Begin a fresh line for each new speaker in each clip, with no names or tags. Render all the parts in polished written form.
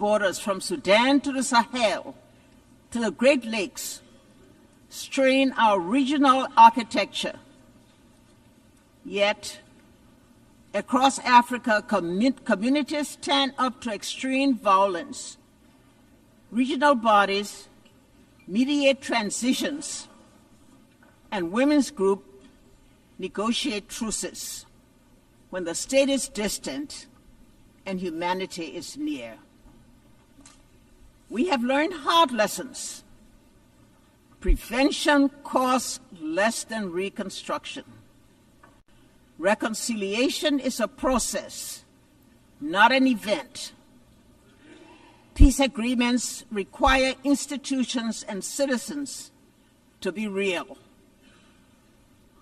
borders from Sudan to the Sahel to the Great Lakes strain our regional architecture. Yet, across Africa, communities stand up to extreme violence. Regional bodies mediate transitions, and women's groups negotiate truces when the state is distant and humanity is near. We have learned hard lessons. Prevention costs less than reconstruction. Reconciliation is a process, not an event. Peace agreements require institutions and citizens to be real.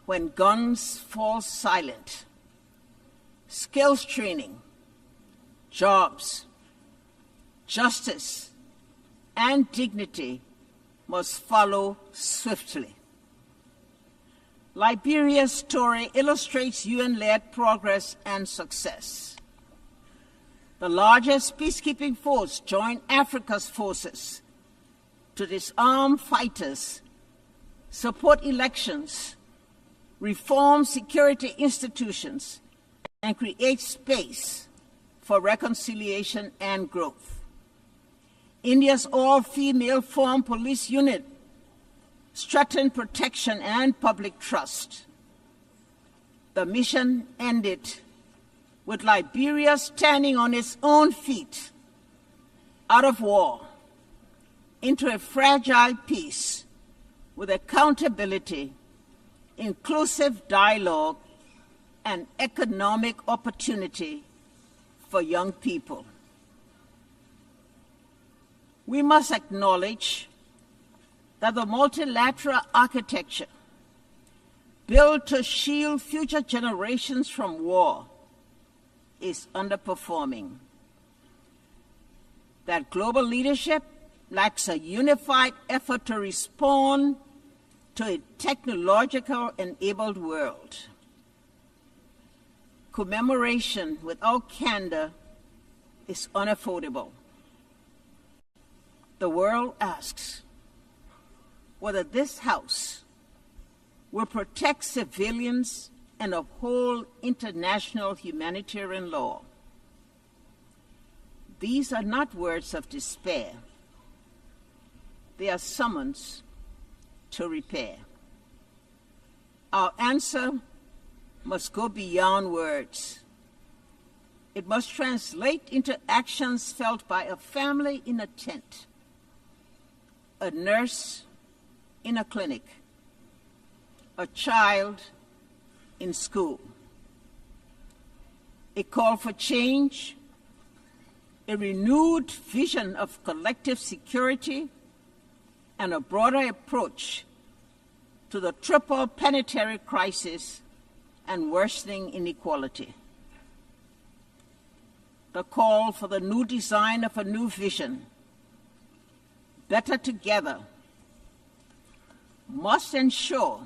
When guns fall silent, skills training, jobs, justice, and dignity must follow swiftly. Liberia's story illustrates UN-led progress and success. The largest peacekeeping force joined Africa's forces to disarm fighters, support elections, reform security institutions, and create space for reconciliation and growth. India's all-female formed police unit strengthened protection and public trust. The mission ended with Liberia standing on its own feet, out of war, into a fragile peace with accountability, inclusive dialogue, and economic opportunity for young people. We must acknowledge that the multilateral architecture built to shield future generations from war is underperforming. That global leadership lacks a unified effort to respond to a technological-enabled world. Commemoration without candor is unaffordable. The world asks whether this House will protect civilians and uphold international humanitarian law. These are not words of despair. They are summons to repair. Our answer must go beyond words. It must translate into actions felt by a family in a tent, a nurse in a clinic, a child in school. A call for change, a renewed vision of collective security, and a broader approach to the triple planetary crisis and worsening inequality. The call for the new design of a new vision, better together, must ensure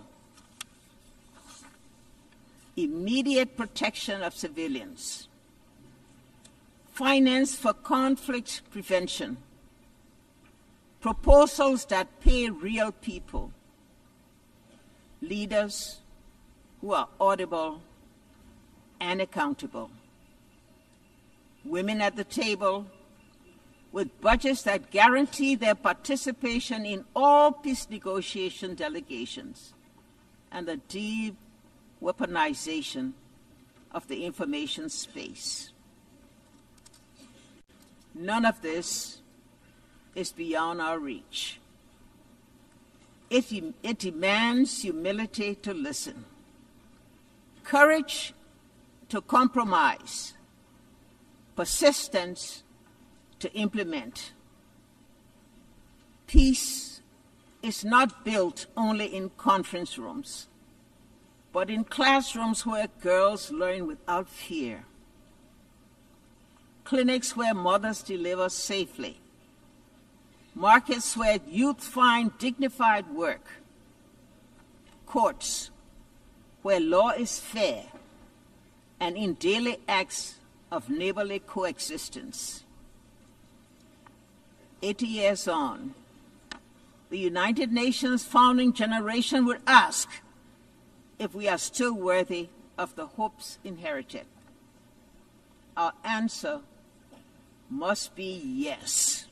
immediate protection of civilians, finance for conflict prevention, proposals that pay real people, leaders who are audible and accountable, women at the table with budgets that guarantee their participation in all peace negotiation delegations, and the deep weaponization of the information space. None of this is beyond our reach. It demands humility to listen, courage to compromise, persistence to implement. Peace is not built only in conference rooms, but in classrooms where girls learn without fear, clinics where mothers deliver safely, markets where youth find dignified work, courts where law is fair, and in daily acts of neighborly coexistence. 80 years on, the United Nations founding generation would ask if we are still worthy of the hopes inherited. Our answer must be yes.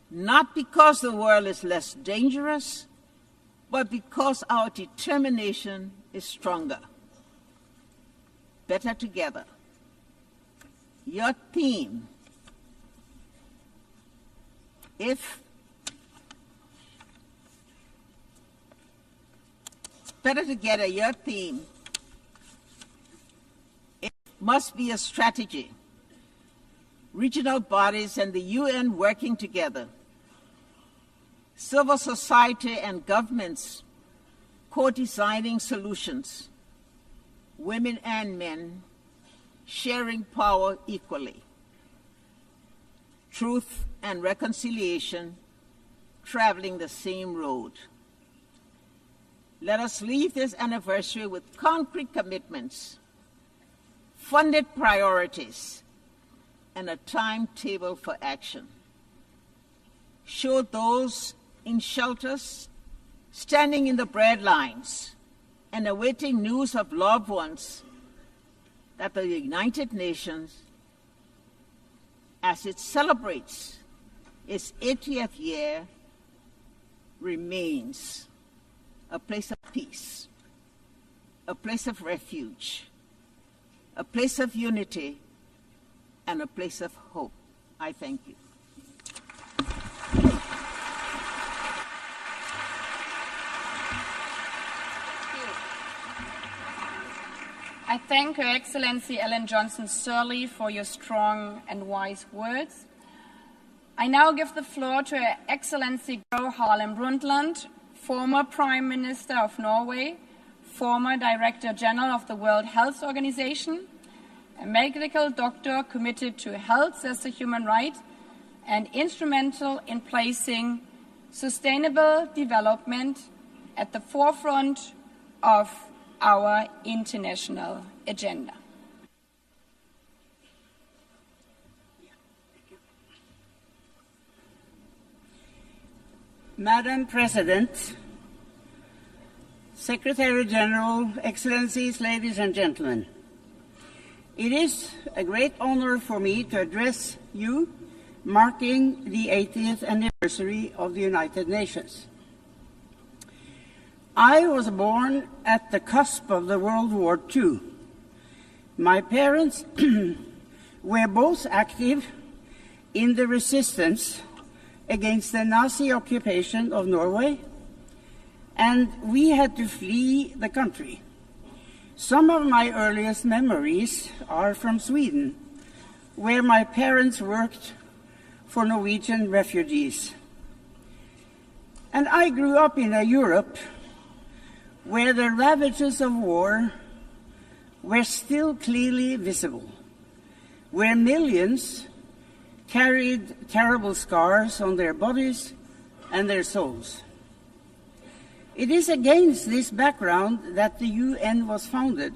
Not because the world is less dangerous, but because our determination is stronger. Better together. Your theme, better together, your theme, it must be a strategy. Regional bodies and the UN working together. Civil society and governments co-designing solutions. Women and men sharing power equally. Truth and reconciliation traveling the same road. Let us leave this anniversary with concrete commitments, funded priorities, and a timetable for action. Show those in shelters, standing in the bread lines, and awaiting news of loved ones that the United Nations, as it celebrates its 80th year, remains a place of peace, a place of refuge, a place of unity, and a place of hope. I thank you.
I thank Her Excellency Ellen Johnson Sirleaf for your strong and wise words. I now give the floor to Her Excellency Gro Harlem Brundtland, former Prime Minister of Norway, former Director General of the World Health Organization, a medical doctor committed to health as a human right, and instrumental in placing sustainable development at the forefront of our international agenda.
Madam President, Secretary General, Excellencies, ladies and gentlemen, it is a great honor for me to address you marking the 80th anniversary of the United Nations. I was born at the cusp of the World War II. My parents were both active in the resistance against the Nazi occupation of Norway, and we had to flee the country. Some of my earliest memories are from Sweden, where my parents worked for Norwegian refugees. And I grew up in a Europe where the ravages of war were still clearly visible, where millions carried terrible scars on their bodies and their souls. It is against this background that the UN was founded,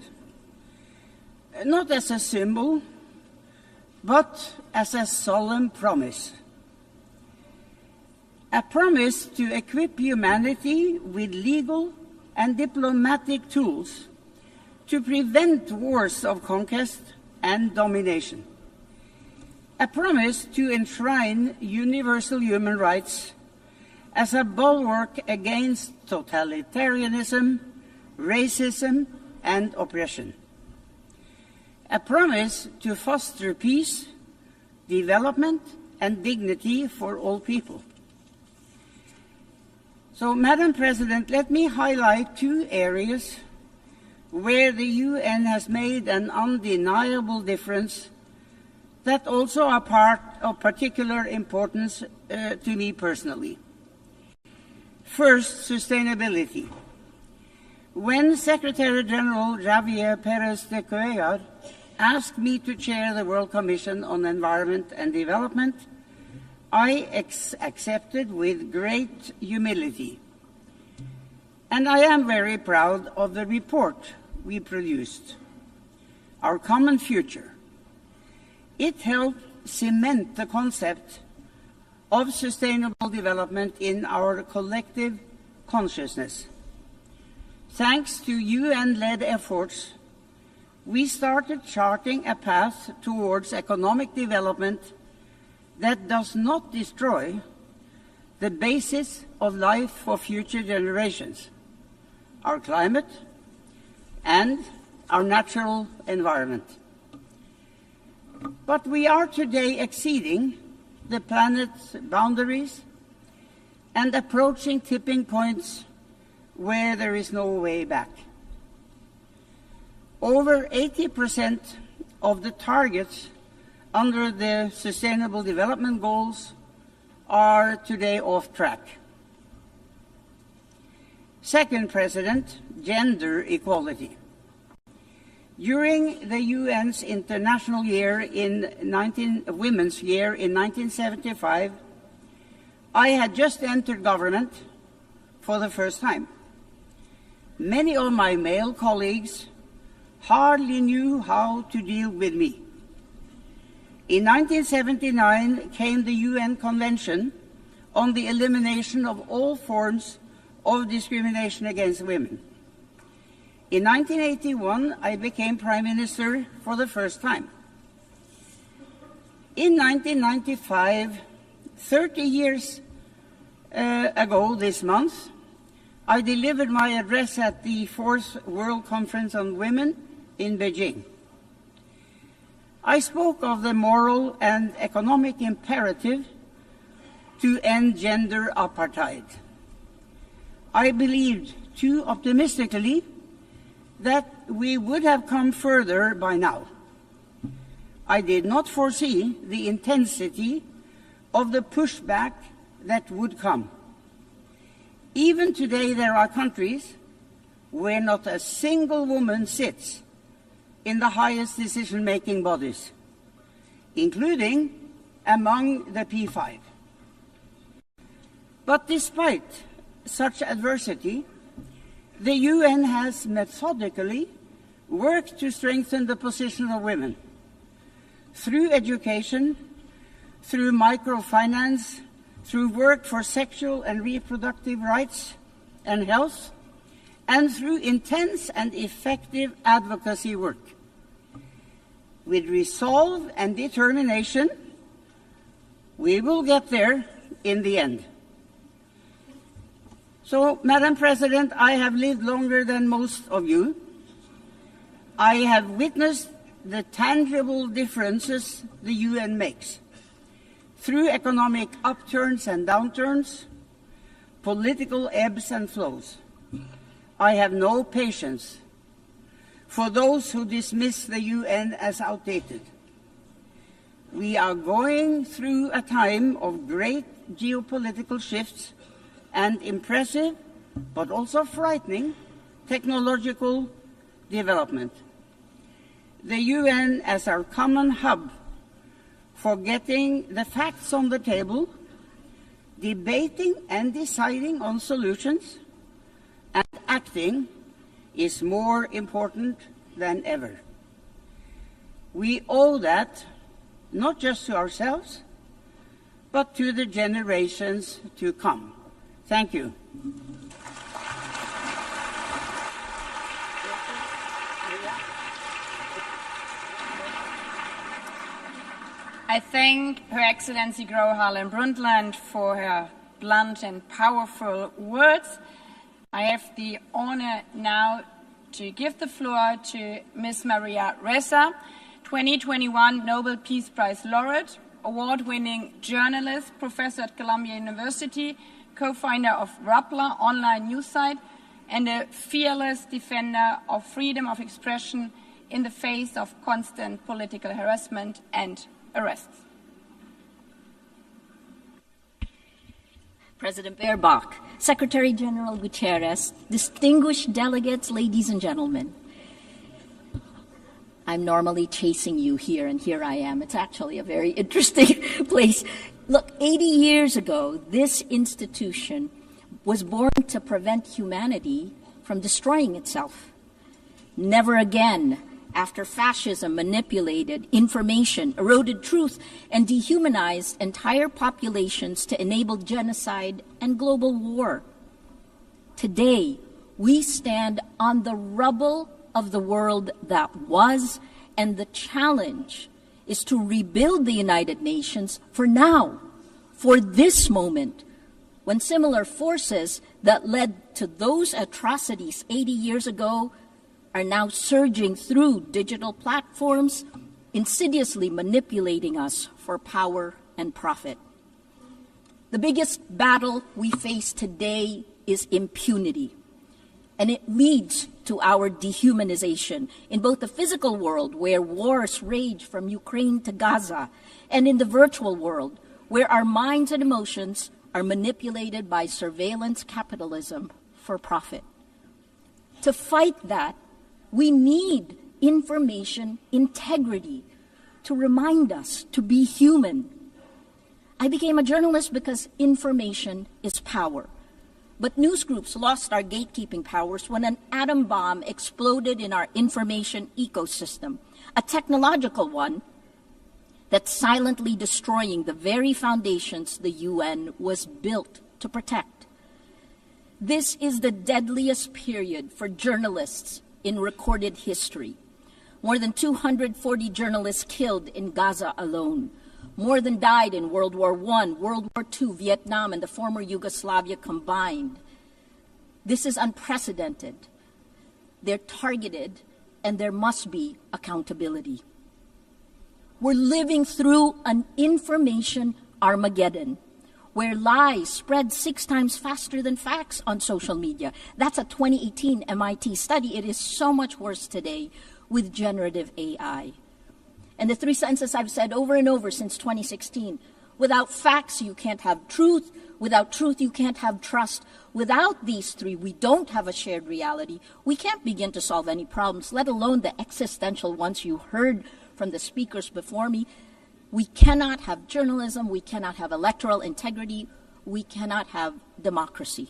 not as a symbol, but as a solemn promise. A promise to equip humanity with legal and diplomatic tools to prevent wars of conquest and domination. A promise to enshrine universal human rights as a bulwark against totalitarianism, racism, and oppression. A promise to foster peace, development, and dignity for all people. So, Madam President, let me highlight two areas where the UN has made an undeniable difference that also are part of particular importance to me personally. First, sustainability. When Secretary General Javier Pérez de Cuellar asked me to chair the World Commission on Environment and Development, I accepted with great humility. And I am very proud of the report we produced, Our Common Future. It helped cement the concept of sustainable development in our collective consciousness. Thanks to UN-led efforts, we started charting a path towards economic development that does not destroy the basis of life for future generations, our climate and our natural environment. But we are today exceeding the planet's boundaries and approaching tipping points where there is no way back. Over 80% of the targets under the Sustainable Development Goals are today off track. Second, President, gender equality. During the UN's International Year Women's Year in 1975, I had just entered government for the first time. Many of my male colleagues hardly knew how to deal with me. In 1979 came the UN Convention on the Elimination of All Forms of Discrimination against Women. In 1981, I became Prime Minister for the first time. In 1995, 30 years ago this month, I delivered my address at the 4th World Conference on Women in Beijing. I spoke of the moral and economic imperative to end gender apartheid. I believed too optimistically that we would have come further by now. I did not foresee the intensity of the pushback that would come. Even today, there are countries where not a single woman sits in the highest decision-making bodies, including among the P5. But despite such adversity, the UN has methodically worked to strengthen the position of women through education, through microfinance, through work for sexual and reproductive rights and health, and through intense and effective advocacy work. With resolve and determination, we will get there in the end. So, Madam President, I have lived longer than most of you. I have witnessed the tangible differences the UN makes through economic upturns and downturns, political ebbs and flows. I have no patience for those who dismiss the UN as outdated. We are going through a time of great geopolitical shifts and impressive, but also frightening, technological development. The UN as our common hub for getting the facts on the table, debating and deciding on solutions, and acting is more important than ever. We owe that not just to ourselves, but to the generations to come. Thank you.
I thank Her Excellency Gro Harlem Brundtland for her blunt and powerful words. I have the honor now to give the floor to Ms. Maria Ressa, 2021 Nobel Peace Prize laureate, award-winning journalist, professor at Columbia University, co-founder of Rappler online news site, and a fearless defender of freedom of expression in the face of constant political harassment and arrests.
President Baerbock, Secretary General Guterres, distinguished delegates, ladies and gentlemen. I'm normally chasing you here, and here I am. It's actually a very interesting place. Look, 80 years ago, this institution was born to prevent humanity from destroying itself. Never again, after fascism manipulated information, eroded truth, and dehumanized entire populations to enable genocide and global war. Today, we stand on the rubble of the world that was, and the challenge is to rebuild the United Nations for now, for this moment, when similar forces that led to those atrocities 80 years ago are now surging through digital platforms, insidiously manipulating us for power and profit. The biggest battle we face today is impunity, and it leads to our dehumanization in both the physical world, where wars rage from Ukraine to Gaza, and in the virtual world, where our minds and emotions are manipulated by surveillance capitalism for profit. To fight that, we need information integrity to remind us to be human. I became a journalist because information is power. But news groups lost our gatekeeping powers when an atom bomb exploded in our information ecosystem, a technological one that's silently destroying the very foundations the UN was built to protect. This is the deadliest period for journalists in recorded history. More than 240 journalists killed in Gaza alone. More than died in World War I, World War II, Vietnam, and the former Yugoslavia combined. This is unprecedented. They're targeted, and there must be accountability. We're living through an information Armageddon, where lies spread 6 times faster than facts on social media. That's a 2018 MIT study. It is so much worse today with generative AI. And the 3 sentences I've said over and over since 2016, without facts, you can't have truth. Without truth, you can't have trust. Without these 3, we don't have a shared reality. We can't begin to solve any problems, let alone the existential ones you heard from the speakers before me. We cannot have journalism. We cannot have electoral integrity. We cannot have democracy.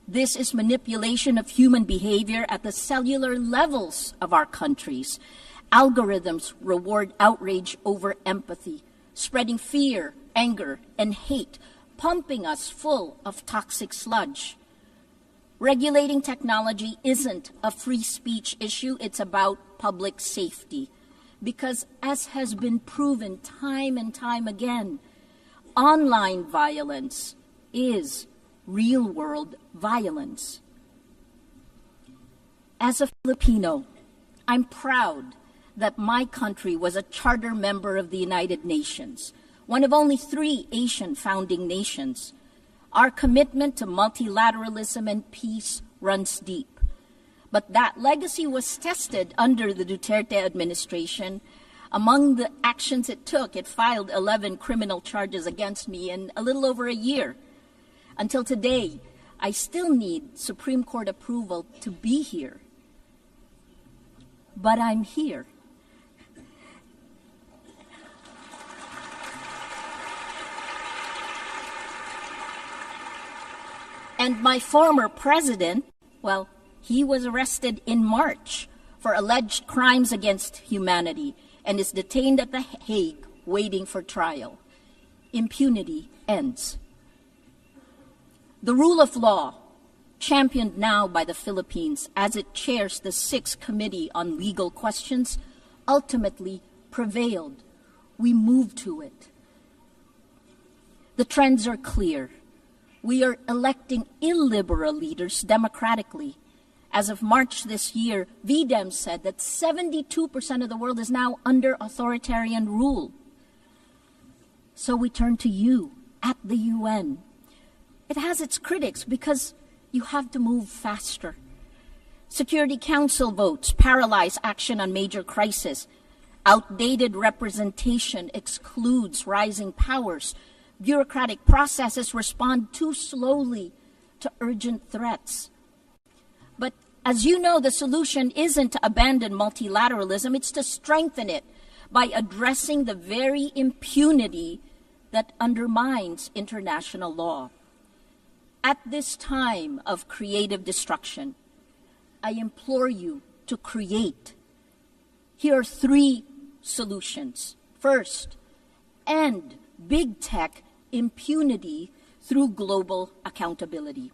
This is manipulation of human behavior at the cellular levels of our countries. Algorithms reward outrage over empathy, spreading fear, anger, and hate, pumping us full of toxic sludge. Regulating technology isn't a free speech issue, it's about public safety. Because, as has been proven time and time again, online violence is real-world violence. As a Filipino, I'm proud that my country was a charter member of the United Nations, one of only 3 Asian founding nations. Our commitment to multilateralism and peace runs deep. But that legacy was tested under the Duterte administration. Among the actions it took, it filed 11 criminal charges against me in a little over a year. Until today, I still need Supreme Court approval to be here. But I'm here. And my former president, well, he was arrested in March for alleged crimes against humanity and is detained at The Hague waiting for trial. Impunity ends. The rule of law, championed now by the Philippines as it chairs the 6th Committee on Legal Questions, ultimately prevailed. We moved to it. The trends are clear. We are electing illiberal leaders democratically. As of March this year, VDEM said that 72% of the world is now under authoritarian rule. So we turn to you at the UN. It has its critics because you have to move faster. Security Council votes paralyze action on major crises. Outdated representation excludes rising powers. Bureaucratic processes respond too slowly to urgent threats. But as you know, the solution isn't to abandon multilateralism, it's to strengthen it by addressing the very impunity that undermines international law. At this time of creative destruction, I implore you to create, Here are 3 solutions. First, end big tech impunity through global accountability.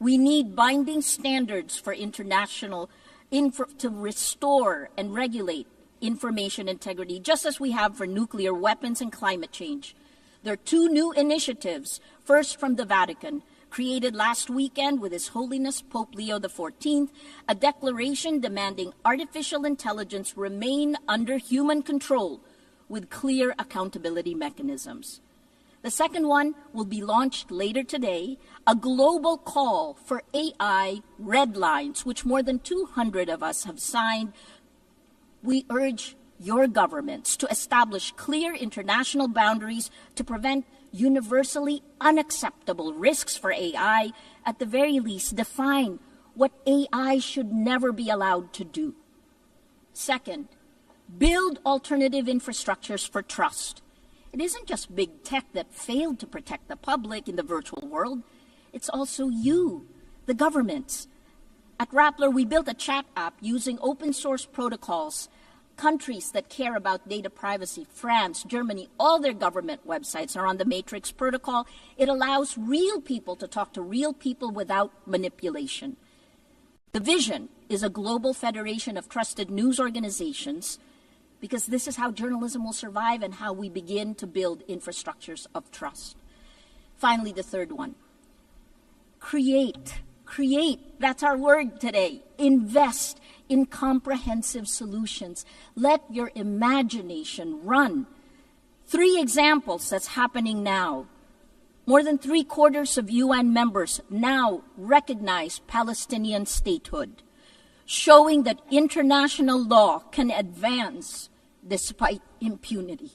We need binding standards for international to restore and regulate information integrity, just as we have for nuclear weapons and climate change. There are 2 new initiatives, first from the Vatican, created last weekend with His Holiness Pope Leo XIV, a declaration demanding artificial intelligence remain under human control with clear accountability mechanisms. The second one will be launched later today, a global call for AI red lines, which more than 200 of us have signed. We urge your governments to establish clear international boundaries to prevent universally unacceptable risks for AI, at the very least define what AI should never be allowed to do. Second, build alternative infrastructures for trust. It isn't just big tech that failed to protect the public in the virtual world. It's also you, the governments. At Rappler, we built a chat app using open source protocols. Countries that care about data privacy, France, Germany, all their government websites are on the Matrix protocol. It allows real people to talk to real people without manipulation. The vision is a global federation of trusted news organizations, because this is how journalism will survive and how we begin to build infrastructures of trust. Finally, the third one. Create, that's our word today. Invest in comprehensive solutions. Let your imagination run. 3 examples that's happening now. More than 3/4 of UN members now recognize Palestinian statehood, showing that international law can advance despite impunity.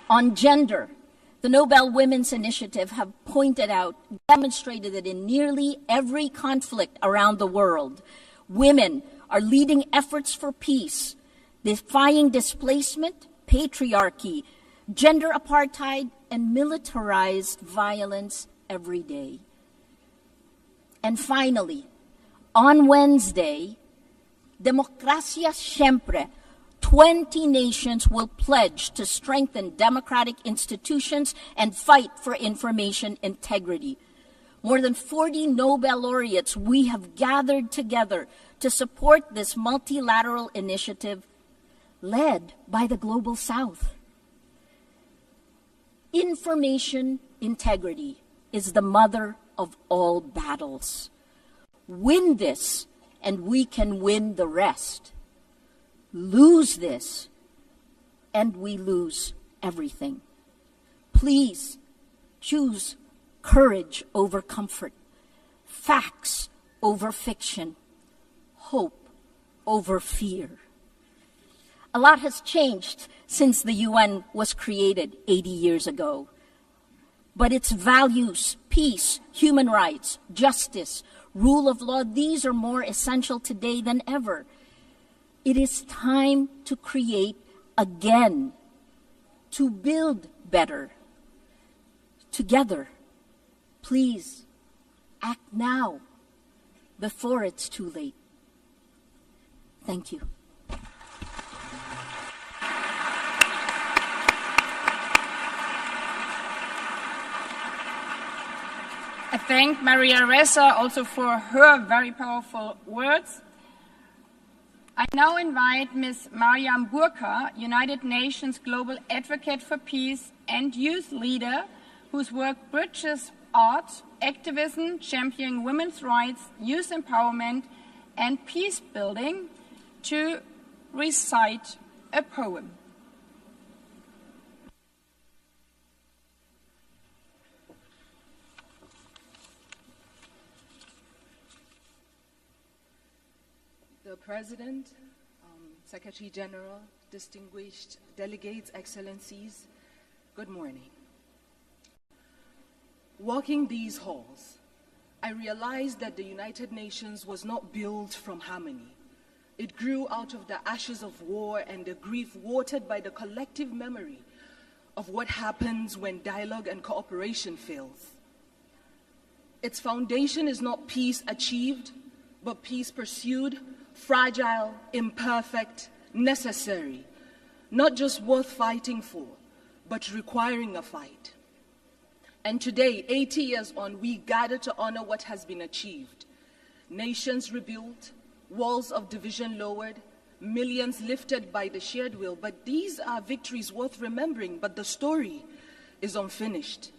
On gender, the Nobel Women's Initiative have pointed out, demonstrated that in nearly every conflict around the world, women are leading efforts for peace, defying displacement, patriarchy, gender apartheid, and militarized violence every day. And finally, on Wednesday, Demokrasya Siempre, 20 nations will pledge to strengthen democratic institutions and fight for information integrity. More than 40 Nobel laureates we have gathered together to support this multilateral initiative led by the Global South. Information integrity is the mother of all battles. Win this, and we can win the rest. Lose this, and we lose everything. Please choose courage over comfort, facts over fiction, hope over fear. A lot has changed since the UN was created 80 years ago. But its values, peace, human rights, justice, rule of law, these are more essential today than ever. It is time to create again, to build better. Together, please act now before it's too late. Thank you.
I thank Maria Ressa also for her very powerful words. I now invite Ms. Mariam Burka, United Nations Global Advocate for Peace and youth leader, whose work bridges art, activism, championing women's rights, youth empowerment, and peace building, to recite a poem.
The President, Secretary General, distinguished delegates, excellencies, good morning. Walking these halls, I realized that the United Nations was not built from harmony. It grew out of the ashes of war and the grief watered by the collective memory of what happens when dialogue and cooperation fails. Its foundation is not peace achieved, but peace pursued, fragile, imperfect, necessary, not just worth fighting for, but requiring a fight. And today, 80 years on, we gather to honor what has been achieved. Nations rebuilt, walls of division lowered, millions lifted by the shared will. But these are victories worth remembering, but the story is unfinished.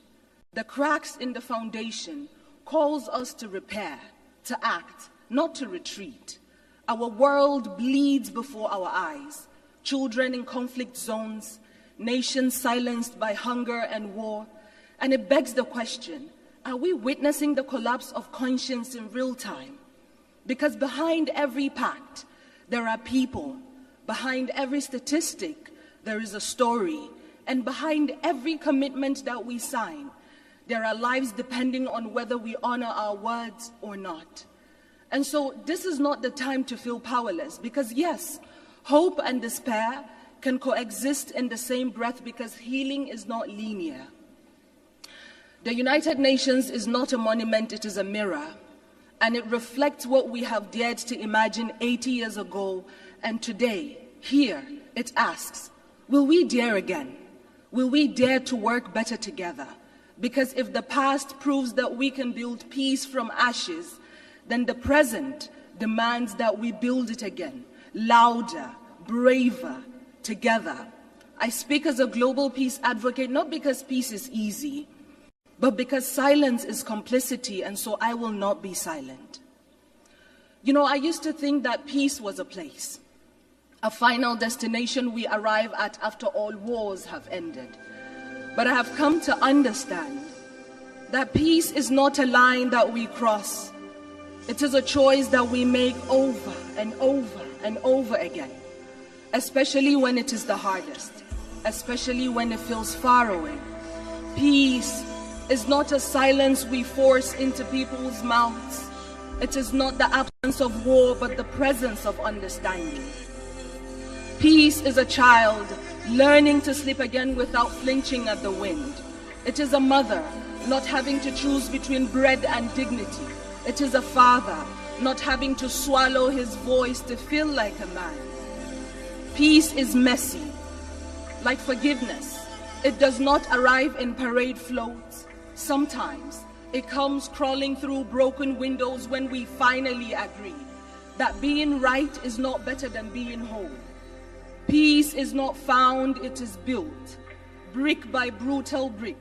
The cracks in the foundation calls us to repair, to act, not to retreat. Our world bleeds before our eyes. Children in conflict zones, nations silenced by hunger and war. And it begs the question, are we witnessing the collapse of conscience in real time? Because behind every pact, there are people. Behind every statistic, there is a story. And behind every commitment that we sign, there are lives depending on whether we honor our words or not. And so this is not the time to feel powerless, because yes, hope and despair can coexist in the same breath, because healing is not linear. The United Nations is not a monument, it is a mirror, and it reflects what we have dared to imagine 80 years ago, and today, here, it asks, will we dare again? Will we dare to work better together? Because if the past proves that we can build peace from ashes, then the present demands that we build it again, louder, braver, together. I speak as a global peace advocate, not because peace is easy, but because silence is complicity, and so I will not be silent. You know, I used to think that peace was a place, a final destination we arrive at after all wars have ended. But I have come to understand that peace is not a line that we cross. It is a choice that we make over and over and over again, especially when it is the hardest, especially when it feels far away. Peace is not a silence we force into people's mouths. It is not the absence of war, but the presence of understanding. Peace is a child learning to sleep again without flinching at the wind. It is a mother not having to choose between bread and dignity. It is a father not having to swallow his voice to feel like a man. Peace is messy, like forgiveness. It does not arrive in parade floats. Sometimes it comes crawling through broken windows when we finally agree that being right is not better than being whole. Peace is not found, it is built, brick by brutal brick,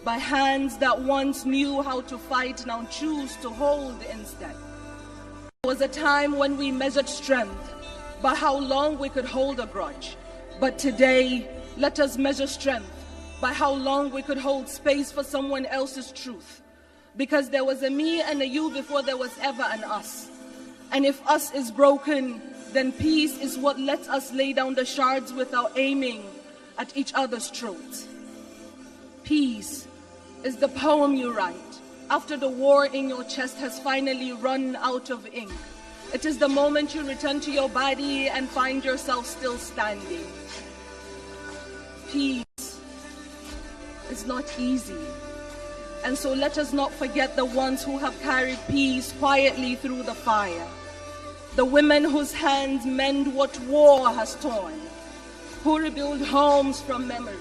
by hands that once knew how to fight, now choose to hold instead. There was a time when we measured strength by how long we could hold a grudge. But today, let us measure strength by how long we could hold space for someone else's truth. Because there was a me and a you before there was ever an us. And if us is broken, then peace is what lets us lay down the shards without aiming at each other's throats. Peace is the poem you write after the war in your chest has finally run out of ink. It is the moment you return to your body and find yourself still standing. Peace is not easy. And so let us not forget the ones who have carried peace quietly through the fire. The women whose hands mend what war has torn, who rebuild homes from memory,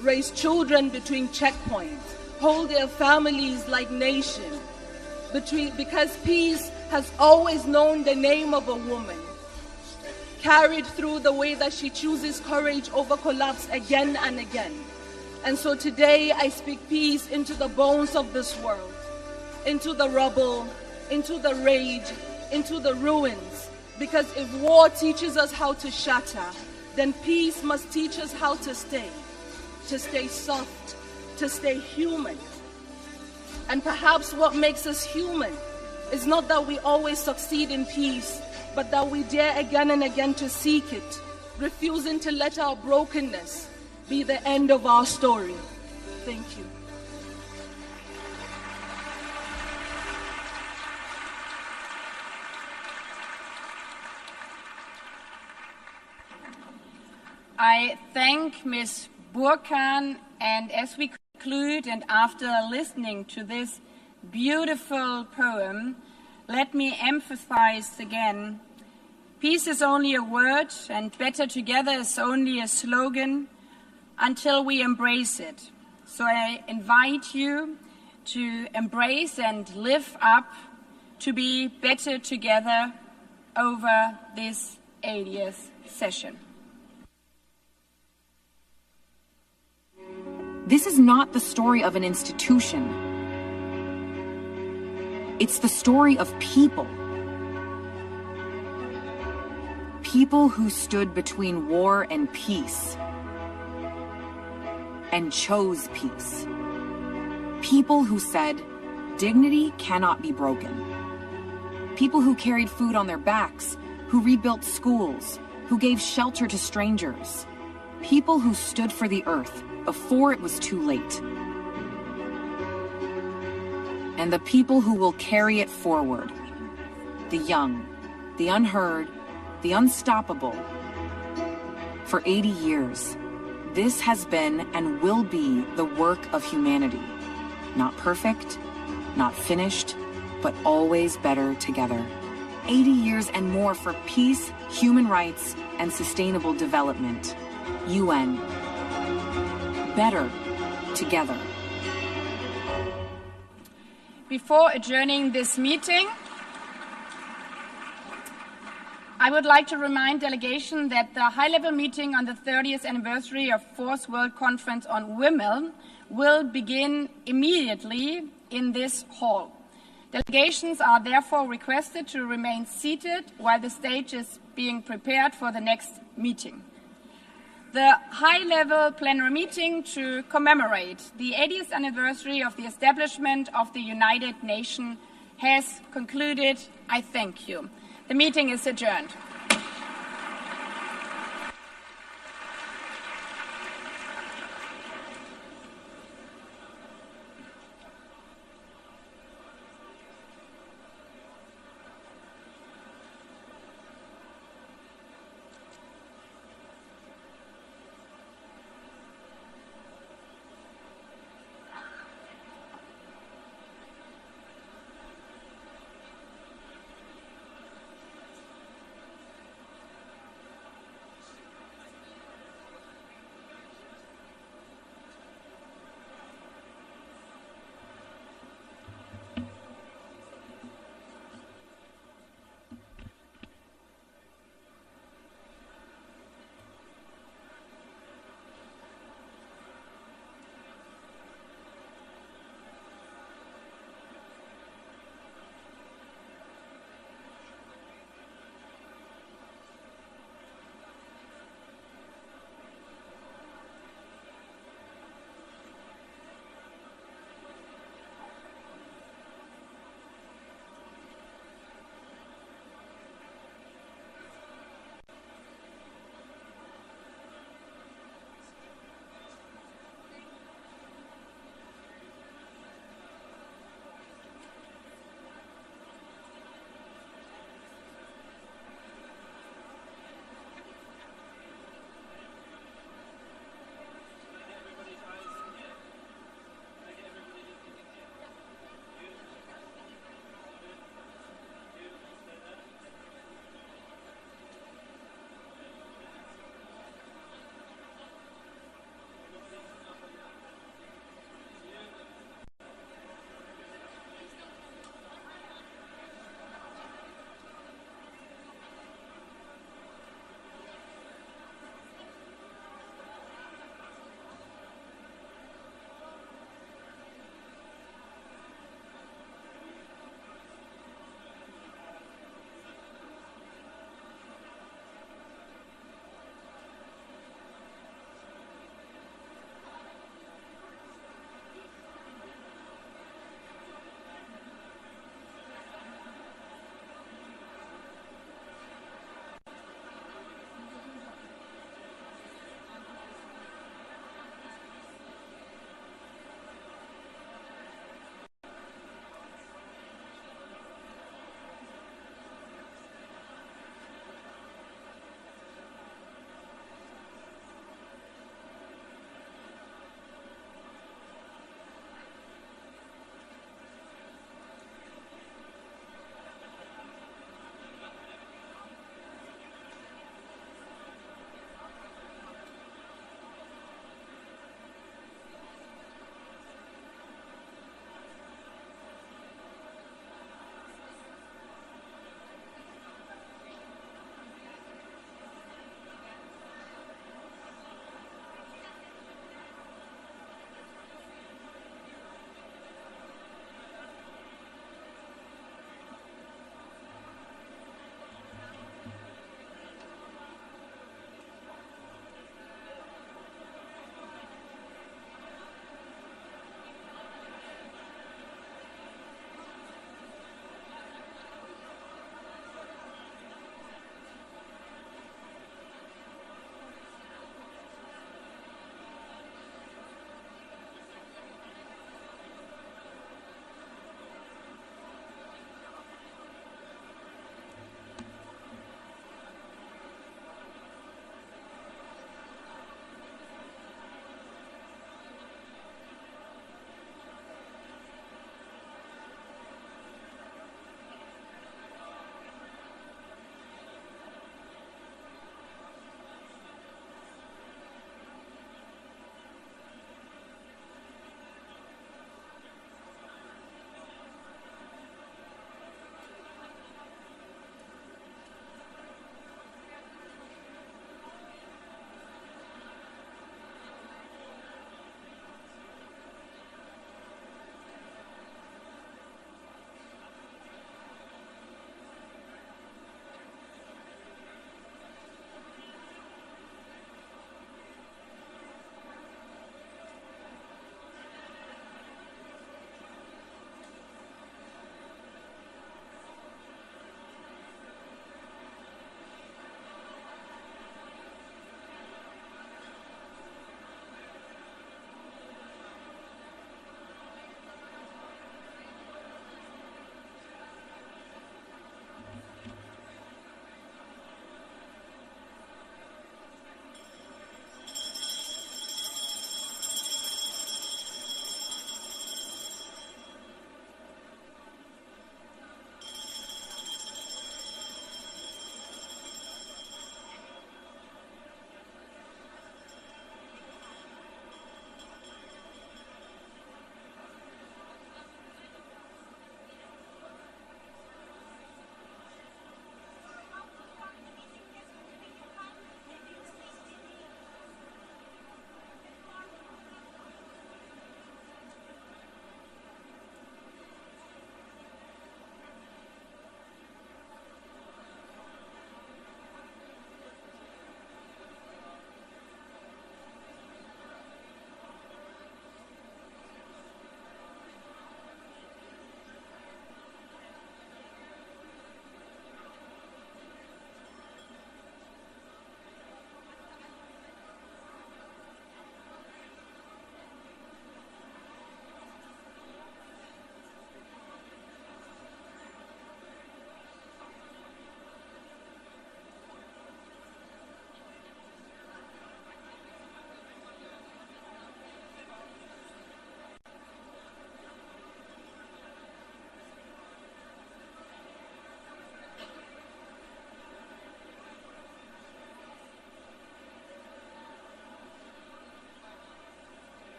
raise children between checkpoints, hold their families like nations, because peace has always known the name of a woman, carried through the way that she chooses courage over collapse again and again. And so today I speak peace into the bones of this world, into the rubble, into the rage, into the ruins. Because if war teaches us how to shatter, then peace must teach us how to stay soft, to stay human. And perhaps what makes us human is not that we always succeed in peace, but that we dare again and again to seek it, refusing to let our brokenness be the end of our story. Thank you.
I thank Ms. Burkhan, and as we conclude and after listening to this beautiful poem, let me emphasize again, peace is only a word and better together is only a slogan until we embrace it. So I invite you to embrace and live up to be better together over this 80th session.
This is not the story of an institution. It's the story of people. People who stood between war and peace and chose peace. People who said, dignity cannot be broken. People who carried food on their backs, who rebuilt schools, who gave shelter to strangers. People who stood for the earth before it was too late. And the people who will carry it forward. The young, the unheard, the unstoppable. For 80 years, this has been and will be the work of humanity. Not perfect, not finished, but always better together. 80 years and more for peace, human rights, and sustainable development. UN. Better together.
Before adjourning this meeting, I would like to remind delegation that the high-level meeting on the 30th anniversary of Fourth World Conference on Women will begin immediately in this hall. Delegations are therefore requested to remain seated while the stage is being prepared for the next meeting. The high-level plenary meeting to commemorate the 80th anniversary of the establishment of the United Nations has concluded. I thank you. The meeting is adjourned.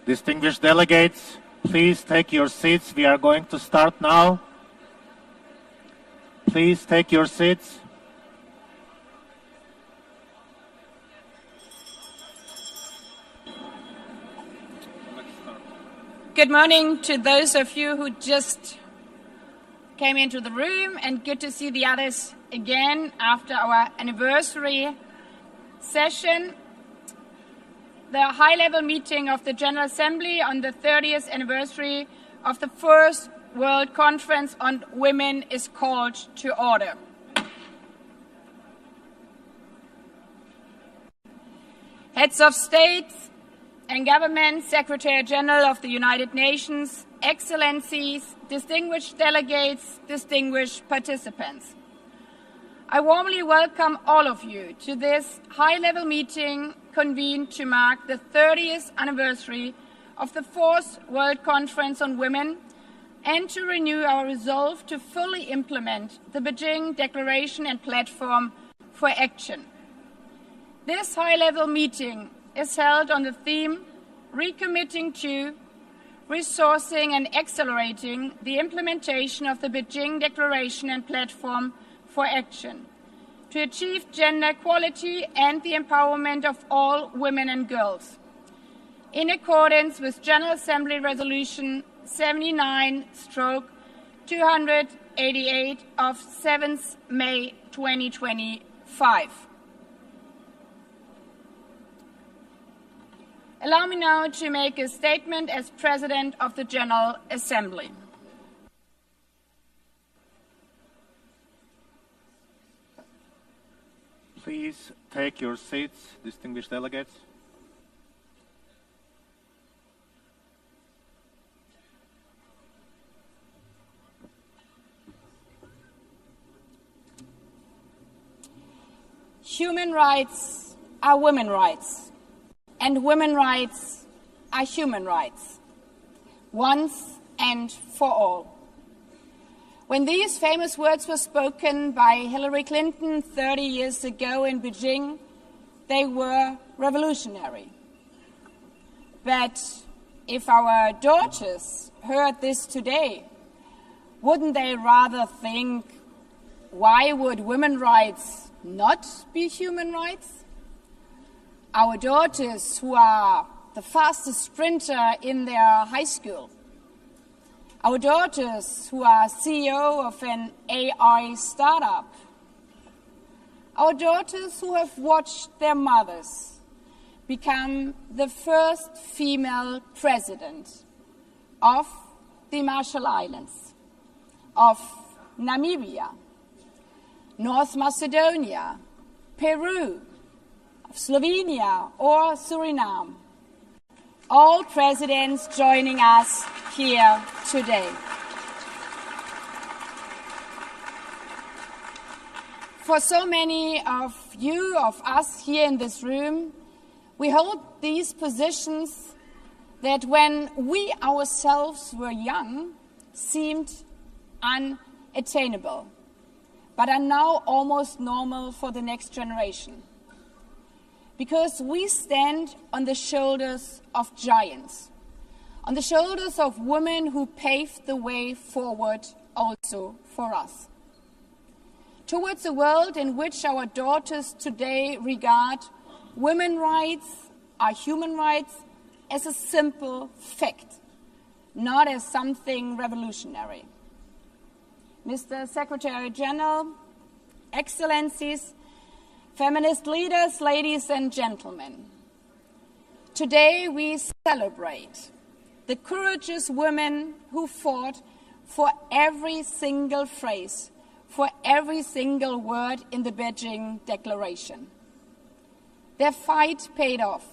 Distinguished delegates, please take your seats. We are going to start now. Please take your seats.
Good morning to those of you who just came into the room, and good to see the others again after our anniversary session. The high-level meeting of the General Assembly on the 30th anniversary of the First World Conference on Women is called to order. Heads of state and government, Secretary General of the United Nations, Excellencies, distinguished delegates, distinguished participants. I warmly welcome all of you to this high-level meeting convened to mark the 30th anniversary of the Fourth World Conference on Women and to renew our resolve to fully implement the Beijing Declaration and Platform for Action. This high-level meeting is held on the theme Recommitting to, Resourcing and Accelerating the Implementation of the Beijing Declaration and Platform for Action to achieve gender equality and the empowerment of all women and girls, in accordance with General Assembly Resolution 79/288 of 7th May 2025. Allow me now to make a statement as President of the General Assembly.
Please take your seats, distinguished delegates.
Human rights are women's rights, and women's rights are human rights, once and for all. When these famous words were spoken by Hillary Clinton 30 years ago in Beijing, they were revolutionary. But if our daughters heard this today, wouldn't they rather think, why would women's rights not be human rights? Our daughters who are the fastest sprinter in their high school, our daughters who are CEO of an AI startup, our daughters who have watched their mothers become the first female president of the Marshall Islands, of Namibia, North Macedonia, Peru, of Slovenia or Suriname. All presidents joining us here today. For so many of you, of us here in this room, we hold these positions that when we ourselves were young seemed unattainable, but are now almost normal for the next generation. Because we stand on the shoulders of giants, on the shoulders of women who paved the way forward also for us. Towards a world in which our daughters today regard women's rights, our human rights, as a simple fact, not as something revolutionary. Mr. Secretary General, Excellencies, feminist leaders, ladies and gentlemen, today we celebrate the courageous women who fought for every single phrase, for every single word in the Beijing Declaration. Their fight paid off.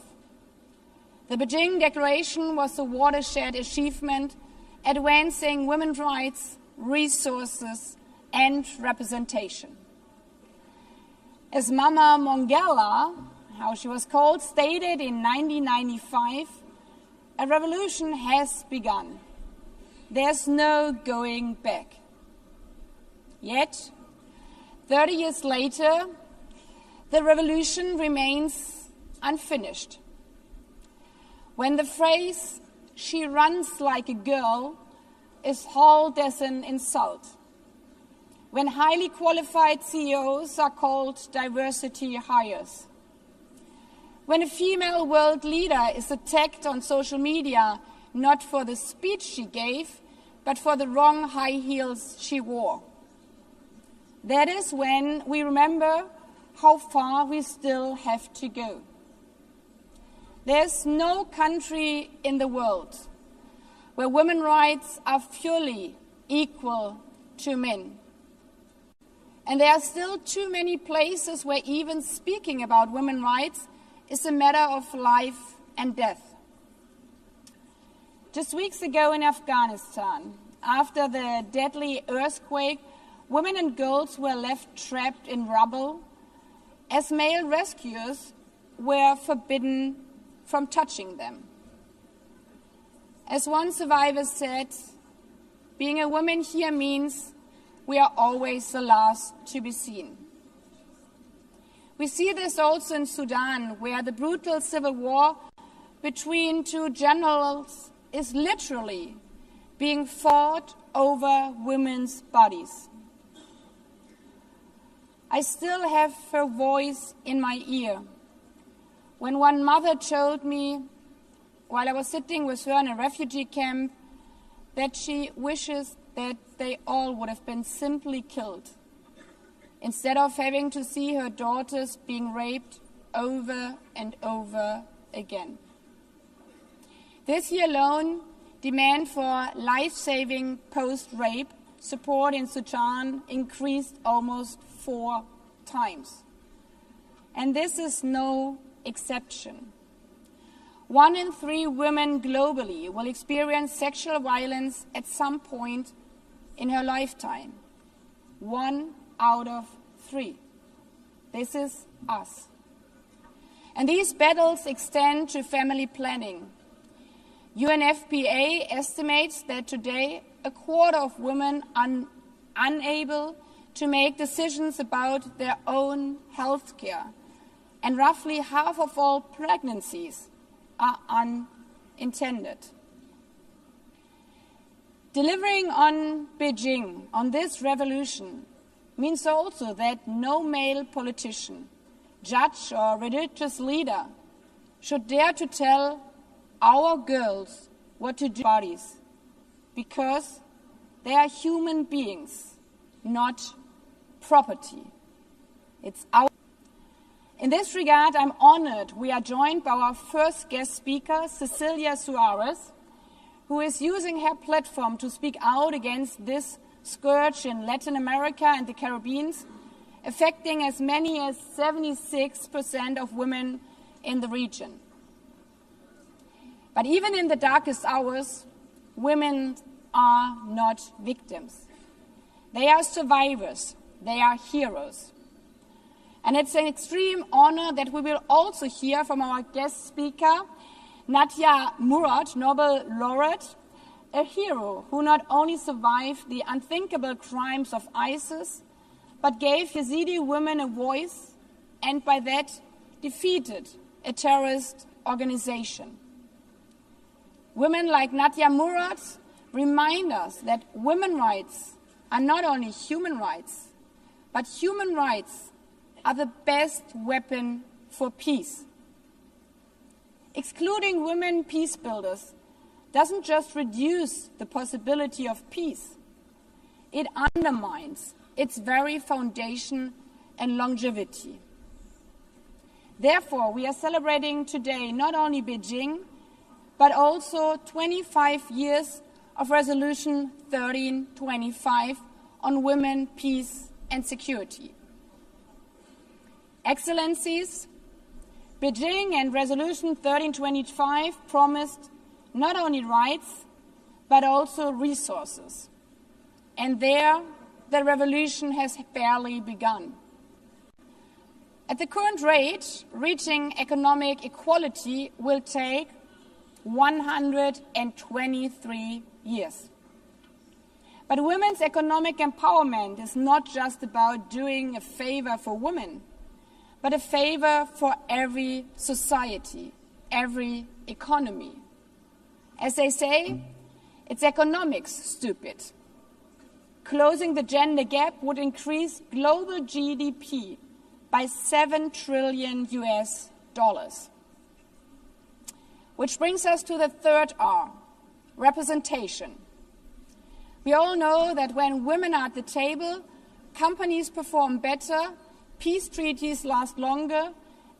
The Beijing Declaration was a watershed achievement advancing women's rights, resources, and representation. As Mama Mongella, how she was called, stated in 1995, a revolution has begun. There's no going back. Yet, 30 years later, the revolution remains unfinished. When the phrase "She runs like a girl" is hailed as an insult. When highly qualified CEOs are called diversity hires. When a female world leader is attacked on social media, not for the speech she gave, but for the wrong high heels she wore. That is when we remember how far we still have to go. There's no country in the world where women's rights are fully equal to men. And there are still too many places where even speaking about women's rights is a matter of life and death. Just weeks ago in Afghanistan, after the deadly earthquake, women and girls were left trapped in rubble as male rescuers were forbidden from touching them. As one survivor said, "Being a woman here means we are always the last to be seen." We see this also in Sudan, where the brutal civil war between two generals is literally being fought over women's bodies. I still have her voice in my ear when one mother told me, while I was sitting with her in a refugee camp, that she wishes that they all would have been simply killed instead of having to see her daughters being raped over and over again. This year alone, demand for life-saving post-rape support in Sudan increased almost 4 times. And this is no exception. 1 in 3 women globally will experience sexual violence at some point in her lifetime. 1 out of 3. This is us. And these battles extend to family planning. UNFPA estimates that today a quarter of women are unable to make decisions about their own health care, and roughly half of all pregnancies are unintended. Delivering on Beijing, on this revolution, means also that no male politician, judge or religious leader should dare to tell our girls what to do with their bodies, because they are human beings, not property. It's our. In this regard, I'm honored we are joined by our first guest speaker, Cecilia Suarez, who is using her platform to speak out against this scourge in Latin America and the Caribbean, affecting as many as 76% of women in the region. But even in the darkest hours, women are not victims. They are survivors. They are heroes. And it's an extreme honor that we will also hear from our guest speaker, Nadia Murad, Nobel laureate, a hero who not only survived the unthinkable crimes of ISIS, but gave Yazidi women a voice and by that defeated a terrorist organization. Women like Nadia Murad remind us that women's rights are not only human rights, but human rights are the best weapon for peace. Excluding women peace builders doesn't just reduce the possibility of peace, it undermines its very foundation and longevity. Therefore, we are celebrating today not only Beijing, but also 25 years of Resolution 1325 on women, peace and security. Excellencies, Beijing and Resolution 1325 promised not only rights, but also resources. And there, the revolution has barely begun. At the current rate, reaching economic equality will take 123 years. But women's economic empowerment is not just about doing a favor for women, but a favor for every society, every economy. As they say, it's economics, stupid. Closing the gender gap would increase global GDP by $7 trillion US. Which brings us to the third R, representation. We all know that when women are at the table, companies perform better, peace treaties last longer,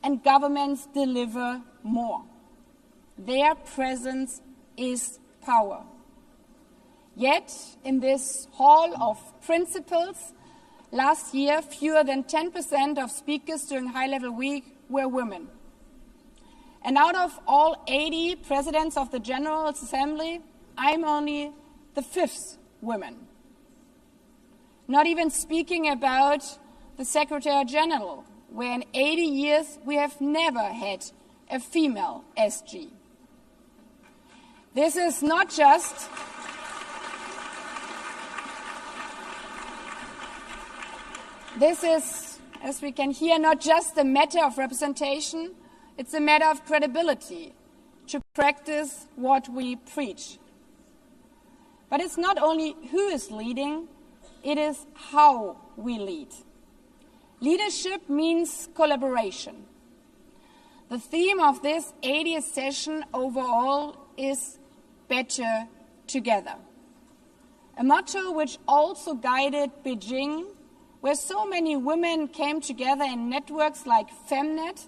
and governments deliver more. Their presence is power. Yet, in this hall of principles, last year, fewer than 10% of speakers during high-level week were women. And out of all 80 presidents of the General Assembly, I'm only the 5th woman. Not even speaking about the Secretary General, where in 80 years we have never had a female SG. This is not just This is, as we can hear, not just a matter of representation, it's a matter of credibility to practice what we preach. But it's not only who is leading, it is how we lead. Leadership means collaboration. The theme of this 80th session overall is better together. A motto which also guided Beijing, where so many women came together in networks like Femnet,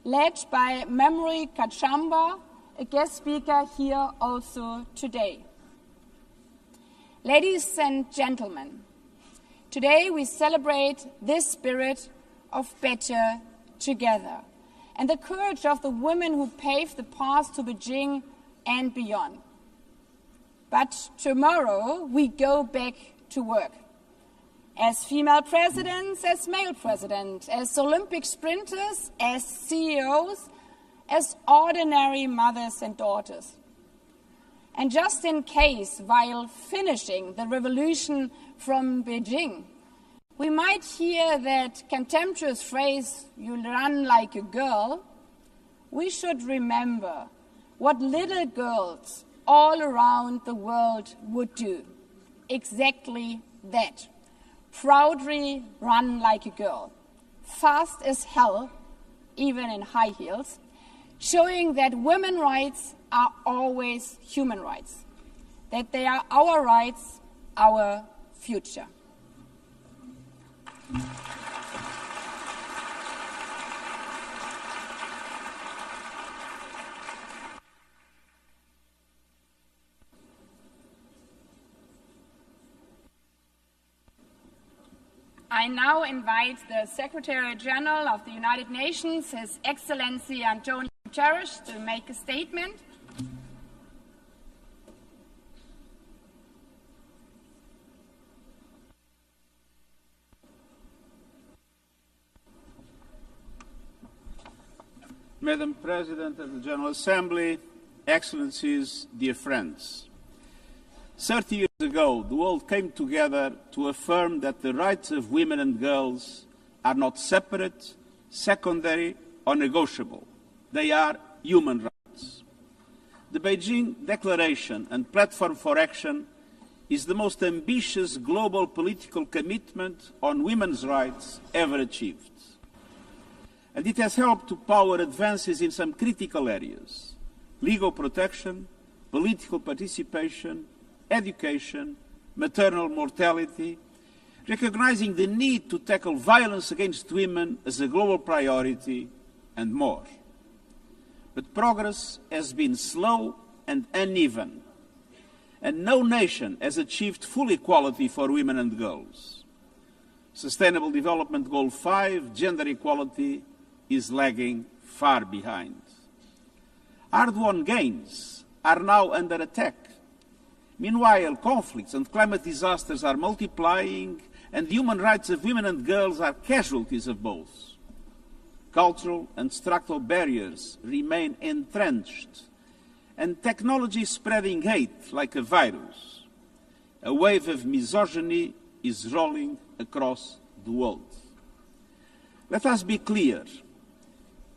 led by Memory Kachamba, a guest speaker here also today. Ladies and gentlemen, today we celebrate this spirit of better together and the courage of the women who paved the path to Beijing and beyond. But tomorrow we go back to work. As female presidents, as male presidents, as Olympic sprinters, as CEOs, as ordinary mothers and daughters. And just in case, while finishing the revolution from Beijing, we might hear that contemptuous phrase, "you run like a girl," we should remember what little girls all around the world would do. Exactly that. Proudly run like a girl, fast as hell, even in high heels, showing that women's rights are always human rights, that they are our rights, our future. I now invite the Secretary General of the United Nations, His Excellency Antonio Guterres, to make a statement.
Madam President of the General Assembly, Excellencies, dear friends. 30 years ago, the world came together to affirm that the rights of women and girls are not separate, secondary, or negotiable. They are human rights. The Beijing Declaration and Platform for Action is the most ambitious global political commitment on women's rights ever achieved. And it has helped to power advances in some critical areas: legal protection, political participation, education, maternal mortality, recognizing the need to tackle violence against women as a global priority, and more. But progress has been slow and uneven, and no nation has achieved full equality for women and girls. Sustainable Development Goal 5, gender equality, is lagging far behind. Hard-won gains are now under attack. Meanwhile, conflicts and climate disasters are multiplying, and the human rights of women and girls are casualties of both. Cultural and structural barriers remain entrenched, and technology is spreading hate like a virus. A wave of misogyny is rolling across the world. Let us be clear.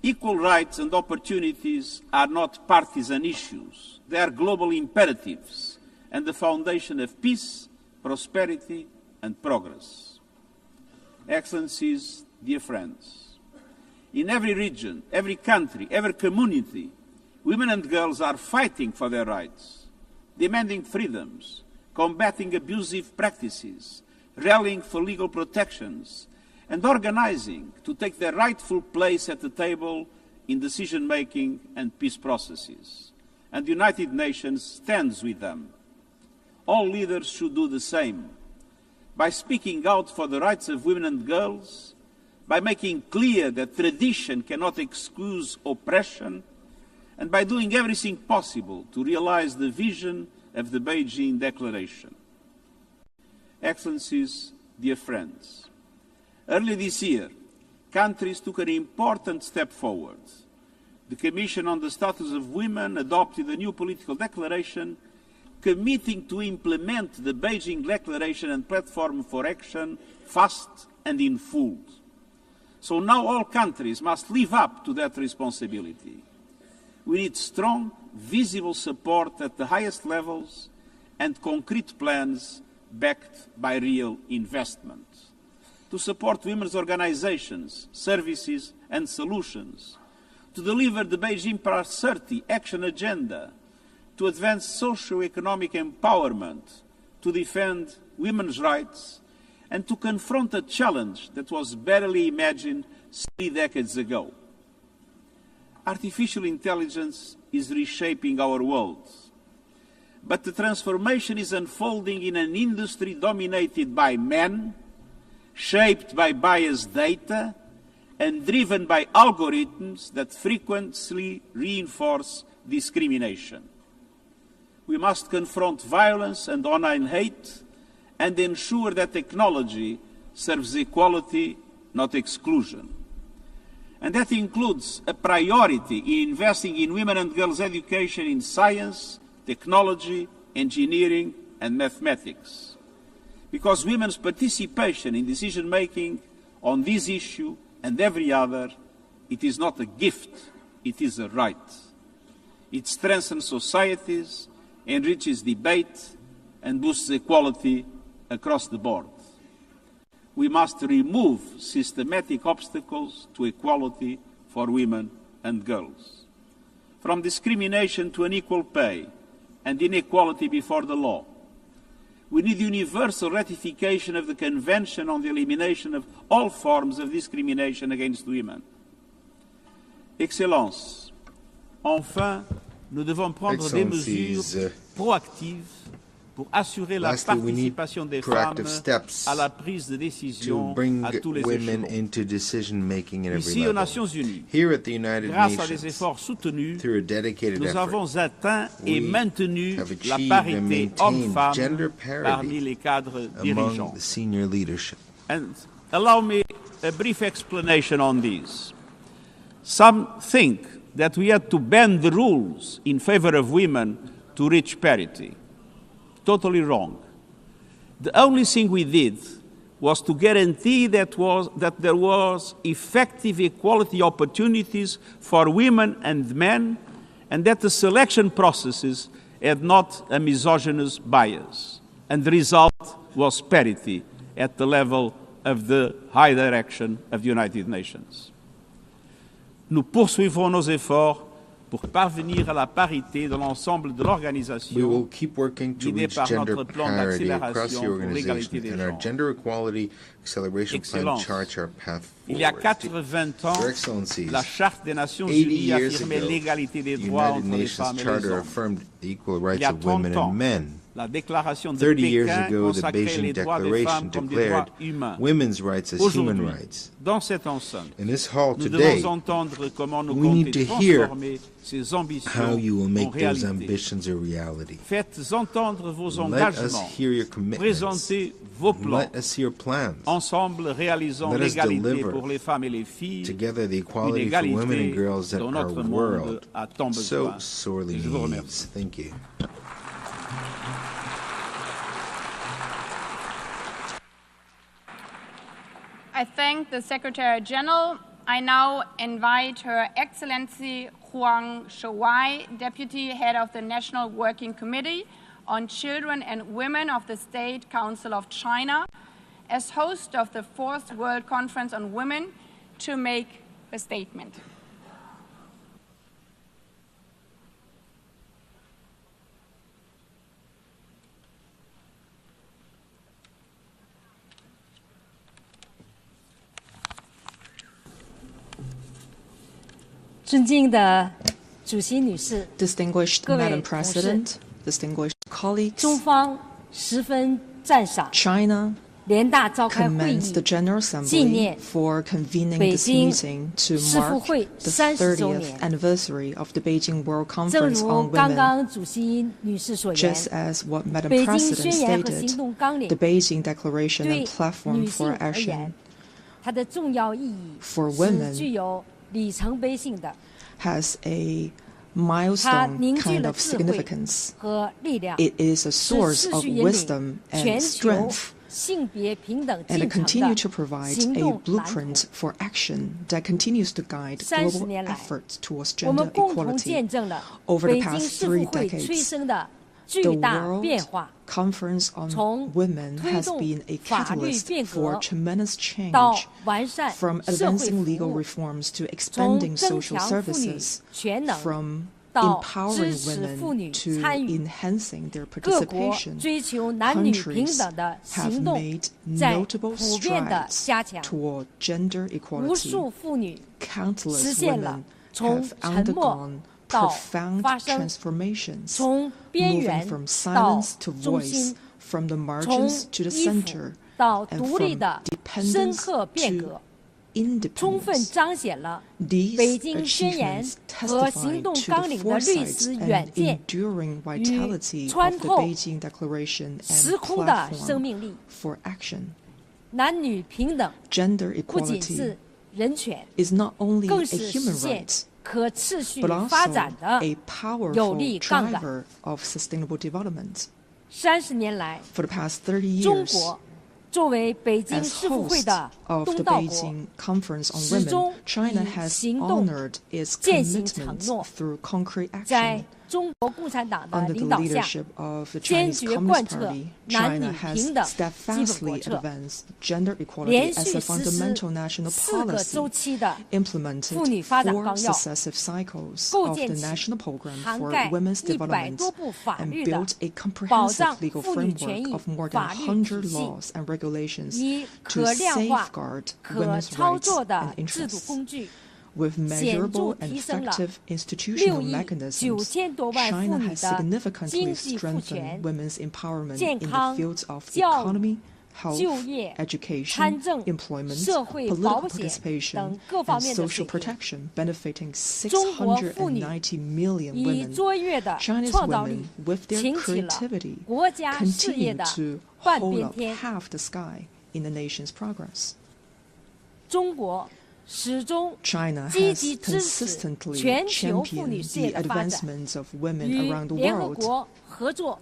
Equal rights and opportunities are not partisan issues. They are global imperatives and the foundation of peace, prosperity, and progress. Excellencies, dear friends, in every region, every country, every community, women and girls are fighting for their rights, demanding freedoms, combating abusive practices, rallying for legal protections, and organizing to take their rightful place at the table in decision-making and peace processes. And the United Nations stands with them. All leaders should do the same, by speaking out for the rights of women and girls, by making clear that tradition cannot excuse oppression, and by doing everything possible to realize the vision of the Beijing Declaration. Excellencies, dear friends, early this year, countries took an important step forward. The Commission on the Status of Women adopted a new political declaration committing to implement the Beijing Declaration and Platform for Action fast and in full. So now all countries must live up to that responsibility. We need strong, visible support at the highest levels and concrete plans backed by real investment. To support women's organizations, services and solutions, to deliver the Beijing Plus 30 action agenda, to advance socio-economic empowerment, to defend women's rights, and to confront a challenge that was barely imagined 3 decades ago. Artificial intelligence is reshaping our world, but the transformation is unfolding in an industry dominated by men, shaped by biased data, and driven by algorithms that frequently reinforce discrimination. We must confront violence and online hate and ensure that technology serves equality, not exclusion. And that includes a priority in investing in women and girls' education in science, technology, engineering, and mathematics. Because women's participation in decision-making on this issue and every other, it is not a gift, it is a right. It strengthens societies, enriches debate, and boosts equality across the board. We must remove systematic obstacles to equality for women and girls. From discrimination to unequal pay and inequality before the law. We need universal ratification of the Convention on the Elimination of all forms of discrimination against women.
Excellences, enfin, nous devons prendre des mesures proactives pour assurer la participation des femmes à la prise de décision à tous les échelons. Ici, aux Nations Unies, grâce à des efforts soutenus, nous avons atteint et maintenu la parité homme-femme parmi les cadres dirigeants. And allow me a brief explanation on this. Some think that we had to bend the rules in favor of women to reach parity. Totally wrong. The only thing we did was to guarantee that there was effective equality opportunities for women and men, and that the selection processes had not a misogynist bias. And the result was parity at the level of the high direction of the United Nations. Nous poursuivrons nos efforts pour parvenir à la parité dans l'ensemble de l'organisation, guidée par notre plan d'accélération pour l'égalité des genres. Excellence, il y a 80 ans, la Charte des Nations Unies affirmait l'égalité des droits entre les femmes et les hommes. Il y a 30 ans, la déclaration de Pékin consacrait les droits des femmes comme des droits humains. Aujourd'hui, dans cette enceinte, nous devons entendre comment nous comptons transformer ces ambitions en réalité. Faites entendre vos engagements, présentez vos plans. Ensemble, réalisons l'égalité pour les femmes et les filles, une égalité dont notre monde a tant besoin. Je vous remercie.
I thank the Secretary General I now invite Her Excellency Huang Shouai, Deputy Head of the National Working Committee on Children and Women of the State Council of China, as host of the 4th World Conference on Women, to make a statement.
Distinguished Madam President, distinguished colleagues, China commends the General Assembly for convening this meeting to mark the 30th anniversary of the Beijing World Conference on Women. Just as what Madam President stated, the Beijing Declaration and Platform for Action for Women has a milestone kind of significance. It is a source of wisdom and strength, and it continues to provide a blueprint for action that continues to guide global efforts towards gender equality. Over the past 3 decades, the World Conference on Women has been a catalyst for tremendous change, from advancing legal reforms to expanding social services, from empowering women to enhancing their participation. Countries have made notable strides toward gender equality. Countless women have undergone profound transformations, moving from silence to voice, from the margins to the center, and from dependence to independence. These achievements testify to the foresight and enduring vitality of the Beijing Declaration and Platform for Action. Gender equality is not only a human right, but also a powerful driver of sustainable development. For the past 30 years, as host of the Beijing Conference on Women, China has honored its commitments through concrete action. Under the leadership of the Chinese Communist Party, China has steadfastly advanced gender equality as a fundamental national policy, implemented 4 successive cycles of the National Program for Women's Development, and built a comprehensive legal framework of more than 100 laws and regulations to safeguard women's rights and interests. With measurable and effective institutional mechanisms, China has significantly strengthened women's empowerment in the fields of economy, health, education, employment, political participation, and social protection, benefiting 690 million women. China's women, with their creativity, continue to hold up half the sky in the nation's progress. China has consistently championed the advancements of women around the world.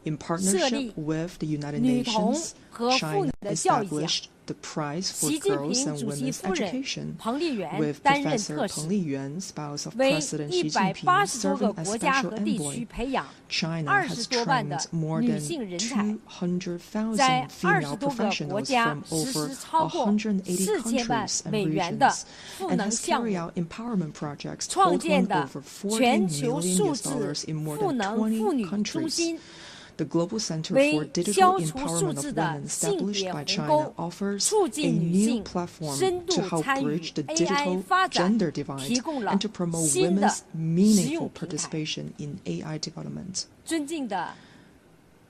In partnership with the United Nations, China established the Prize for Girls and Women's Education, with Professor Peng Liyuan, spouse of President Xi Jinping, serving as special envoy. China has trained more than 200,000 female professionals from over 180 countries and regions, and has carried out empowerment projects totaling over $14 million in more than 20 countries. The Global Center for Digital Empowerment of Women, established by China, offers a new platform to help bridge the digital gender divide and to promote women's meaningful participation in AI development.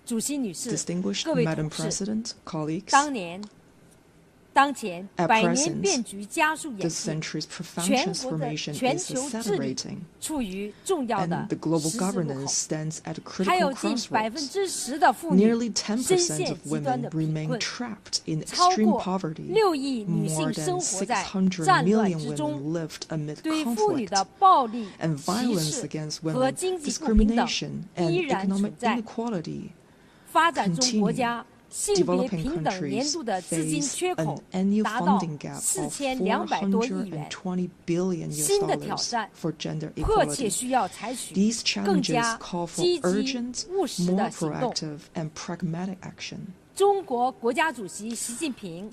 Distinguished Madam President, colleagues, at present, the century's profound transformation is accelerating, and the global governance stands at a critical crossroads. Nearly 10% of women remain trapped in extreme poverty. More than 600 million women lived amid conflict, and violence against women, discrimination, and economic inequality continue. developing countries face an annual funding gap of $420 billion for gender equality. These challenges call for urgent, more proactive, and pragmatic action.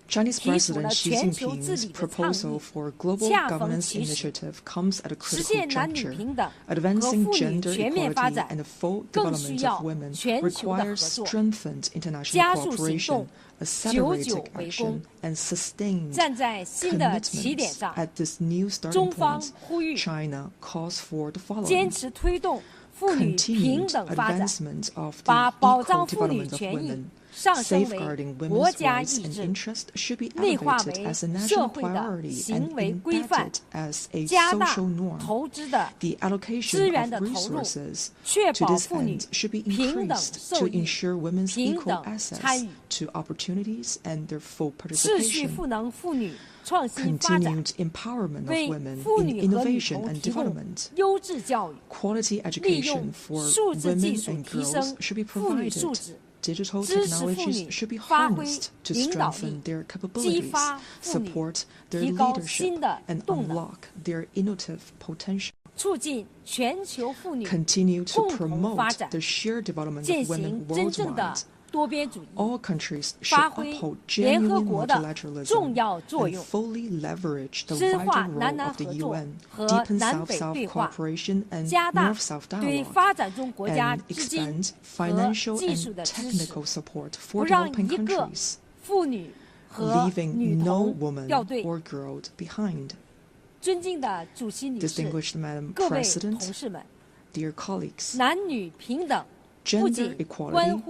Chinese President Xi Jinping's proposal for a global governance initiative comes at a critical juncture. Advancing gender equality and the full development of women requires strengthened international cooperation, accelerated action, and sustained commitments. At this new starting point, China calls for the following: continued advancement of the equal development of women. Safeguarding women's rights and interests should be elevated as a national priority and embedded as a social norm. The allocation of resources to this end should be increased to ensure women's equal access to opportunities and their full participation. Continued empowerment of women in innovation and development. Quality education for women and girls should be provided. Digital technologies should be harnessed to strengthen their capabilities, support their leadership, and unlock their innovative potential. Continue to promote the shared development of women worldwide. All countries should uphold genuine multilateralism and fully leverage the vital role of the UN, deepen South-South cooperation and North-South dialogue, and expand financial and technical support for developing countries, leaving no woman or girl behind. Distinguished Madam President, dear colleagues, gender equality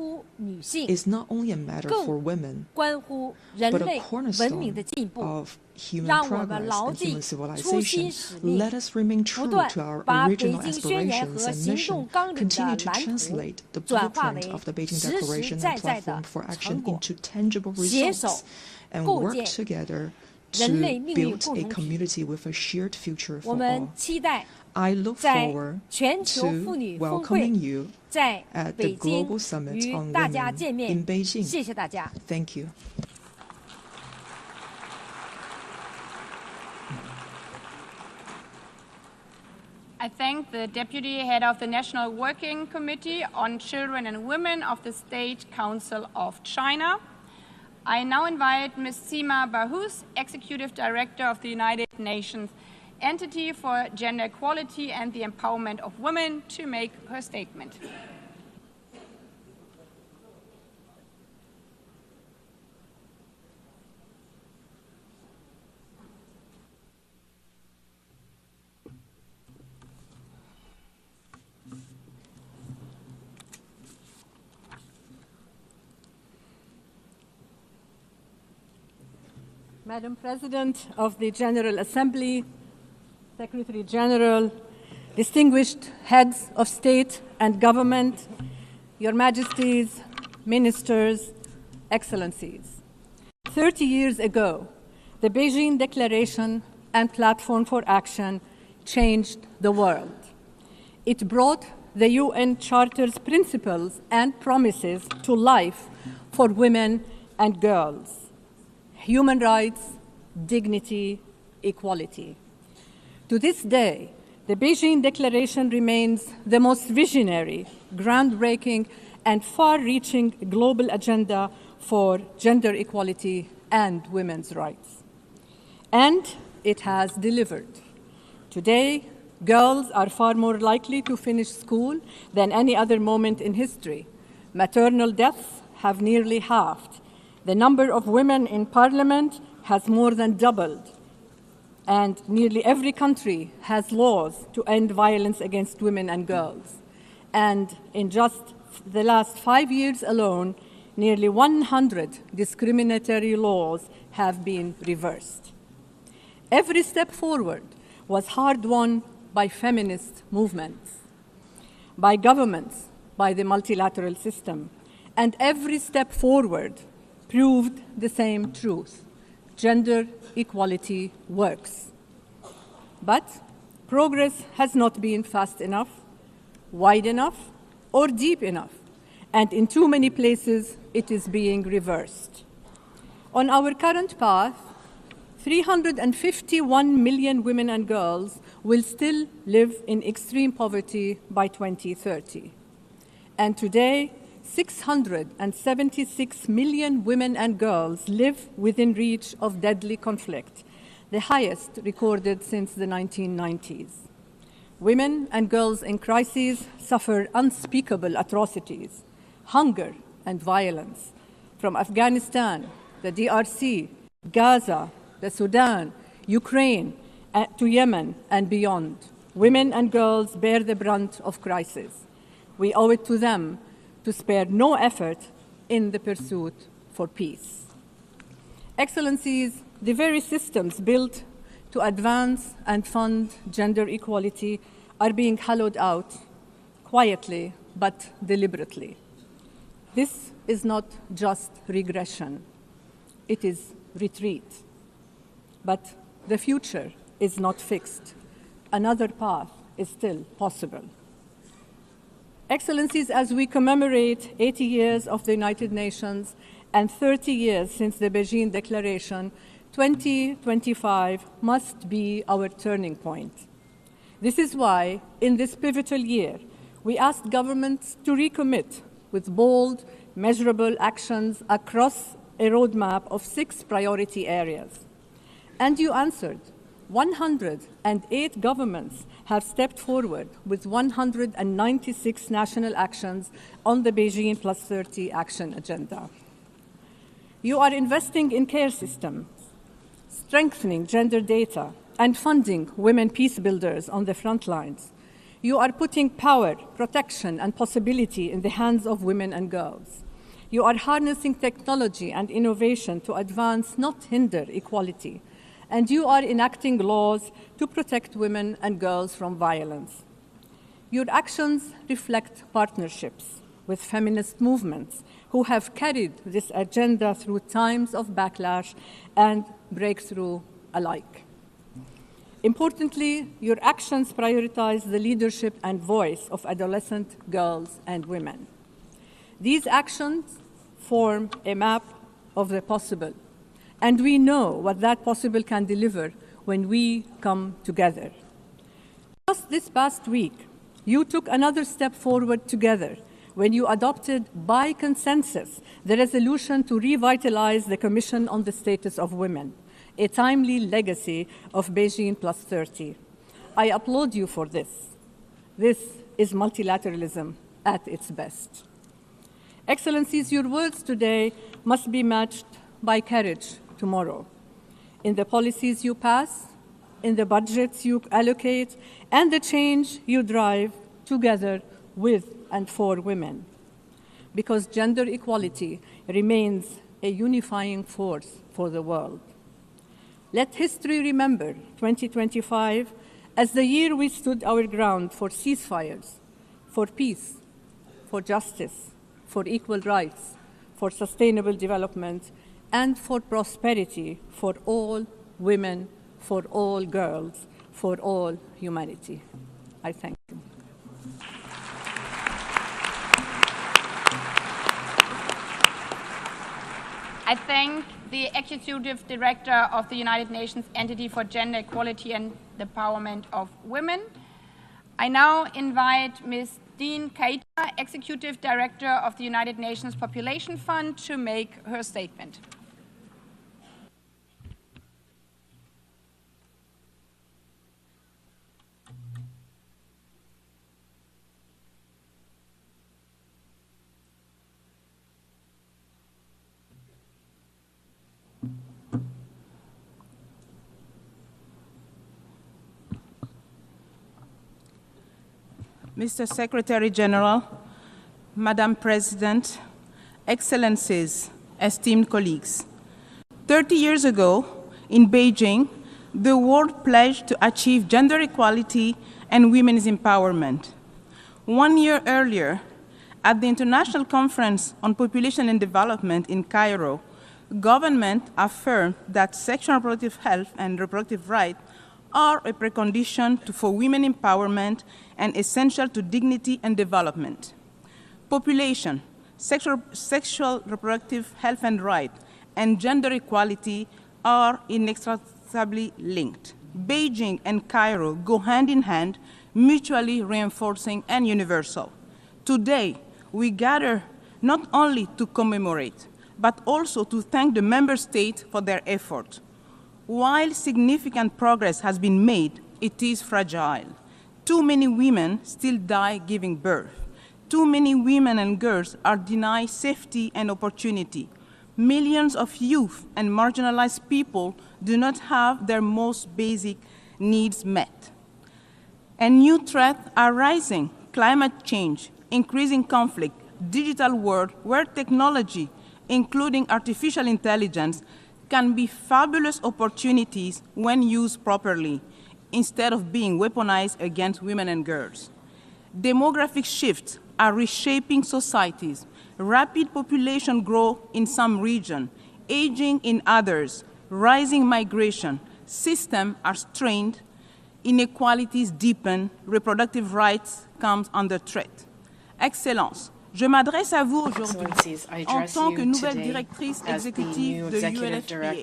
is not only a matter for women, but a cornerstone of human progress and human civilization. Let us remain true to our original aspirations and mission, continue to translate the blueprint of the Beijing Declaration and platform for action into tangible results, and work together to build a community with a shared future for all. I look forward to welcoming you at the Global Summit on Women in Beijing. Thank you.
I thank the Deputy Head of the National Working Committee on Children and Women of the State Council of China. I now invite Ms. Sima Bahous, Executive Director of the United Nations Entity for Gender Equality and the Empowerment of Women, to make her statement.
Madam President of the General Assembly, Secretary General, distinguished heads of state and government, Your Majesties, ministers, excellencies. 30 years ago, the Beijing Declaration and Platform for Action changed the world. It brought the UN Charter's principles and promises to life for women and girls: human rights, dignity, equality. To this day, the Beijing Declaration remains the most visionary, groundbreaking, and far-reaching global agenda for gender equality and women's rights. And it has delivered. Today, girls are far more likely to finish school than any other moment in history. Maternal deaths have nearly halved. The number of women in parliament has more than doubled. And nearly every country has laws to end violence against women and girls. And in just the last 5 years alone, nearly 100 discriminatory laws have been reversed. Every step forward was hard-won by feminist movements, by governments, by the multilateral system. And every step forward proved the same truth: gender equality works. But progress has not been fast enough, wide enough, or deep enough. and in too many places it is being reversed. On our current path, 351 million women and girls will still live in extreme poverty by 2030. And today, 676 million women and girls live within reach of deadly conflict, the highest recorded since the 1990s. Women and girls in crises suffer unspeakable atrocities, hunger and violence from Afghanistan, the DRC, Gaza, the Sudan, Ukraine, to Yemen and beyond. Women and girls bear the brunt of crisis. We owe it to them to spare no effort in the pursuit for peace. Excellencies, the very systems built to advance and fund gender equality are being hollowed out quietly but deliberately. This is not just regression, it is retreat. But the future is not fixed. Another path is still possible. Excellencies, as we commemorate 80 years of the United Nations and 30 years since the Beijing Declaration, 2025 must be our turning point. This is why, in this pivotal year, we asked governments to recommit with bold, measurable actions across a roadmap of 6 priority areas. And you answered. 108 governments have stepped forward with 196 national actions on the Beijing Plus 30 action agenda. You are investing in care systems, strengthening gender data, and funding women peace builders on the front lines. You are putting power, protection, and possibility in the hands of women and girls. You are harnessing technology and innovation to advance, not hinder, equality. And you are enacting laws to protect women and girls from violence. Your actions reflect partnerships with feminist movements who have carried this agenda through times of backlash and breakthrough alike. Importantly, your actions prioritize the leadership and voice of adolescent girls and women. These actions form a map of the possible. And we know what that possible can deliver when we come together. Just this past week, you took another step forward together when you adopted by consensus the resolution to revitalize the Commission on the Status of Women, a timely legacy of Beijing Plus 30. I applaud you for this. This is multilateralism at its best. Excellencies, your words today must be matched by courage tomorrow. In the policies you pass, in the budgets you allocate, and the change you drive together with and for women. Because gender equality remains a unifying force for the world. Let history remember 2025 as the year we stood our ground for ceasefires, for peace, for justice, for equal rights, for sustainable development, and for prosperity for all women, for all girls, for all humanity. I thank you.
I thank the Executive Director of the United Nations Entity for Gender Equality and the Empowerment of Women. I now invite Ms. Dean Keita, Executive Director of the United Nations Population Fund, to make her statement.
Mr. Secretary General, Madam President, Excellencies, esteemed colleagues. 30 years ago, in Beijing, the world pledged to achieve gender equality and women's empowerment. 1 year earlier, at the International Conference on Population and Development in Cairo, government affirmed that sexual and reproductive health and reproductive rights are a precondition for women empowerment and essential to dignity and development. Population, sexual reproductive health and rights, and gender equality are inextricably linked. Beijing and Cairo go hand in hand, mutually reinforcing and universal. Today, we gather not only to commemorate, but also to thank the member states for their effort. While significant progress has been made, it is fragile. Too many women still die giving birth. Too many women and girls are denied safety and opportunity. Millions of youth and marginalized people do not have their most basic needs met. And new threats are rising: climate change, increasing conflict, digital world where technology, including artificial intelligence, can be fabulous opportunities when used properly, instead of being weaponized against women and girls. Demographic shifts are reshaping societies. Rapid population growth in some regions, aging in others, rising migration, systems are strained, inequalities deepen, reproductive rights come under threat. Excellences, je m'adresse à vous aujourd'hui en tant que nouvelle directrice exécutive de UNFPA.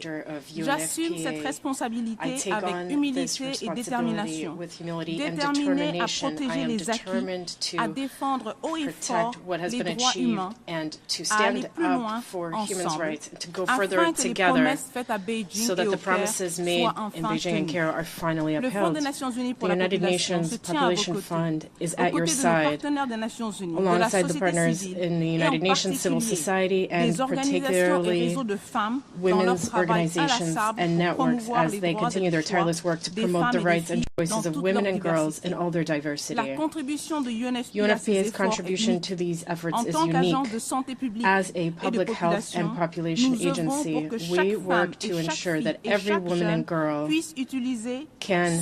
J'assume cette responsabilité avec humilité et détermination, déterminée à protéger les acquis, à défendre haut et fort les droits humains, à aller plus loin ensemble, afin que les promesses faites à Beijing et au Caire soient enfin tenues. Le Fonds des Nations Unies pour la population se tient à vos côtés, aux côtés de nos partenaires des Nations Unies, de la société
in the United Nations, civil society, and particularly women's organizations and networks as they continue their tireless work to promote the rights and choices of women and girls in all their diversity. UNFPA's contribution to these efforts is unique. As a public health and population agency, we work to ensure that every woman and girl can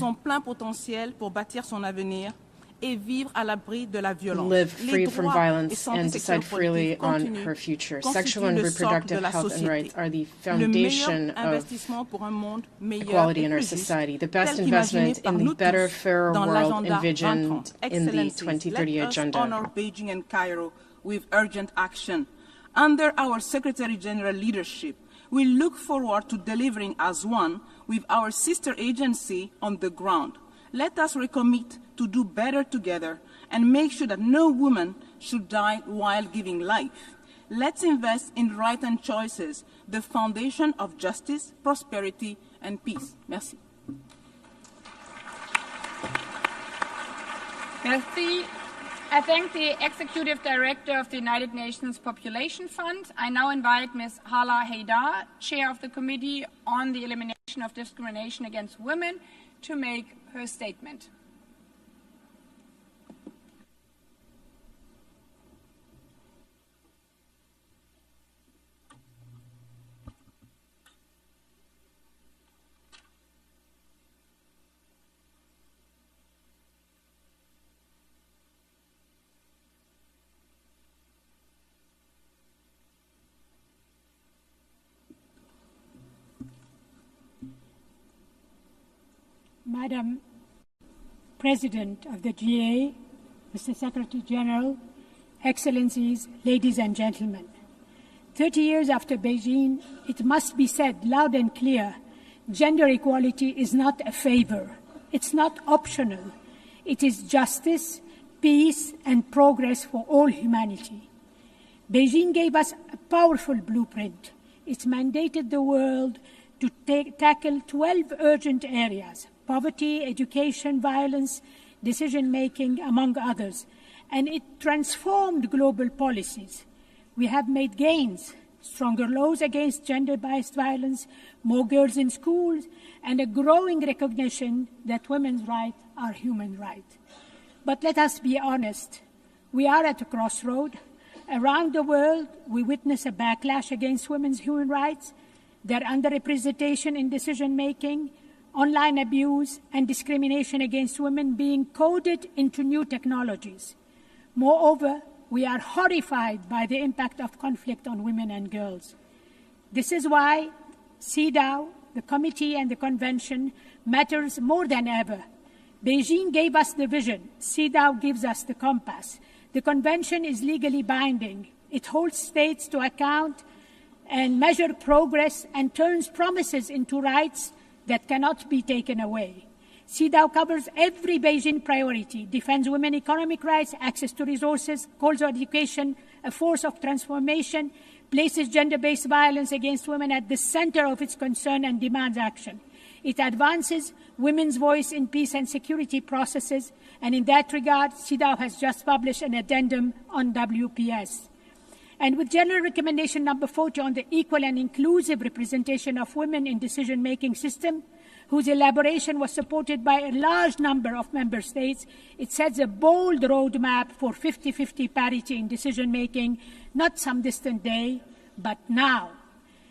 live free from violence and decide freely on her future. Sexual and reproductive health and rights are the foundation of equality in our society, the best investment in the better, fairer world envisioned in the 2030 agenda.
Honor Beijing and Cairo with urgent action. Under our Secretary General leadership, we look forward to delivering as one with our sister agency on the ground. Let us recommit to do better together and make sure that no woman should die while giving life. Let's invest in right and choices, the foundation of justice, prosperity, and peace. Merci.
Merci. I thank the Executive Director of the United Nations Population Fund. I now invite Ms. Hala Haidar, Chair of the Committee on the Elimination of Discrimination Against Women, to make her statement.
Madam President of the GA, Mr. Secretary General, Excellencies, ladies and gentlemen, 30 years after Beijing, it must be said loud and clear, gender equality is not a favor. It's not optional. It is justice, peace, and progress for all humanity. Beijing gave us a powerful blueprint. It mandated the world to tackle 12 urgent areas: poverty, education, violence, decision-making, among others, and it transformed global policies. We have made gains: stronger laws against gender-based violence, more girls in schools, and a growing recognition that women's rights are human rights. But let us be honest, we are at a crossroad. Around the world, we witness a backlash against women's human rights, their underrepresentation in decision-making, online abuse, and discrimination against women being coded into new technologies. Moreover, we are horrified by the impact of conflict on women and girls. This is why CEDAW, the committee and the convention, matters more than ever. Beijing gave us the vision. CEDAW gives us the compass. The convention is legally binding. It holds states to account and measures progress and turns promises into rights that cannot be taken away. CEDAW covers every Beijing priority, defends women's economic rights, access to resources, calls for education, a force of transformation, places gender-based violence against women at the center of its concern and demands action. It advances women's voice in peace and security processes, and in that regard, CEDAW has just published an addendum on WPS. And with General Recommendation number 40 on the equal and inclusive representation of women in decision-making system, whose elaboration was supported by a large number of member states, it sets a bold roadmap for 50-50 parity in decision-making, not some distant day, but now.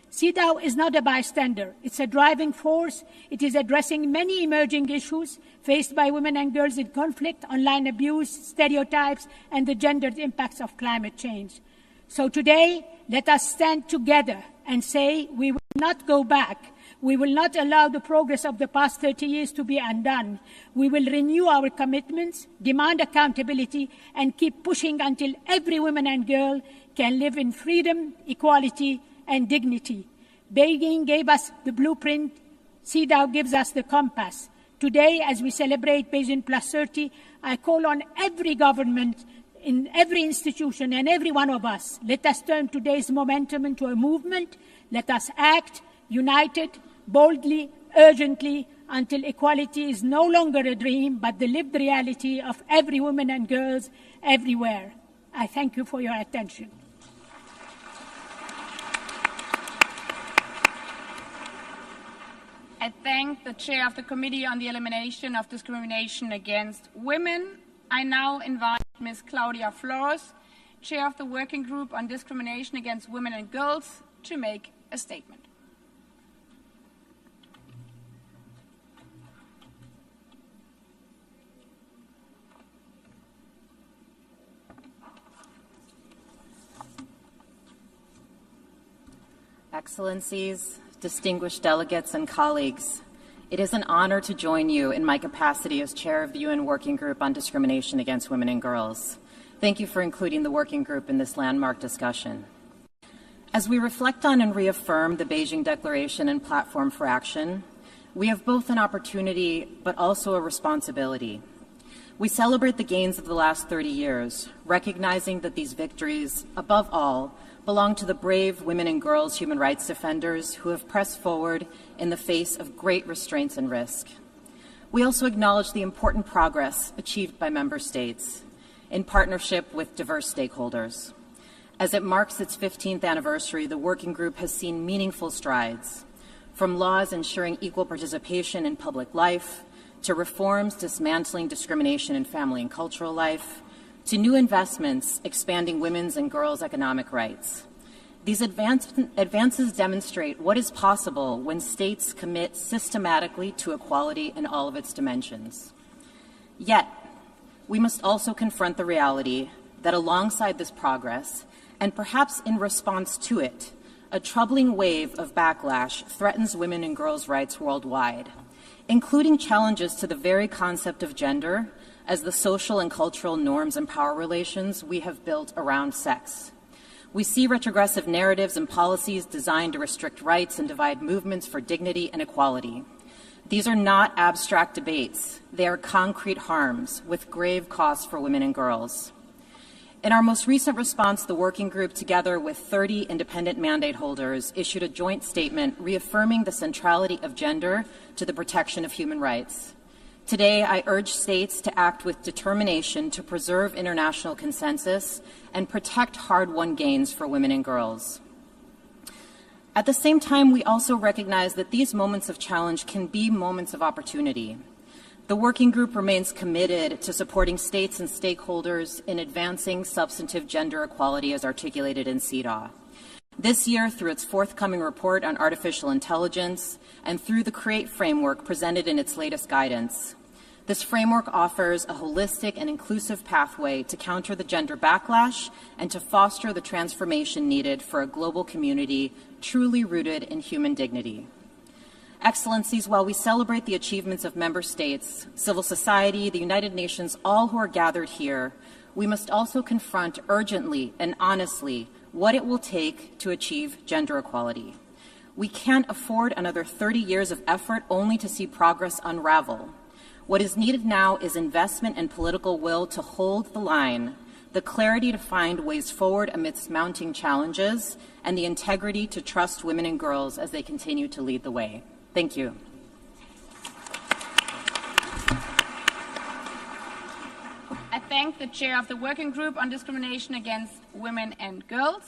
CEDAW is not a bystander. It's a driving force. It is addressing many emerging issues faced by women and girls in conflict, online abuse, stereotypes, and the gendered impacts of climate change. So today, let us stand together and say we will not go back. We will not allow the progress of the past 30 years to be undone. We will renew our commitments, demand accountability, and keep pushing until every woman and girl can live in freedom, equality, and dignity. Beijing gave us the blueprint. CEDAW gives us the compass. Today, as we celebrate Beijing Plus 30, I call on every government, in every institution, and every one of us. Let us turn today's momentum into a movement. Let us act united, boldly, urgently, until equality is no longer a dream, but the lived reality of every woman and girls everywhere. I thank you for your attention.
I thank the Chair of the Committee on the Elimination of Discrimination Against Women. I now invite Ms. Claudia Flores, Chair of the Working Group on Discrimination Against Women and Girls, to make a statement.
Excellencies, distinguished delegates and colleagues, it is an honor to join you in my capacity as chair of the UN Working Group on Discrimination Against Women and Girls. Thank you for including the working group in this landmark discussion. As we reflect on and reaffirm the Beijing Declaration and Platform for Action, we have both an opportunity but also a responsibility. We celebrate the gains of the last 30 years, recognizing that these victories, above all, belong to the brave women and girls human rights defenders who have pressed forward in the face of great restraints and risk. We also acknowledge the important progress achieved by member states in partnership with diverse stakeholders. As it marks its 15th anniversary, the working group has seen meaningful strides, from laws ensuring equal participation in public life, to reforms dismantling discrimination in family and cultural life, to new investments expanding women's and girls' economic rights. These advances demonstrate what is possible when states commit systematically to equality in all of its dimensions. Yet, we must also confront the reality that alongside this progress, and perhaps in response to it, a troubling wave of backlash threatens women and girls' rights worldwide, including challenges to the very concept of gender as the social and cultural norms and power relations we have built around sex. We see retrogressive narratives and policies designed to restrict rights and divide movements for dignity and equality. These are not abstract debates. They are concrete harms with grave costs for women and girls. In our most recent response, the working group, together with 30 independent mandate holders, issued a joint statement reaffirming the centrality of gender to the protection of human rights. Today, I urge states to act with determination to preserve international consensus and protect hard-won gains for women and girls. At the same time, we also recognize that these moments of challenge can be moments of opportunity. The working group remains committed to supporting states and stakeholders in advancing substantive gender equality as articulated in CEDAW. This year, through its forthcoming report on artificial intelligence and through the CREATE framework presented in its latest guidance, this framework offers a holistic and inclusive pathway to counter the gender backlash and to foster the transformation needed for a global community truly rooted in human dignity. Excellencies, while we celebrate the achievements of member states, civil society, the United Nations, all who are gathered here, we must also confront urgently and honestly what it will take to achieve gender equality. We can't afford another 30 years of effort only to see progress unravel. What is needed now is investment and political will to hold the line, the clarity to find ways forward amidst mounting challenges, and the integrity to trust women and girls as they continue to lead the way. Thank you.
I thank the chair of the Working Group on Discrimination Against Women and Girls.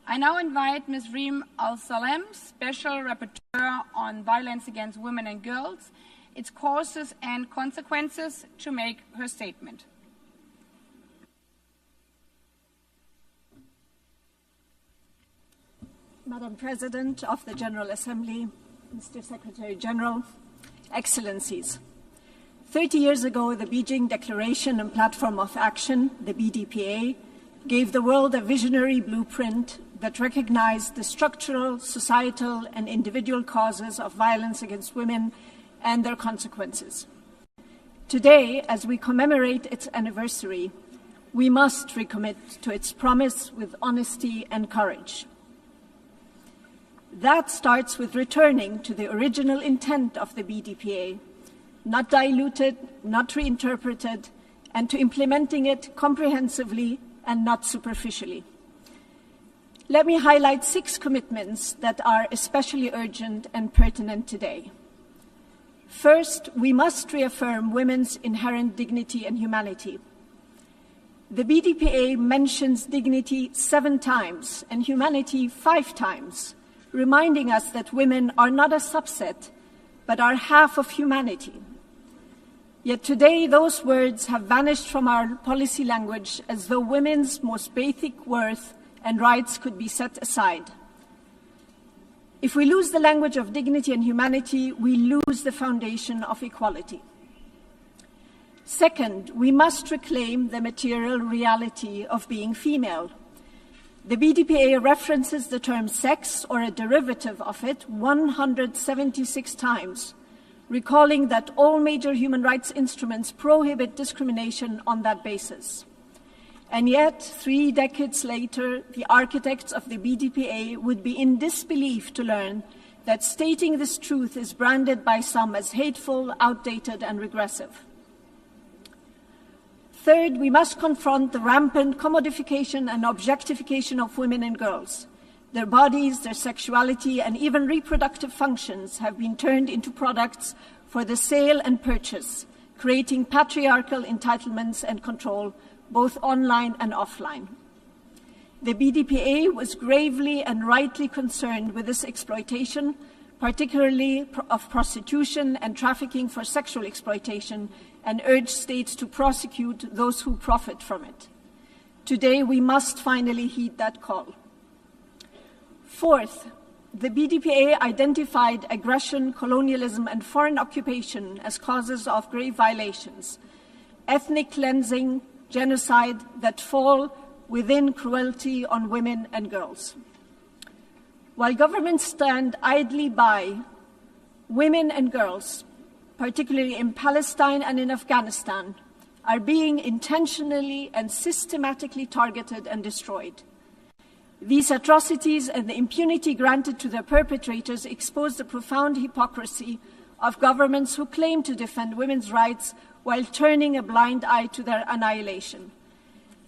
I now invite Ms. Reem Al-Salem, Special Rapporteur on Violence Against Women and Girls, its causes and consequences, to make her statement.
Madam President of the General Assembly, Mr. Secretary General, Excellencies. 30 years ago, the Beijing Declaration and Platform of Action, the BDPA, gave the world a visionary blueprint that recognized the structural, societal, and individual causes of violence against women and their consequences. Today, as we commemorate its anniversary, we must recommit to its promise with honesty and courage. That starts with returning to the original intent of the BDPA, not diluted, not reinterpreted, and to implementing it comprehensively and not superficially. Let me highlight 6 commitments that are especially urgent and pertinent today. First, we must reaffirm women's inherent dignity and humanity. The BDPA mentions dignity 7 times and humanity 5 times, reminding us that women are not a subset, but are half of humanity. Yet today, those words have vanished from our policy language as though women's most basic worth and rights could be set aside. If we lose the language of dignity and humanity, we lose the foundation of equality. Second, we must reclaim the material reality of being female. The BDPA references the term sex or a derivative of it 176 times, recalling that all major human rights instruments prohibit discrimination on that basis. And yet, 3 decades later, the architects of the BDPA would be in disbelief to learn that stating this truth is branded by some as hateful, outdated, and regressive. Third, we must confront the rampant commodification and objectification of women and girls. Their bodies, their sexuality, and even reproductive functions have been turned into products for the sale and purchase, creating patriarchal entitlements and control, both online and offline. The BDPA was gravely and rightly concerned with this exploitation, particularly of prostitution and trafficking for sexual exploitation, and urged states to prosecute those who profit from it. Today, we must finally heed that call. Fourth, the BDPA identified aggression, colonialism, and foreign occupation as causes of grave violations, ethnic cleansing, genocide that fall within cruelty on women and girls. While governments stand idly by, women and girls, particularly in Palestine and in Afghanistan, are being intentionally and systematically targeted and destroyed. These atrocities and the impunity granted to their perpetrators expose the profound hypocrisy of governments who claim to defend women's rights while turning a blind eye to their annihilation.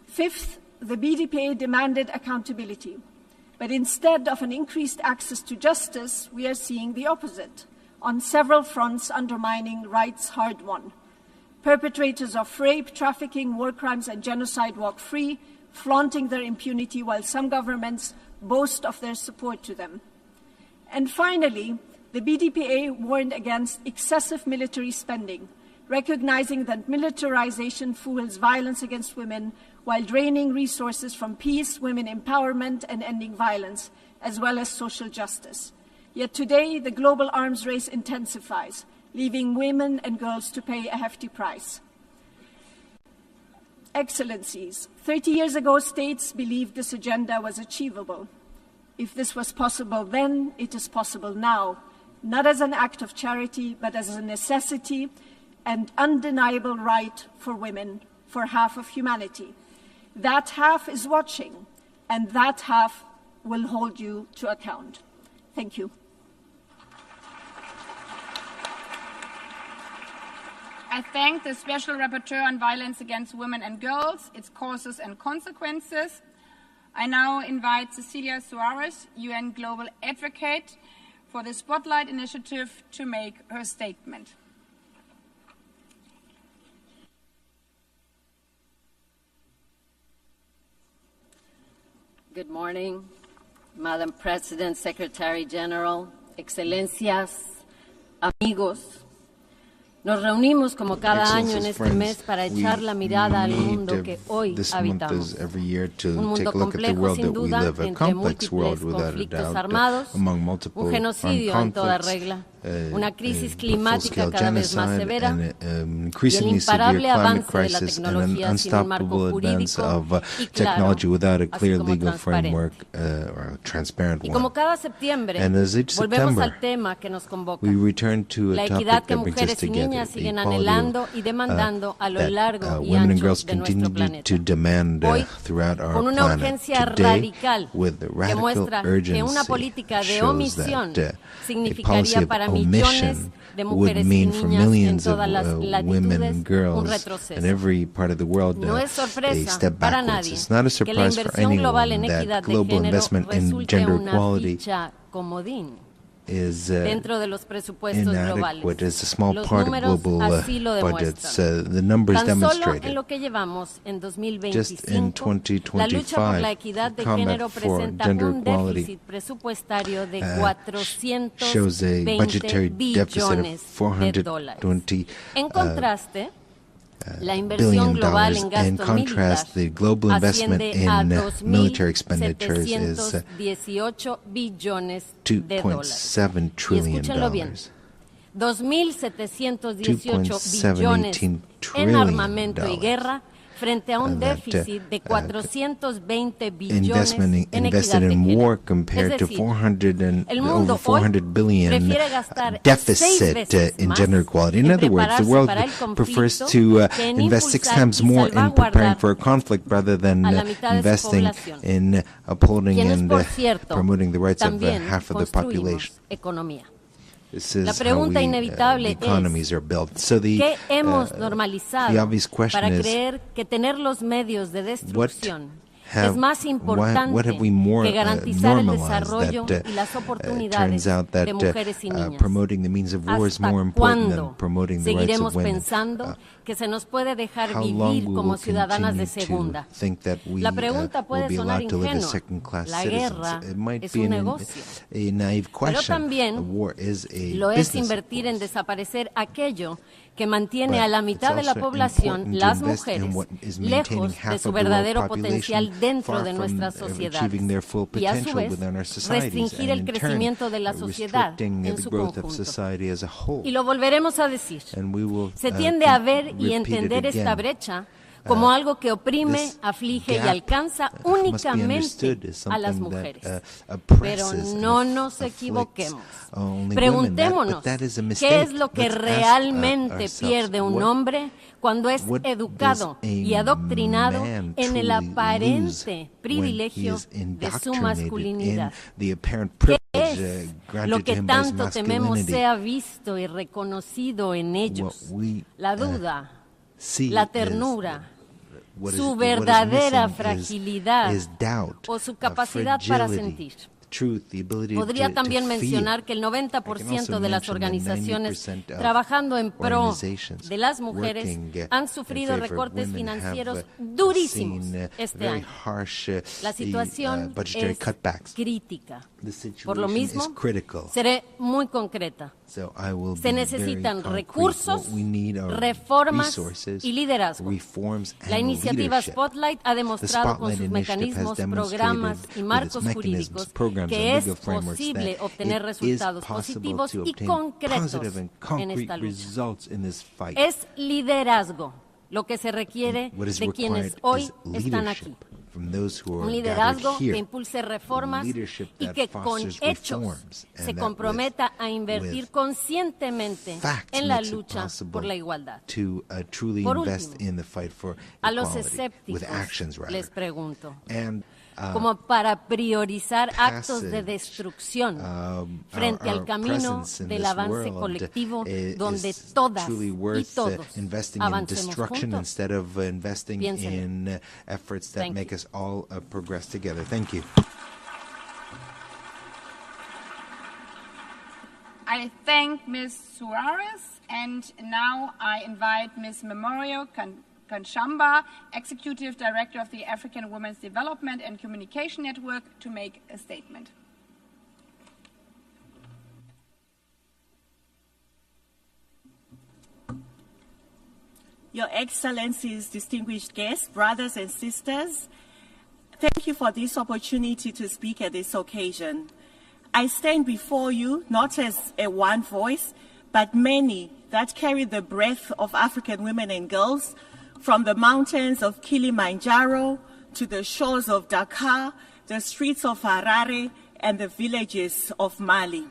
Fifth, the BDPA demanded accountability. But instead of an increased access to justice, we are seeing the opposite, on several fronts undermining rights hard won. Perpetrators of rape, trafficking, war crimes, and genocide walk free, flaunting their impunity while some governments boast of their support to them. And finally, the BDPA warned against excessive military spending, recognizing that militarization fuels violence against women while draining resources from peace, women empowerment, and ending violence, as well as social justice. Yet today, the global arms race intensifies, leaving women and girls to pay a hefty price. Excellencies, 30 years ago, states believed this agenda was achievable. If this was possible then, it is possible now, not as an act of charity, but as a necessity and undeniable right for women, for half of humanity. That half is watching, and that half will hold you to account. Thank you.
I thank the Special Rapporteur on Violence Against Women and Girls, its causes and consequences. I now invite Cecilia Suarez, UN Global Advocate for the Spotlight Initiative, to make her statement.
Good morning, Madam President, Secretary General, Excelencias, amigos. Nos reunimos como cada año en este mes para echar la mirada al mundo que hoy habitamos. Un mundo complejo, sin duda, entre múltiples conflictos armados, un genocidio en toda regla, una crisis climática cada vez más severa y el imparable avance de la tecnología sin un marco jurídico y claro, así como transparente. Y como cada septiembre, volvemos al tema que nos convoca, la equidad que mujeres y niñas siguen anhelando y demandando a lo largo y ancho de nuestro planeta. Hoy, con una urgencia radical que muestra que una política de omisión significaría para millones de mujeres y niñas en todas las latitudes un retroceso. No es sorpresa para nadie que la inversión global en equidad de género resulte una ficha comodín dentro de los presupuestos globales. Los números así lo demuestran. Tan solo en lo que llevamos en 2025, la lucha por la equidad de género presenta un déficit presupuestario de $420 billones. En contraste, la inversión global en gasto militar asciende a $2.718 billones. Y escúchenlo bien, 2.718 billones en armamento y guerra frente a un déficit de 420 billones en equidad de género. Es decir, el mundo hoy prefiere gastar 6 veces más en prepararse para el conflicto que en impulsar y salvaguardar a la mitad de su población, quienes, por cierto, también construimos economía. La pregunta inevitable es, ¿qué hemos normalizado para creer que tener los medios de destrucción es más importante que garantizar el desarrollo y las oportunidades de mujeres y niñas? ¿Hasta cuándo seguiremos pensando que se nos puede dejar vivir como ciudadanas de segunda? La pregunta puede sonar ingenua. La guerra es un negocio, pero también lo es invertir en desaparecer aquello que mantiene a la mitad de la población, las mujeres, lejos de su verdadero potencial dentro de nuestras sociedades y, a su vez, restringir el crecimiento de la sociedad en su conjunto. Y lo volveremos a decir. Se tiende a ver y entender esta brecha como algo que oprime, aflige y alcanza únicamente a las mujeres. Pero no nos equivoquemos. Preguntémonos, ¿qué es lo que realmente pierde un hombre cuando es educado y adoctrinado en el aparente privilegio de su masculinidad? ¿Qué es lo que tanto tememos sea visto y reconocido en ellos? La duda, la ternura, su verdadera fragilidad o su capacidad para sentir. Podría también mencionar que el 90% de las organizaciones trabajando en pro de las mujeres han sufrido recortes financieros durísimos este año. La situación es crítica. Por lo mismo, seré muy concreta. Se necesitan recursos, reformas y liderazgo. La iniciativa Spotlight ha demostrado con sus mecanismos, programas y marcos jurídicos que es posible obtener resultados positivos y concretos en esta lucha. Es liderazgo lo que se requiere de quienes hoy están aquí. from those who are
un
gathered
liderazgo que
here,
impulse reformas
leadership
y
that
que con
fosters
hechos
reforms,
se
and that
comprometa a invertir
with
conscientemente
facts
en la
makes it
lucha
possible
por la igualdad.
to truly
Por
invest
último,
in the fight for
a los
equality, with
escépticos
actions rather.
les pregunto,
And
como para priorizar actos de
passage,
destrucción frente al camino del avance colectivo donde todas
truly
y
worth
todos
investing in
avancemos
destruction
juntos.
instead of investing
Piénselo.
in efforts that
Thank
make
you.
us all progress together. Thank you.
I thank Ms. Suarez, and now I invite Ms. Memorio Kanshamba, Executive Director of the African Women's Development and Communication Network, to make a statement.
Your Excellencies, distinguished guests, brothers and sisters, thank you for this opportunity to speak at this occasion. I stand before you not as a one voice, but many that carry the breath of African women and girls, from the mountains of Kilimanjaro to the shores of Dakar, the streets of Harare, and the villages of Mali.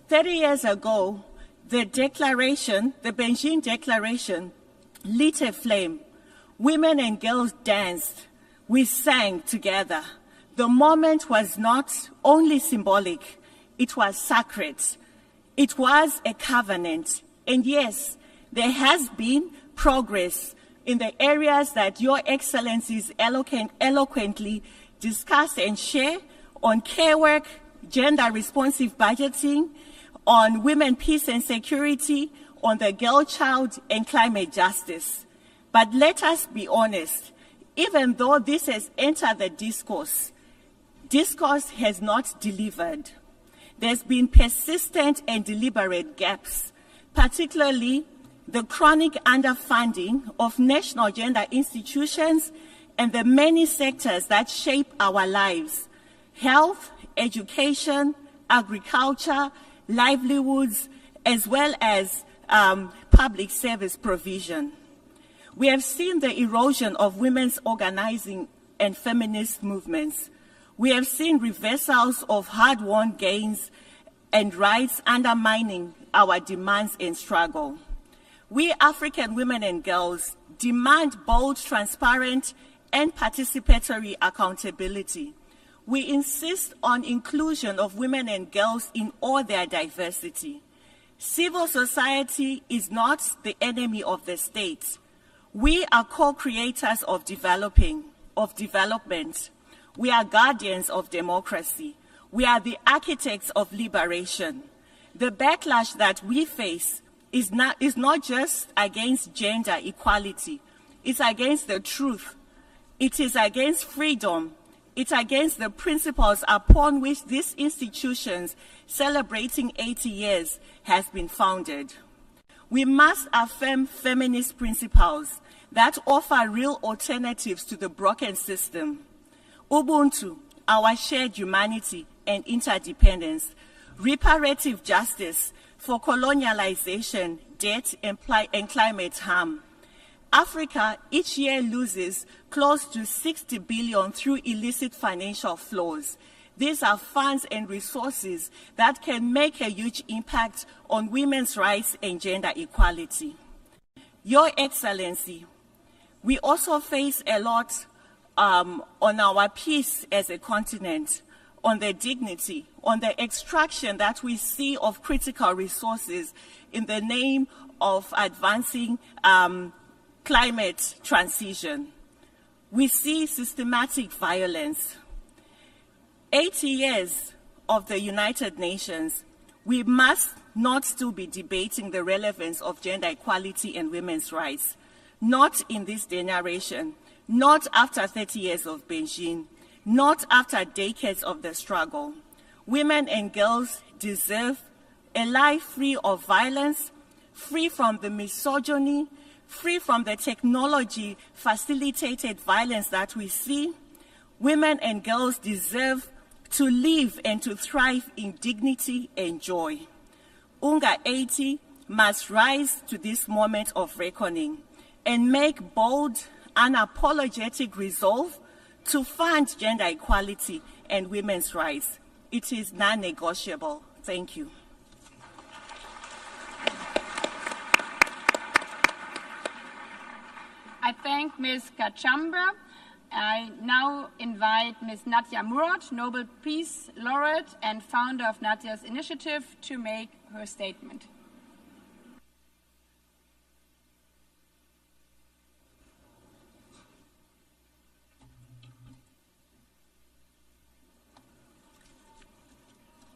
30 years ago, the Beijing Declaration, lit a flame. Women and girls danced. We sang together. The moment was not only symbolic, it was sacred. It was a covenant. And yes, there has been progress in the areas that Your Excellencies eloquently discuss and share on care work, gender-responsive budgeting, on women, peace and security, on the girl child, and climate justice. But let us be honest, even though this has entered the discourse has not delivered. There's been persistent and deliberate gaps, particularly the chronic underfunding of national gender institutions and the many sectors that shape our lives: health, education, agriculture, livelihoods, as well as public service provision. We have seen the erosion of women's organizing and feminist movements. We have seen reversals of hard-won gains and rights undermining our demands and struggle. We African women and girls demand bold, transparent, and participatory accountability. We insist on inclusion of women and girls in all their diversity. Civil society is not the enemy of the state. We are co-creators of development. We are guardians of democracy. We are the architects of liberation. The backlash that we face is not just against gender equality. It's against the truth. It is against freedom. It's against the principles upon which these institutions celebrating 80 years has been founded. We must affirm feminist principles that offer real alternatives to the broken system. Ubuntu, our shared humanity and interdependence, reparative justice for colonialization, debt, and climate harm. Africa each year loses close to 60 billion through illicit financial flows. These are funds and resources that can make a huge impact on women's rights and gender equality. Your Excellency, we also face a lot on our peace as a continent, on the dignity, on the extraction that we see of critical resources in the name of advancing climate transition. We see systematic violence. 80 years of the United Nations, we must not still be debating the relevance of gender equality and women's rights. Not in this generation, not after 30 years of Beijing, not after decades of the struggle. Women and girls deserve a life free of violence, free from the misogyny, free from the technology-facilitated violence that we see. Women and girls deserve to live and to thrive in dignity and joy. UNGA 80 must rise to this moment of reckoning and make bold, unapologetic resolve To fund gender equality and women's rights, it is non-negotiable. Thank you.
I thank Ms. Kachamba. I now invite Ms. Nadia Murad, Nobel Peace Laureate and founder of Nadia's Initiative, to make her statement.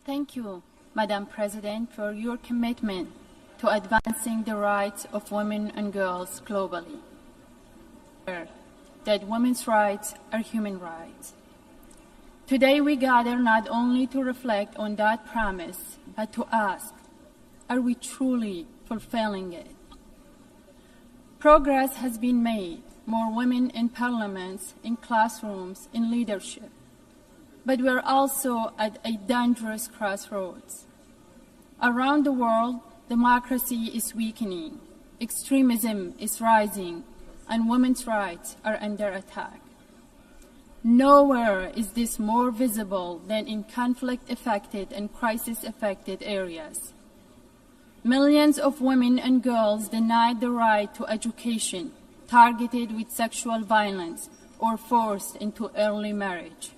Thank you, Madam President, for your commitment to advancing the rights of women and girls globally. That women's rights are human rights. Today we gather not only to reflect on that promise, but to ask, are we truly fulfilling it? Progress has been made, more women in parliaments, in classrooms, in leadership. But we're also at a dangerous crossroads. Around the world, democracy is weakening, extremism is rising, and women's rights are under attack. Nowhere is this more visible than in conflict-affected and crisis-affected areas. Millions of women and girls denied the right to education, targeted with sexual violence, or forced into early marriage.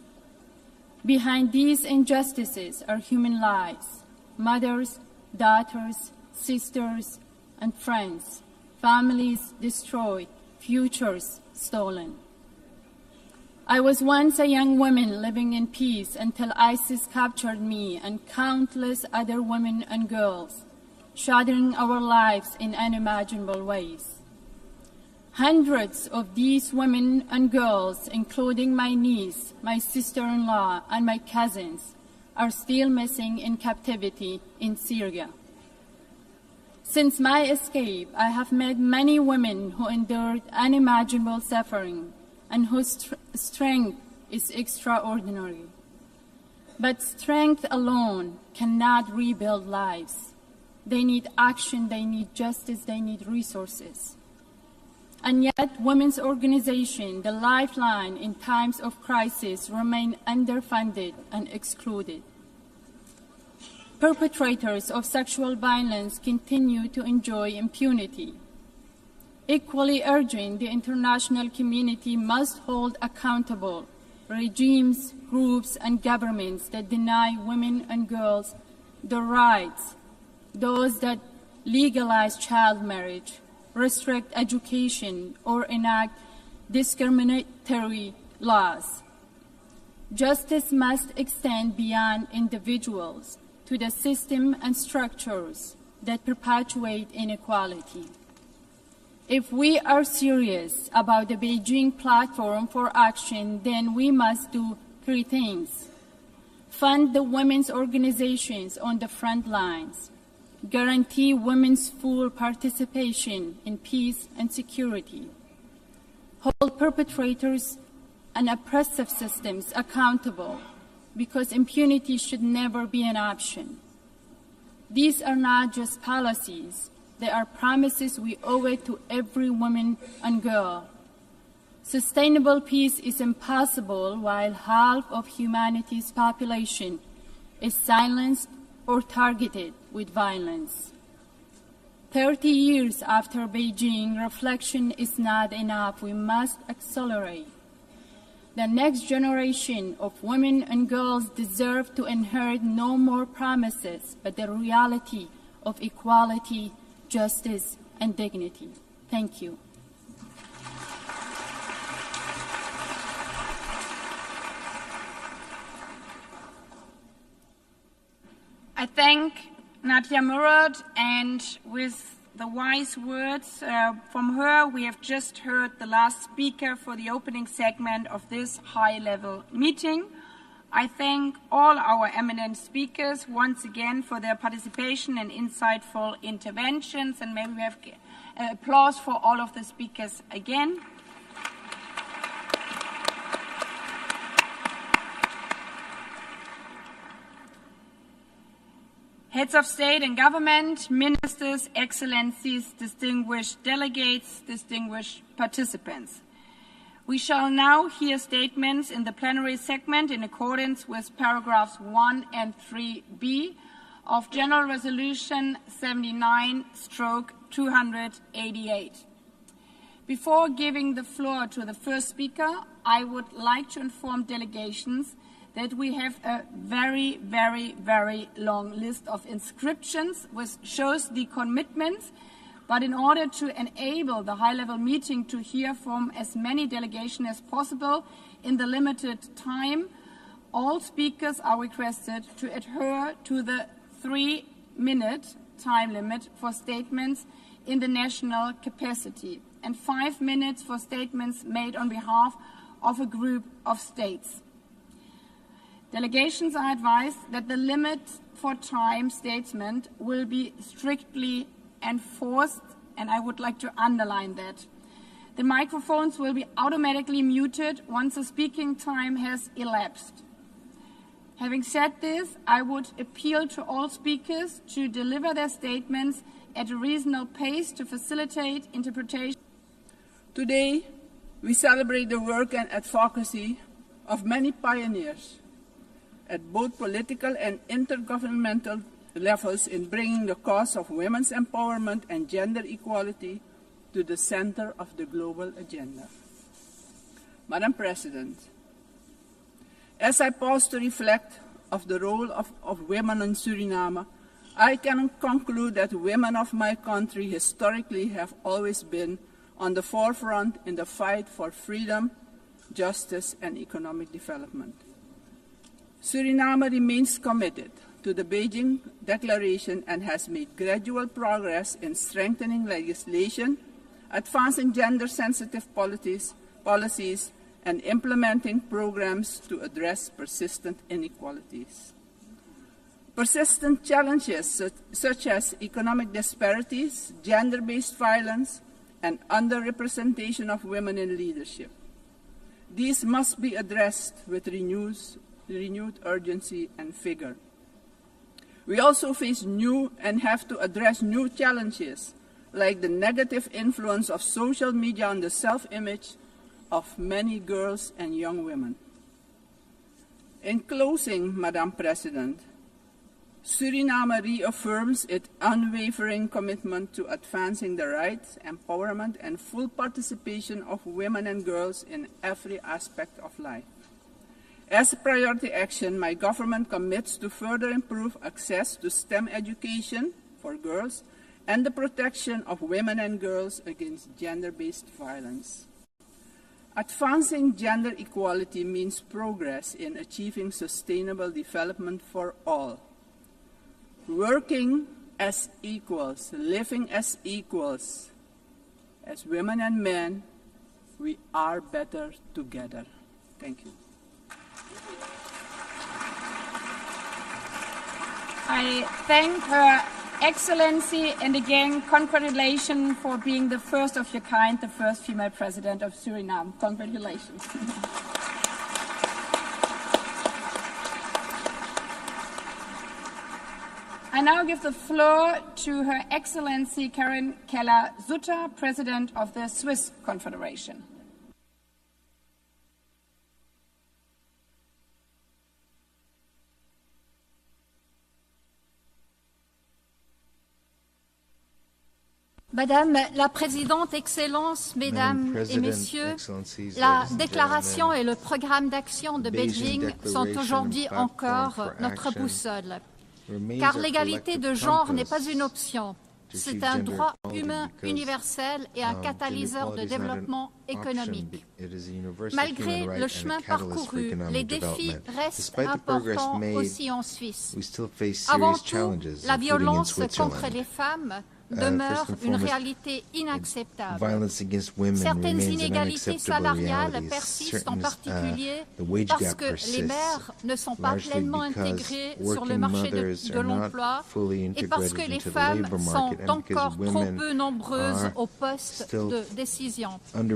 Behind these injustices are human lives, mothers, daughters, sisters, and friends, families destroyed, futures stolen. I was once a young woman living in peace until ISIS captured me and countless other women and girls, shattering our lives in unimaginable ways. Hundreds of these women and girls, including my niece, my sister-in-law, and my cousins, are still missing in captivity in Syria. Since my escape, I have met many women who endured unimaginable suffering and whose strength is extraordinary. But strength alone cannot rebuild lives. They need action, they need justice, they need resources. And yet, women's organizations, the lifeline in times of crisis, remain underfunded and excluded. Perpetrators of sexual violence continue to enjoy impunity. Equally urgent, the international community must hold accountable regimes, groups, and governments that deny women and girls the rights, those that legalize child marriage, restrict education, or enact discriminatory laws. Justice must extend beyond individuals to the system and structures that perpetuate inequality. If we are serious about the Beijing Platform for Action, then we must do three things. Fund the women's organizations on the front lines, guarantee women's full participation in peace and security, hold perpetrators and oppressive systems accountable, because impunity should never be an option. These are not just policies, they are promises we owe it to every woman and girl. Sustainable peace is impossible while half of humanity's population is silenced or targeted with violence. 30 years after Beijing, reflection is not enough. We must accelerate. The next generation of women and girls deserve to inherit no more promises, but the reality of equality, justice, and dignity. Thank you.
I thank Nadia Murad, and with the wise words from her, we have just heard the last speaker for the opening segment of this high-level meeting. I thank all our eminent speakers once again for their participation and insightful interventions, and maybe we have applause for all of the speakers again. Heads of state and government, ministers, excellencies, distinguished delegates, distinguished participants. We shall now hear statements in the plenary segment in accordance with paragraphs 1 and 3b of General Resolution 79/288. Before giving the floor to the first speaker, I would like to inform delegations that we have a very, very, very long list of inscriptions, which shows the commitments. But in order to enable the high-level meeting to hear from as many delegations as possible in the limited time, all speakers are requested to adhere to the 3-minute time limit for statements in the national capacity and 5 minutes for statements made on behalf of a group of states. Delegations are advised that the limit for time statement will be strictly enforced, and I would like to underline that. The microphones will be automatically muted once the speaking time has elapsed. Having said this, I would appeal to all speakers to deliver their statements at a reasonable pace to facilitate interpretation.
Today, we celebrate the work and advocacy of many pioneers at both political and intergovernmental levels in bringing the cause of women's empowerment and gender equality to the center of the global agenda. Madam President, as I pause to reflect on the role of women in Suriname, I can conclude that women of my country historically have always been on the forefront in the fight for freedom, justice, and economic development. Suriname remains committed to the Beijing Declaration and has made gradual progress in strengthening legislation, advancing gender-sensitive policies, and implementing programs to address persistent inequalities. Persistent challenges such as economic disparities, gender-based violence, and underrepresentation of women in leadership. These must be addressed with renewed urgency and vigor. We also face new and have to address new challenges, like the negative influence of social media on the self-image of many girls and young women. In closing, Madam President, Suriname reaffirms its unwavering commitment to advancing the rights, empowerment, and full participation of women and girls in every aspect of life. As a priority action, my government commits to further improve access to STEM education for girls and the protection of women and girls against gender-based violence. Advancing gender equality means progress in achieving sustainable development for all. Working as equals, living as equals, as women and men, we are better together. Thank you.
I thank Her Excellency, and again, congratulations for being the first of your kind, the first female president of Suriname. Congratulations. I now give the floor to Her Excellency Karen Keller-Sutter, President of the Swiss Confederation.
Madame la Présidente, Excellences, Mesdames et Messieurs, la déclaration et le programme d'action de Beijing sont aujourd'hui encore notre boussole. Car l'égalité de genre n'est pas une option, c'est un droit humain universel et un catalyseur de développement économique. Malgré le chemin parcouru, les défis restent importants aussi en Suisse. Avant tout, la violence contre les femmes demeure une réalité inacceptable. Certaines inégalités salariales persistent en particulier parce que les mères ne sont pas pleinement intégrées sur le marché de l'emploi et parce que les femmes sont encore trop peu nombreuses aux postes de décision. 30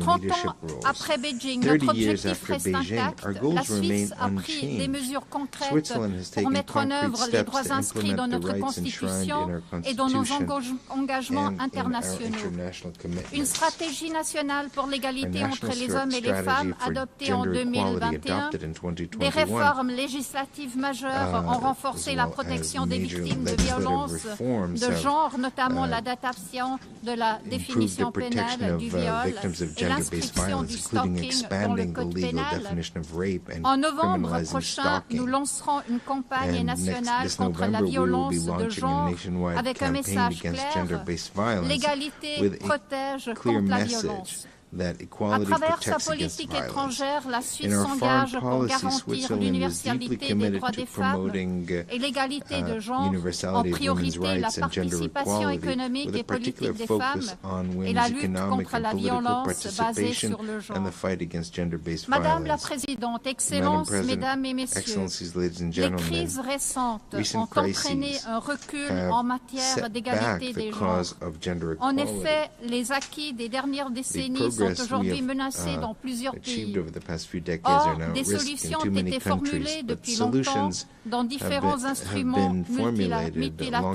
ans après Beijing, notre objectif reste intact. La Suisse a pris des mesures concrètes pour mettre en œuvre les droits inscrits dans notre Constitution et dans nos engagements internationaux. Une stratégie nationale pour l'égalité entre les hommes et les femmes adoptée en 2021. Des réformes législatives majeures ont renforcé la protection des victimes de violences de genre, notamment l'adaptation de la définition pénale du viol et l'inscription du stalking dans le code pénal. En novembre prochain, nous lancerons une campagne nationale contre la violence de genre avec un message clair: l'égalité protège contre la violence. À travers sa politique étrangère, la Suisse s'engage pour garantir l'universalité des droits des femmes et l'égalité de genre, en priorité la participation économique et politique des femmes et la lutte contre la violence basée sur le genre. Madame la Présidente, Excellences, Mesdames et Messieurs, les crises récentes ont entraîné un recul en matière d'égalité des genres. En effet, les acquis des dernières décennies sont aujourd'hui menacés dans plusieurs pays. Or, des solutions ont été formulées depuis longtemps dans différents instruments multilatéraux.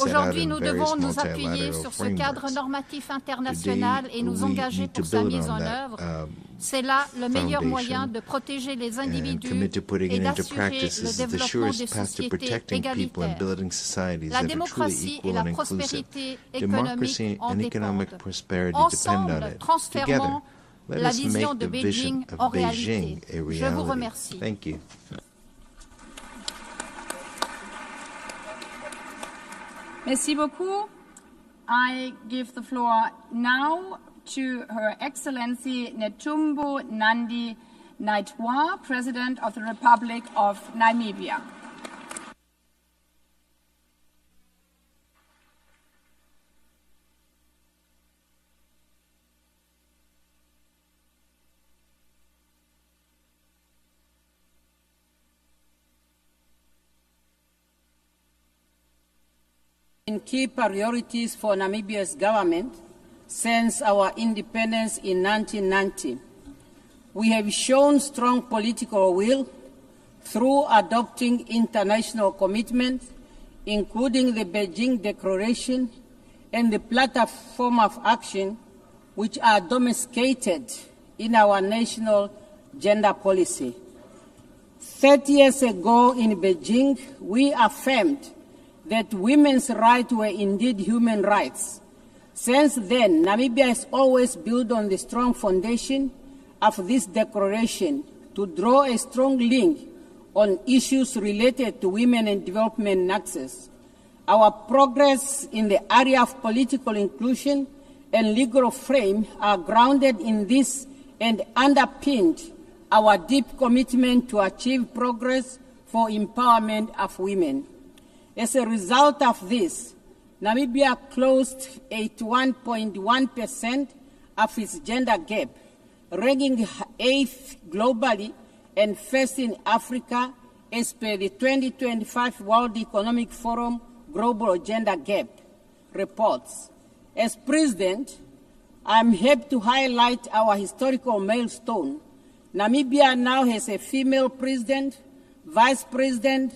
Aujourd'hui, nous devons nous appuyer sur ce cadre normatif international et nous engager pour sa mise en œuvre. C'est là le meilleur moyen de protéger les individus et d'assurer le développement des sociétés égalitaires. La démocratie et la prospérité économique en dépendent. Ensemble, transformons la vision de Beijing en réalité. Je vous remercie.
Merci beaucoup. I give the floor now to Her Excellency Netumbo Nandi-Ndaitwah, President of the Republic of Namibia.
In key priorities for Namibia's government since our independence in 1990, we have shown strong political will through adopting international commitments, including the Beijing Declaration and the Platform of Action, which are domesticated in our national gender policy. 30 years ago in Beijing, we affirmed that women's rights were indeed human rights. Since then, Namibia has always built on the strong foundation of this declaration to draw a strong link on issues related to women and development and access. Our progress in the area of political inclusion and legal frame are grounded in this and underpinned our deep commitment to achieve progress for empowerment of women. As a result of this, Namibia closed 81.1% of its gender gap, ranking 8th globally and first in Africa as per the 2025 World Economic Forum Global Gender Gap reports. As President, I'm happy to highlight our historical milestone. Namibia now has a female president, vice president,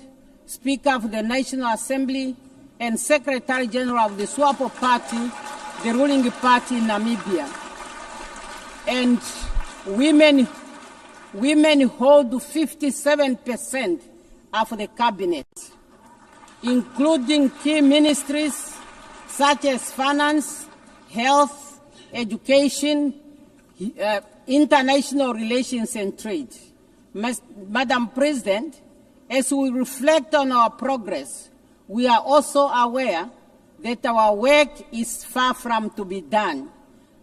Speaker of the National Assembly, and Secretary General of the SWAPO Party, the ruling party in Namibia. And women hold 57% of the cabinet, including key ministries such as finance, health, education, international relations and trade. Madam President, as we reflect on our progress, we are also aware that our work is far from to be done.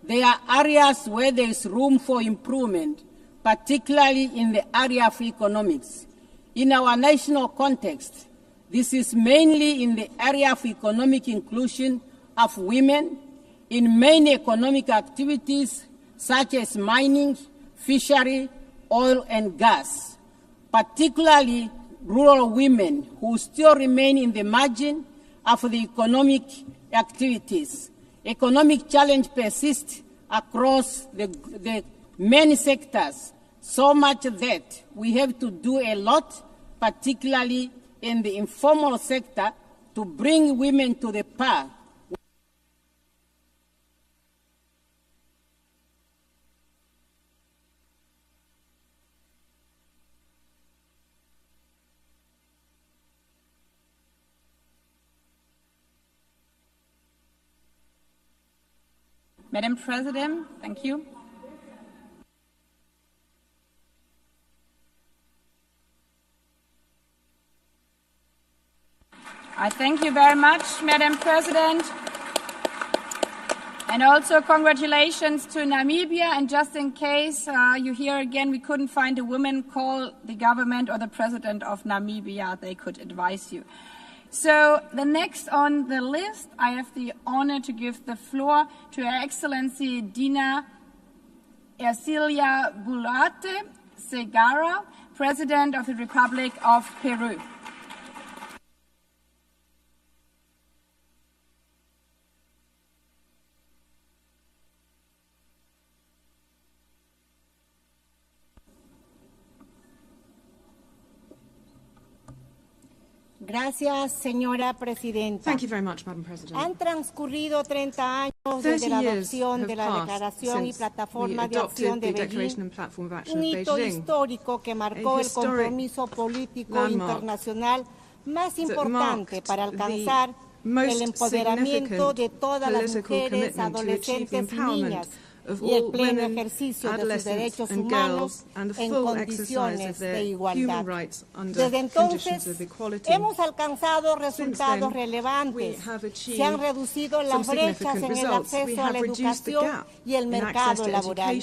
There are areas where there is room for improvement, particularly in the area of economics. In our national context, this is mainly in the area of economic inclusion of women in many economic activities such as mining, fishery, oil and gas, particularly rural women who still remain in the margin of the economic activities. Economic challenge persists across the many sectors, so much that we have to do a lot, particularly in the informal sector, to bring women to the path.
Madam President, thank you. I thank you very much, Madam President. And also congratulations to Namibia. And just in case you hear again, we couldn't find a woman, call the government or the president of Namibia. They could advise you. So the next on the list, I have the honor to give the floor to Her Excellency Dina Ercilia Boluarte Segarra, President of the Republic of Peru.
Gracias, señora presidenta.
Thank you very much, Madam President.
Han transcurrido 30 años desde la adopción de la Declaración y Plataforma de Acción de Beijing, un hito histórico que marcó el compromiso político internacional más importante para alcanzar el empoderamiento de todas las mujeres, adolescentes y niñas y el pleno ejercicio de sus derechos humanos en condiciones de igualdad. Desde entonces, hemos alcanzado resultados relevantes. Se han reducido las brechas en el acceso a la educación y el mercado laboral.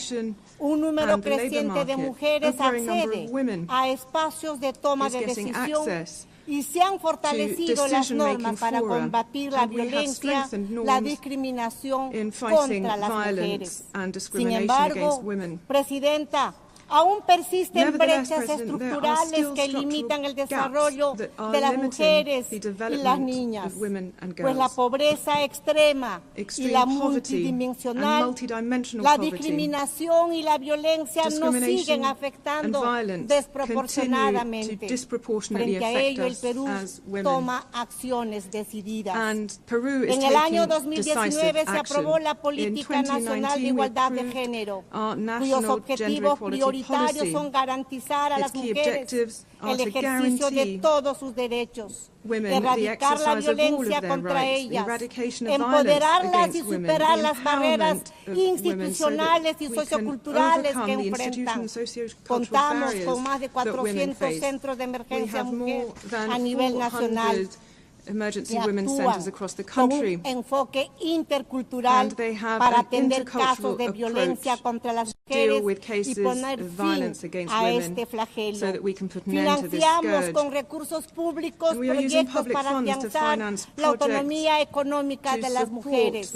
Un número creciente de mujeres accede a espacios de toma de decisión y se han fortalecido las normas para combatir la violencia, la discriminación contra las mujeres. Sin embargo, Presidenta, aún persisten brechas estructurales que limitan el desarrollo de las mujeres y las niñas, pues la pobreza extrema y la multidimensional, la discriminación y la violencia nos siguen afectando desproporcionadamente. Frente a ello, el Perú toma acciones decididas. En el año 2019 se aprobó la Política Nacional de Igualdad de Género, cuyos objetivos prioritarios son garantizar a las mujeres el ejercicio de todos sus derechos, erradicar la violencia contra ellas, empoderarlas y superar las barreras institucionales y socioculturales que enfrentan. Contamos con más de 400 centros de emergencia mujer a nivel nacional que actúan con un enfoque intercultural para atender casos de violencia contra las mujeres y poner fin a este flagelo. Financiamos con recursos públicos proyectos para afianzar la autonomía económica de las mujeres.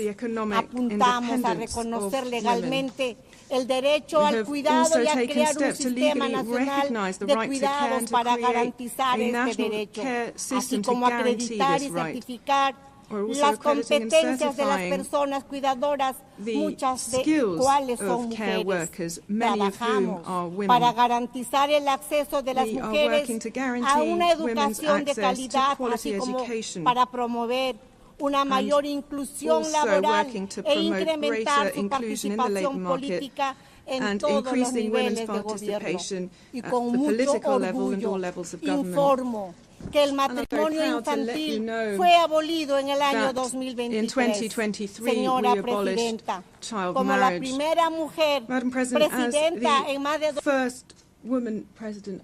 Apuntamos a reconocer legalmente el derecho al cuidado y a crear un sistema nacional de cuidados para garantizar este derecho, así como acreditar y certificar las competencias de las personas cuidadoras, muchas de cuales son mujeres. Trabajamos para garantizar el acceso de las mujeres a una educación de calidad, así como para promover una mayor inclusión laboral e incrementar su participación política en todos los niveles de gobierno. Y con mucho orgullo informo que el matrimonio infantil fue abolido en el año 2023. Señora Presidenta, como la primera mujer presidenta en más de
first woman president.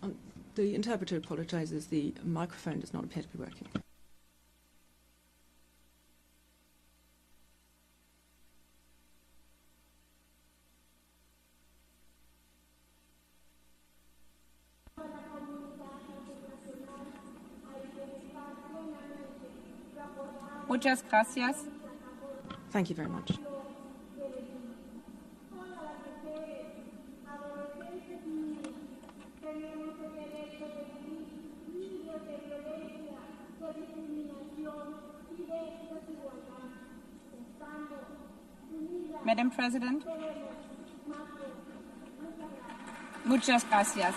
The interpreter apologizes. The microphone does not appear to be working.
Muchas gracias.
Thank you very much.
Madam President. Muchas gracias.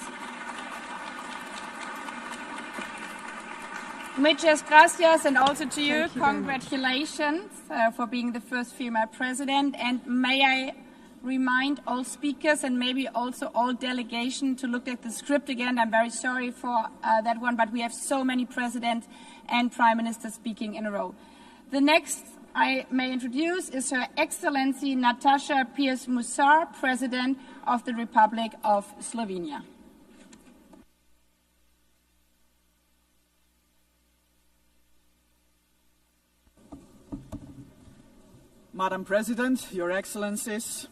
Muchas gracias, and also to you, congratulations for being the first female president. And may I remind all speakers and maybe also all delegation to look at the script again. I'm very sorry for that one, but we have so many presidents and prime ministers speaking in a row. The next I may introduce is Her Excellency Nataša Pirc-Musar, President of the Republic of Slovenia.
Madam President, Your Excellencies,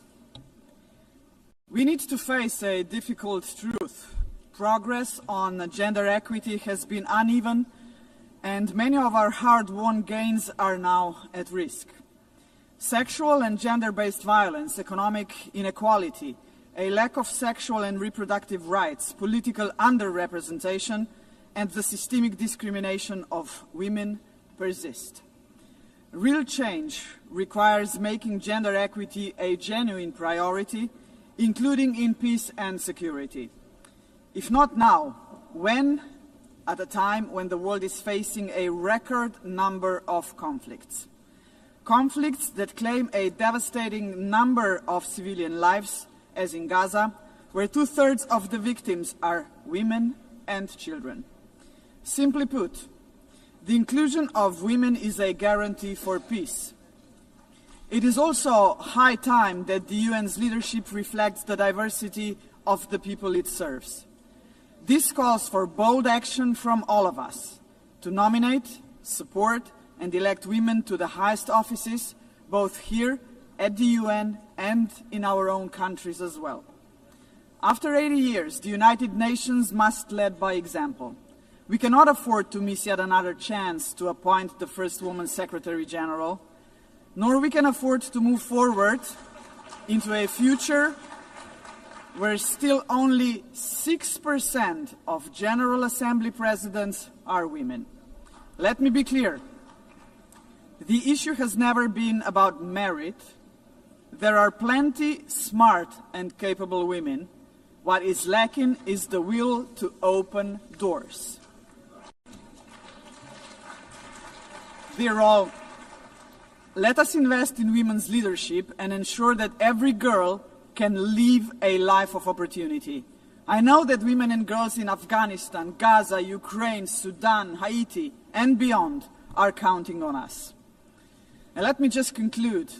we need to face a difficult truth. Progress on gender equity has been uneven, and many of our hard-won gains are now at risk. Sexual and gender-based violence, economic inequality, a lack of sexual and reproductive rights, political underrepresentation, and the systemic discrimination of women persist. Real change requires making gender equity a genuine priority, including in peace and security. If not now, when? At a time when the world is facing a record number of conflicts. Conflicts that claim a devastating number of civilian lives, as in Gaza, where 2/3 of the victims are women and children. Simply put, the inclusion of women is a guarantee for peace. It is also high time that the UN's leadership reflects the diversity of the people it serves. This calls for bold action from all of us to nominate, support, and elect women to the highest offices, both here at the UN and in our own countries as well. After 80 years, the United Nations must lead by example. We cannot afford to miss yet another chance to appoint the first woman Secretary General, nor we can afford to move forward into a future where still only 6% of General Assembly presidents are women. Let me be clear. The issue has never been about merit. There are plenty smart and capable women. What is lacking is the will to open doors. Dear all, let us invest in women's leadership and ensure that every girl can live a life of opportunity. I know that women and girls in Afghanistan, Gaza, Ukraine, Sudan, Haiti, and beyond are counting on us. And let me just conclude.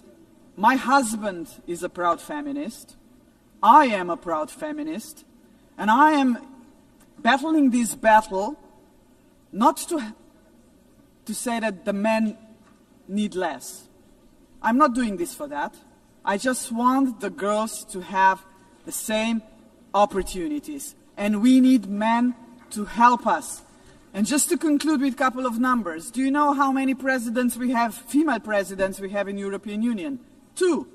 My husband is a proud feminist. I am a proud feminist. And I am battling this battle not to say that the men need less. I'm not doing this for that. I just want the girls to have the same opportunities. And we need men to help us. And just to conclude with a couple of numbers, do you know how many presidents we have, female presidents we have in European Union? 2,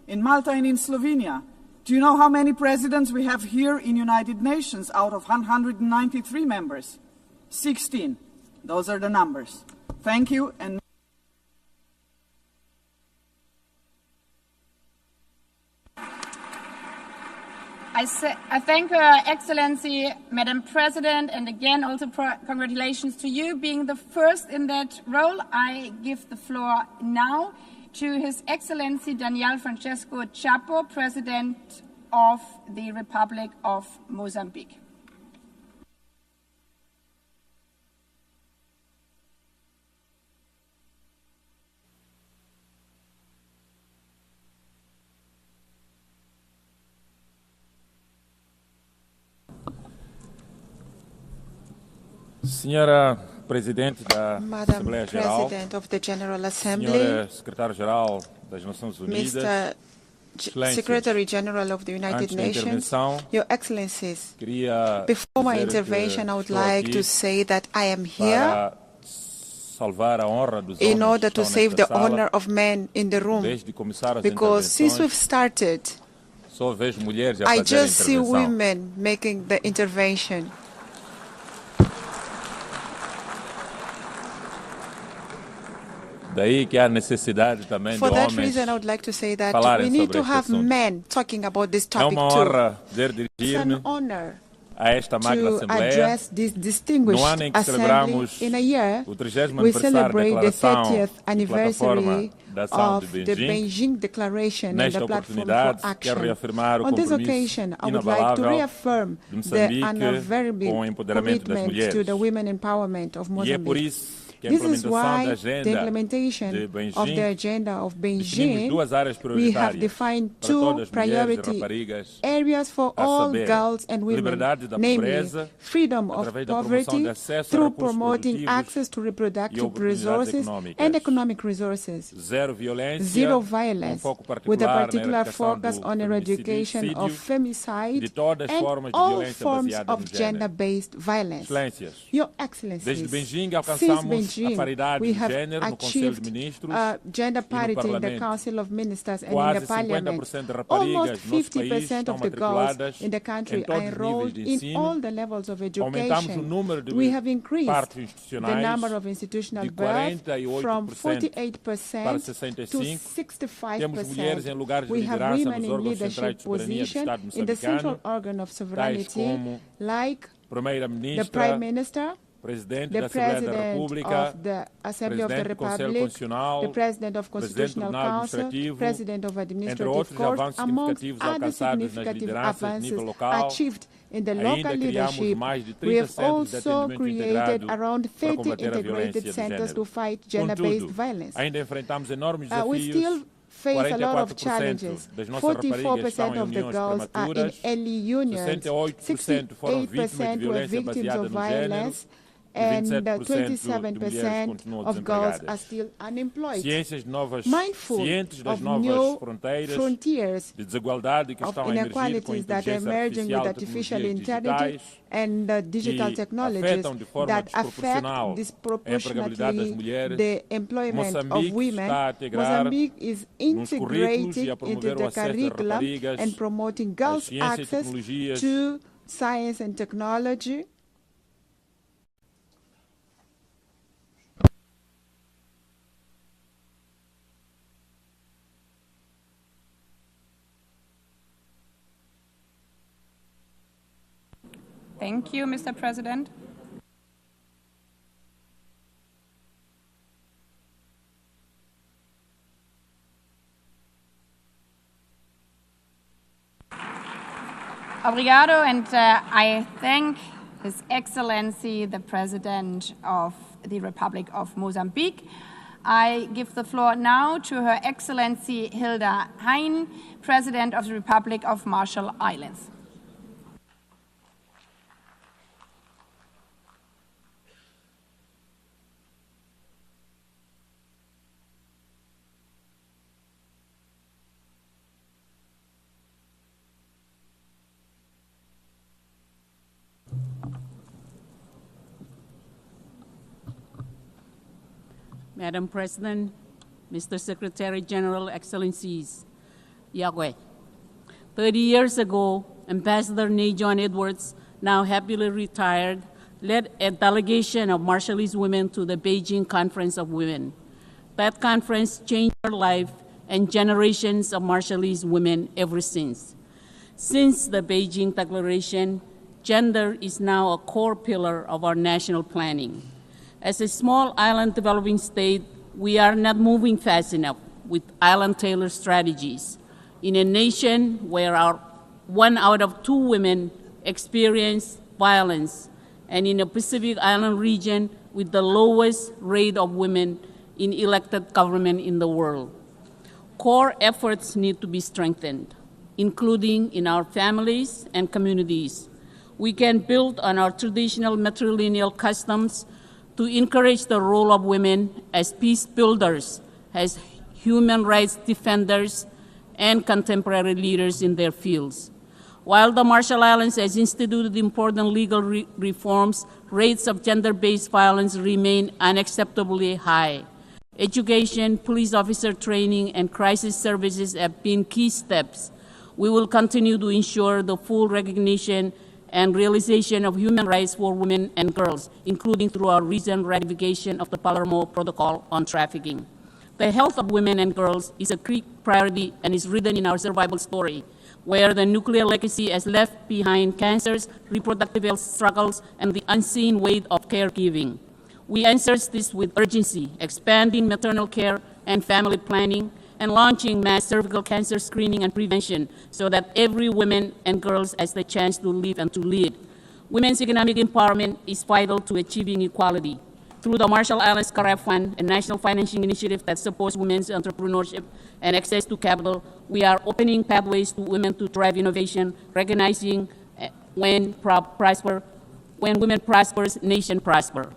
in Malta and in Slovenia. Do you know how many presidents we have here in United Nations out of 193 members? 16. Those are the numbers. Thank you. And
I thank Her Excellency, Madam President, and again also congratulations to you being the first in that role. I give the floor now to His Excellency Daniel Francesco Chapo, President of the Republic of Mozambique.
Senhora Presidente da Assembleia Geral,
President of the General Assembly,
Senhora Secretário-Geral das Nações Unidas,
Mr. Secretary General of the United Nations, Your Excellencies, before my intervention I would like to say that I am here in order to save the honor of men in the room, because since we've started, I just see women making the intervention.
For
that reason, I would like to say that we need to have men talking about this topic too. It's an honor to address this distinguished assembly in a year. We celebrate the 30th anniversary of the Beijing Declaration and the Platform for Action. On this occasion, I would like to reaffirm the unwavering commitment to the women empowerment of Mozambique. This is why the implementation of the agenda of Beijing, we have defined two priority areas for all girls and women, namely freedom of poverty through promoting access to reproductive resources and economic resources, zero violence, with a particular focus on eradication of femicide and all forms of gender-based violence. Your Excellencies, since Beijing, we have achieved gender parity in the Council of Ministers and in the Parliament. Almost 50% of the girls in the country are enrolled in all the levels of education. We have increased the number of institutional births from 48% to 65%. We have women in leadership positions in the central organ of sovereignty, like the Prime Minister, the President of the Assembly of the Republic, the President of Constitutional Council, President of Administrative Court, amongst other significant advances achieved in the local leadership. We have also created around 30 integrated centers to fight gender-based violence. We still face a lot of challenges. 44% of the girls are in early unions, 68% were victims of violence, and 27% of girls are still unemployed. Mindful of new frontiers of inequalities that are emerging with artificial intelligence and digital technologies that affect disproportionately the employment of women, Mozambique is integrating into the curriculum and promoting girls' access to science and technology,
Thank you, Mr. President. Obrigado, and I thank His Excellency, the President of the Republic of Mozambique. I give the floor now to Her Excellency Hilda Hein, President of the Republic of Marshall Islands.
Madam President, Mr. Secretary General, Excellencies, Yahweh. 30 years ago, Ambassador Nay John Edwards, now happily retired, led a delegation of Marshallese women to the Beijing Conference of Women. That conference changed her life and generations of Marshallese women ever since. Since the Beijing Declaration, gender is now a core pillar of our national planning. As a small island developing state, we are not moving fast enough with island-tailored strategies. In a nation where 1 out of 2 women experience violence, and in a Pacific Island region with the lowest rate of women in elected government in the world. Core efforts need to be strengthened, including in our families and communities. We can build on our traditional matrilineal customs to encourage the role of women as peace builders, as human rights defenders, and contemporary leaders in their fields. While the Marshall Islands has instituted important legal reforms, rates of gender-based violence remain unacceptably high. Education, police officer training, and crisis services have been key steps. We will continue to ensure the full recognition and realization of human rights for women and girls, including through our recent ratification of the Palermo Protocol on Trafficking. The health of women and girls is a key priority and is written in our survival story. where the nuclear legacy has left behind cancers, reproductive health struggles, and the unseen weight of caregiving. We answer this with urgency, expanding maternal care and family planning, and launching mass cervical cancer screening and prevention so that every woman and girls has the chance to live and to lead. Women's economic empowerment is vital to achieving equality. Through the Marshall Islands CAREF Fund, a national financing initiative that supports women's entrepreneurship and access to capital, we are opening pathways to women to drive innovation, recognizing when women prosper, nation prosper.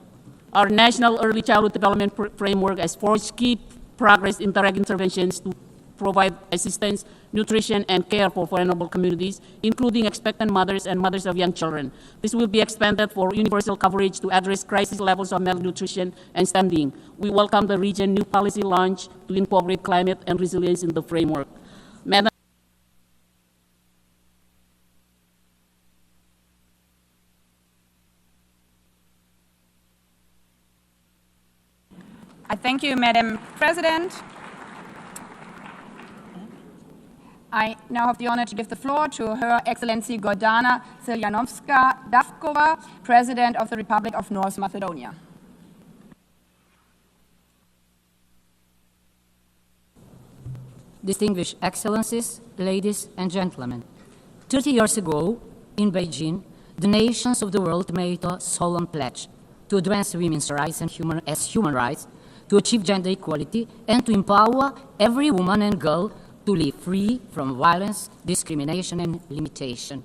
Our national early childhood development framework has forged key progress in direct interventions to provide assistance, nutrition, and care for vulnerable communities, including expectant mothers and mothers of young children. This will be expanded for universal coverage to address crisis levels of malnutrition and stunting. We welcome the region's new policy launch to incorporate climate and resilience in the framework. Madam
I thank you, Madam President. I now have the honor to give the floor to Her Excellency Gordana Siljanovska-Davkova, President of the Republic of North Macedonia.
Distinguished Excellencies, ladies and gentlemen, 30 years ago in Beijing, the nations of the world made a solemn pledge to advance women's rights and human rights, to achieve gender equality, and to empower every woman and girl to live free from violence, discrimination, and limitation.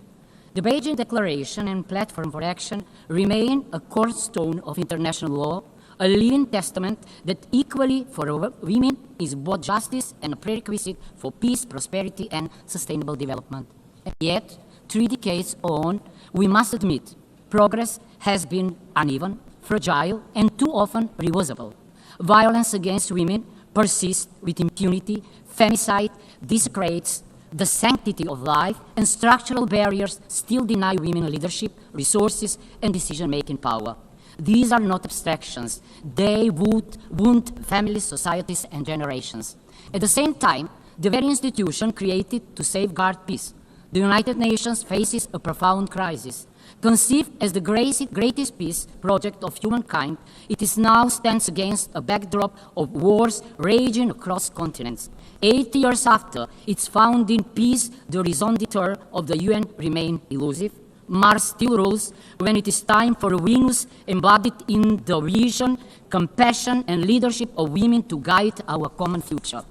The Beijing Declaration and Platform for Action remain a cornerstone of international law, a living testament that equality for women is both justice and a prerequisite for peace, prosperity, and sustainable development. And yet, 3 decades on, we must admit, progress has been uneven, fragile, and too often reversible. Violence against women persists with impunity, femicide desecrates the sanctity of life, and structural barriers still deny women leadership, resources, and decision-making power. These are not abstractions. They would wound families, societies, and generations. At the same time, the very institution created to safeguard peace, the United Nations faces a profound crisis. Conceived as the greatest peace project of humankind, it is now stands against a backdrop of wars raging across continents. 80 years after its founding, peace, the raison d'etre of the UN, remain elusive. Mars still rules when it is time for Venus, embodied in the vision, compassion, and leadership of women to guide our common future.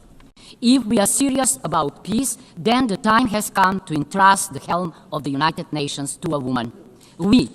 If we are serious about peace, then the time has come to entrust the helm of the United Nations to a woman. We,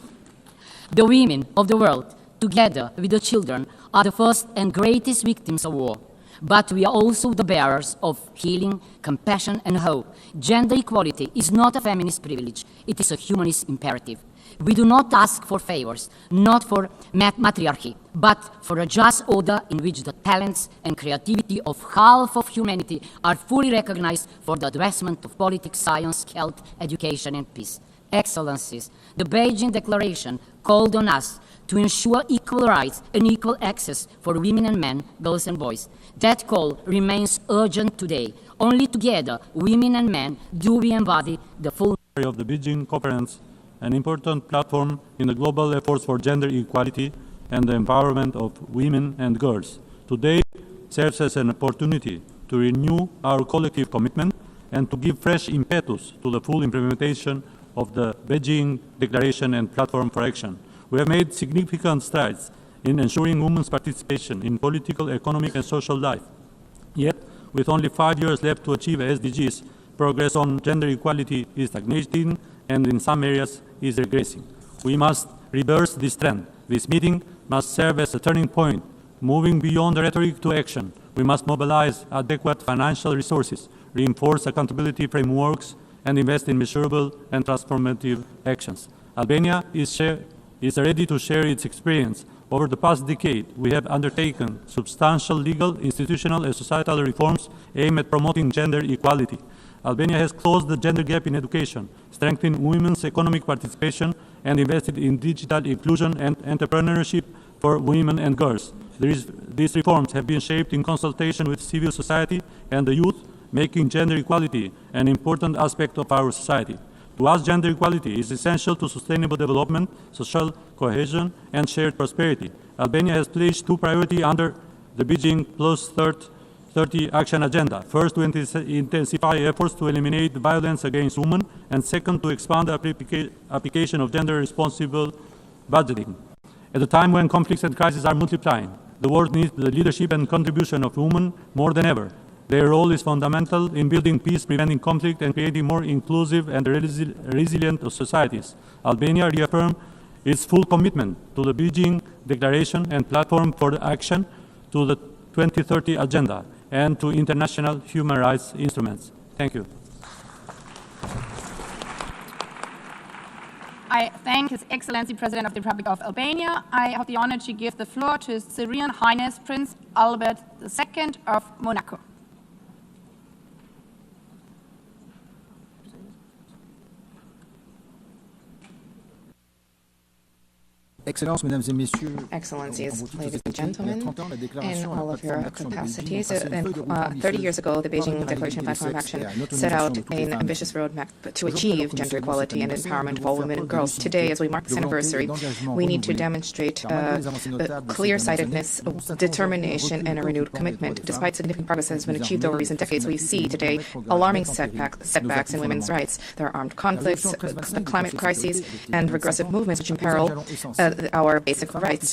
the women of the world, together with the children, are the first and greatest victims of war. But we are also the bearers of healing, compassion, and hope. Gender equality is not a feminist privilege. It is a humanist imperative. We do not ask for favors, not for matriarchy, but for a just order in which the talents and creativity of half of humanity are fully recognized for the advancement of politics, science, health, education, and peace. Excellencies, the Beijing Declaration called on us to ensure equal rights and equal access for women and men, girls and boys. That call remains urgent today. Only together, women and men, do we embody the full
of the Beijing Conference, an important platform in the global efforts for gender equality and the empowerment of women and girls. Today serves as an opportunity to renew our collective commitment and to give fresh impetus to the full implementation of the Beijing Declaration and Platform for Action. We have made significant strides in ensuring women's participation in political, economic, and social life. Yet, with only 5 years left to achieve SDGs, progress on gender equality is stagnating and in some areas is regressing. We must reverse this trend. This meeting must serve as a turning point, moving beyond the rhetoric to action. We must mobilize adequate financial resources, reinforce accountability frameworks, and invest in measurable and transformative actions. Albania is ready to share its experience. Over the past decade, we have undertaken substantial legal, institutional, and societal reforms aimed at promoting gender equality. Albania has closed the gender gap in education, strengthened women's economic participation, and invested in digital inclusion and entrepreneurship for women and girls. These reforms have been shaped in consultation with civil society and the youth making gender equality an important aspect of our society. To us, gender equality is essential to sustainable development, social cohesion, and shared prosperity. Albania has placed two priorities under the Beijing Plus 30 Action Agenda. First, to intensify efforts to eliminate violence against women, and second, to expand the application of gender-responsible budgeting. At a time when conflicts and crises are multiplying, the world needs the leadership and contribution of women more than ever. Their role is fundamental in building peace, preventing conflict, and creating more inclusive and resilient societies. Albania reaffirmed its full commitment to the Beijing Declaration and Platform for Action, to the 2030 Agenda, and to international human rights instruments. Thank you.
I thank His Excellency President of the Republic of Albania. I have the honor to give the floor to His Syrian Highness Prince Albert II of Monaco.
Excellencies, ladies and gentlemen, in all of your capacities, 30 years ago, the Beijing Declaration and Platform of Action set out an ambitious roadmap to achieve gender equality and empowerment of all women and girls. Today, as we mark this anniversary, we need to demonstrate clear-sightedness, determination, and a renewed commitment. Despite significant progress that has been achieved over recent decades, we see today alarming setbacks in women's rights. There are armed conflicts, climate crises, and regressive movements which imperil our basic rights.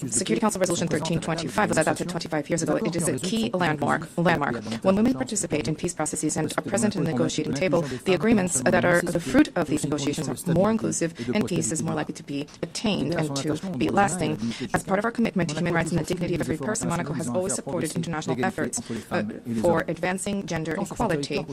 Security Council Resolution 1325 was adopted 25 years ago. It is a key landmark. When women participate in peace processes and are present in the negotiating table, the agreements that are the fruit of these negotiations are more inclusive, and peace is more likely to be attained and to be lasting. As part of our commitment to human rights and the dignity of every person, Monaco has always supported international efforts for advancing gender equality.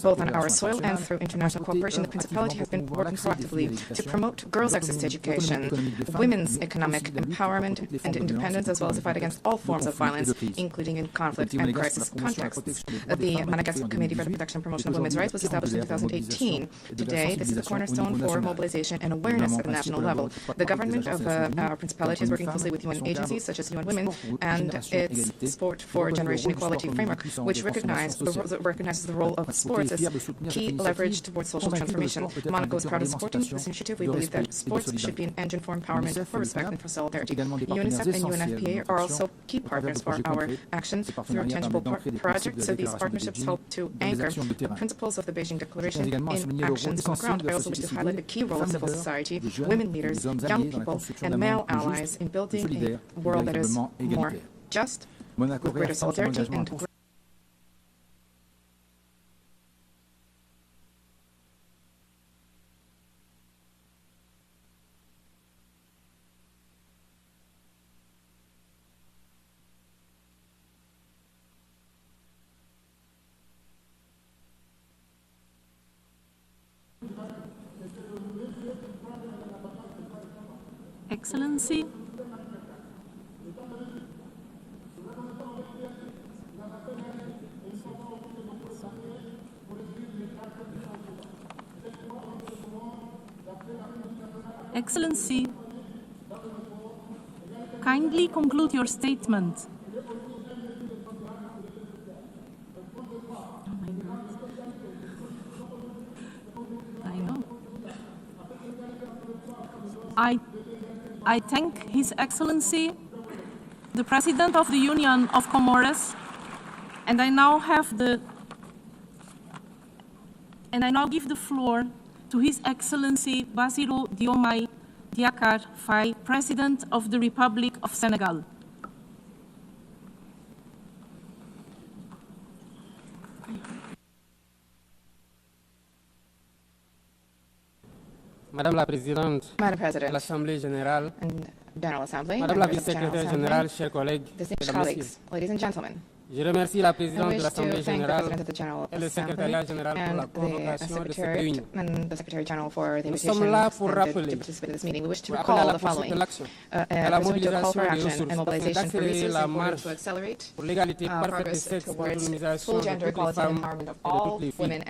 Both on our soil and through international cooperation, the Principality has been working proactively to promote girls' access to education, women's economic empowerment and independence, as well as the fight against all forms of violence, including in conflict and crisis contexts. The Madagascar Committee for the Protection and Promotion of Women's Rights was established in 2018. Today, this is a cornerstone for mobilization and awareness at the national level. The government of our Principality is working closely with UN agencies such as UN Women and its Sport for Generation Equality framework, which recognizes the role of sports as key leverage towards social transformation. Monaco is proud of supporting this initiative. We believe that sports should be an engine for empowerment, for respect, and for solidarity. UNICEF and UNFPA are also key partners for our action through tangible projects. So these partnerships help to anchor the principles of the Beijing Declaration in actions on the ground. I also wish to highlight the key role of civil society, women leaders, young people, and male allies in building a world that is more just, with greater solidarity and
Excellency, Excellency, kindly conclude your statement. I know. I thank His Excellency, the President of the Union of Comoros, and I now give the floor to His Excellency Bassirou Diomaye Diakhar Faye, President of the Republic of Senegal.
Madame la Présidente de l'Assemblée générale, Madame la Vice-Secrétaire générale, chers collègues,
ladies and gentlemen,
je remercie la Présidente de l'Assemblée générale et le Secrétariat général pour la convocation de cette réunion. Nous sommes là pour rappeler l'action à la mobilisation des ressources afin d'accélérer la marche pour l'égalité parfaite des sexes et l'autonomisation de toutes les femmes et de toutes les filles.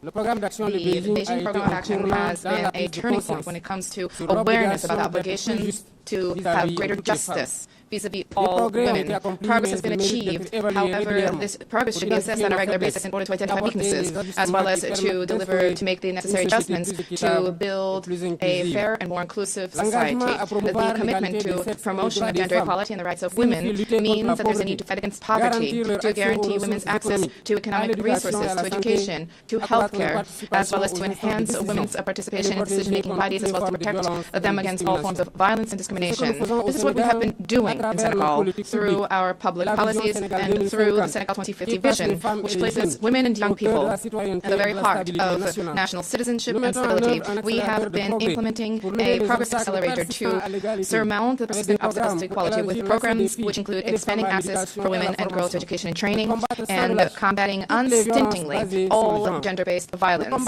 The Beijing Program of Action has been a turning point when it comes to awareness about the obligation to have greater justice vis-à-vis
all women. Progress has been achieved. However, this progress should be assessed on a regular basis in order to identify weaknesses, as well as to make the necessary adjustments to build a fair and more inclusive society. The commitment to promotion of gender equality and the rights of women means that there's a need to fight against poverty, to guarantee women's access to economic resources, to education, to healthcare, as well as to enhance women's participation in decision-making bodies, as well as to protect them against all forms of violence and discrimination. This is what we have been doing in Senegal through our public policies and through the Senegal 2050 vision, which places women and young people at the very heart of national citizenship and stability. We have been implementing a progress accelerator to surmount the persistent obstacles to equality with programs which include expanding access for women and girls to education and training and combating unstintingly all gender-based violence.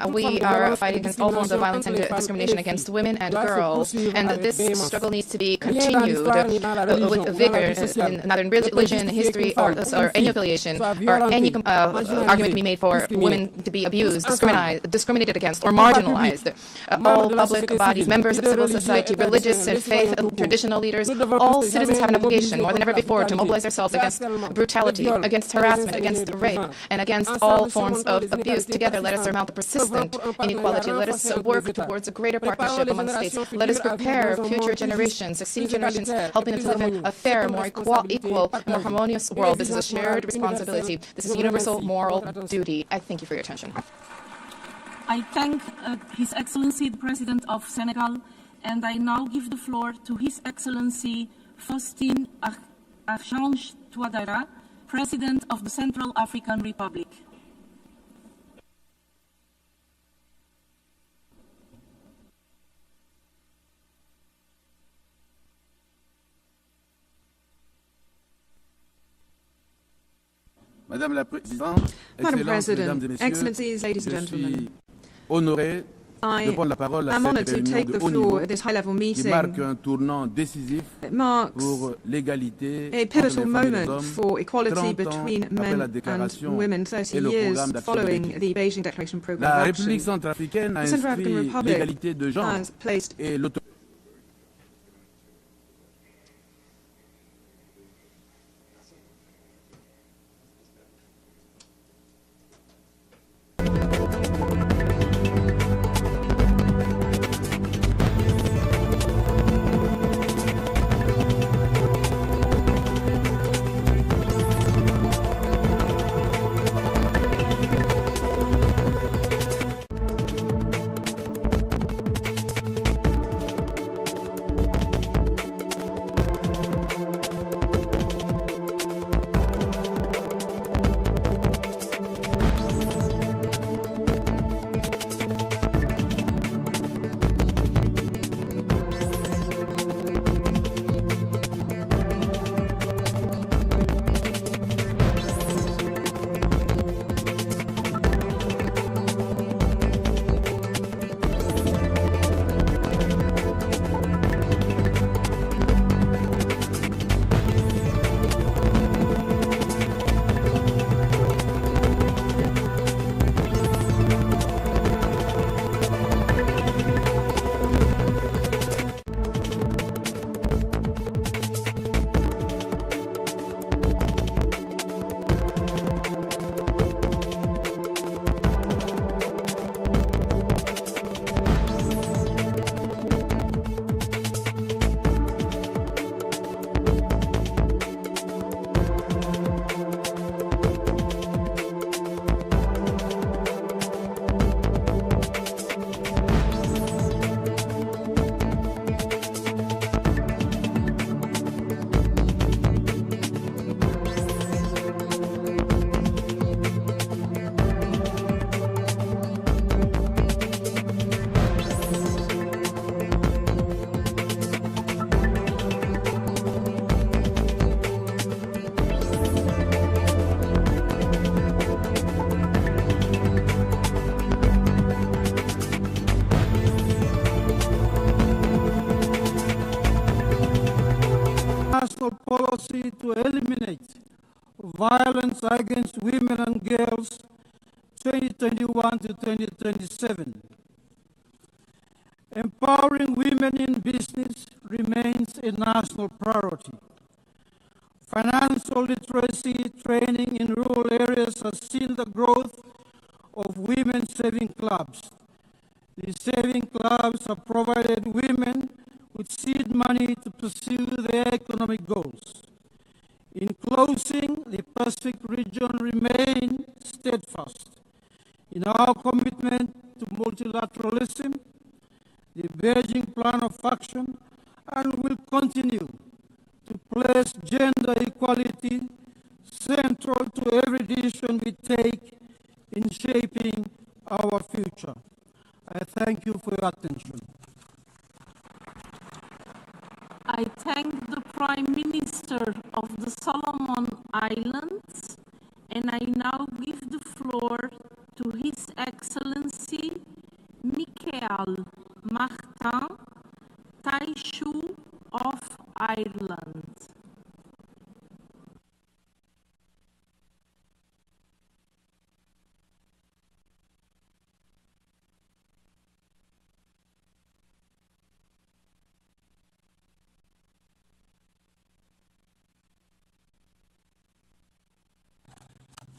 We are fighting against all forms of violence and discrimination against women and girls, and this struggle needs to be continued with vigor, not in religion, history, or any affiliation, or any argument to be made for women to be abused, discriminated against, or marginalized. All public bodies, members of civil society, religious and faith, traditional leaders, all citizens have an obligation more than ever before to mobilize themselves against brutality, against harassment, against rape, and against all forms of abuse. Together, let us surmount the persistent inequality. Let us work towards a greater partnership among states. Let us prepare future generations, succeeding generations, helping them to live in a fair, more equal, and more harmonious world. This is a shared responsibility. This is a universal moral duty. I thank you for your attention.
I thank His Excellency the President of Senegal, and I now give the floor to His Excellency Faustin Archange Touadéra, President of the Central African Republic.
Madam President, Excellencies, ladies and gentlemen, I am honoured to take the floor at this high-level meeting. It marks a pivotal moment for equality between men and women 30 years following the Beijing Declaration Programme of Action. The Central African Republic has placed
policy to eliminate violence against women and girls 2021 to 2027. Empowering women in business remains a national priority. Financial literacy training in rural areas has seen the growth of women saving clubs. These saving clubs have provided women with seed money to pursue their economic goals. In closing, the Pacific region remains steadfast in our commitment to multilateralism, the Beijing Plan of Action, and will continue to place gender equality central to every decision we take in shaping our future. I thank you for your attention.
I thank the Prime Minister of the Solomon Islands, and I now give the floor to His Excellency Michael Martin, Taishu of Ireland.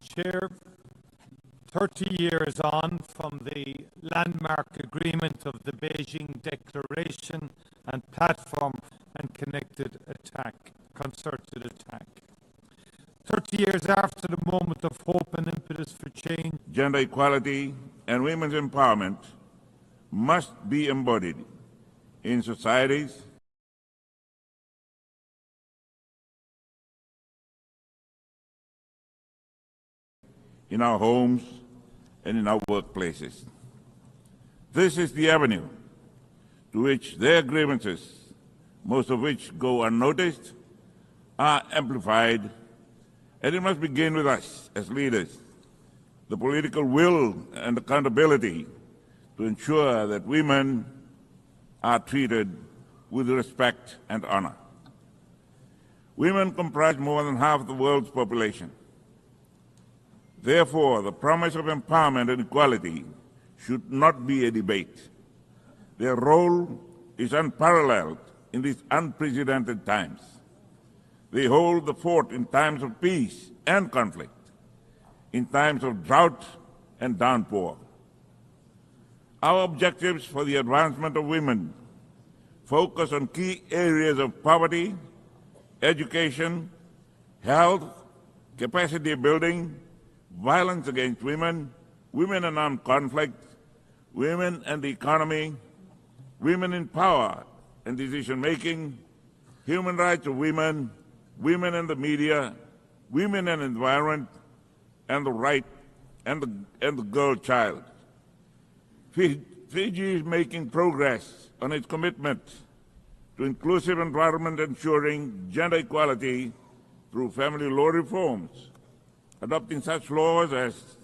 Chair, 30 years on from the landmark agreement of the Beijing Declaration and platform and concerted attack. 30 years after the moment of hope and impetus for change.
Gender equality and women's empowerment must be embodied in societies, in our homes, and in our workplaces. This is the avenue to which their grievances, most of which go unnoticed, are amplified, and it must begin with us as leaders, the political will and accountability to ensure that women are treated with respect and honor. Women comprise more than half the world's population. Therefore, the promise of empowerment and equality should not be a debate. Their role is unparalleled in these unprecedented times. They hold the fort in times of peace and conflict, in times of drought and downpour. Our objectives for the advancement of women focus on key areas of poverty, education, health, capacity building, violence against women, women in armed conflict, women and the economy, women in power and decision-making, human rights of women, women in the media, women and environment, and the right and the girl child. Fiji is making progress on its commitment to inclusive environment ensuring gender equality through family law reforms, adopting such laws as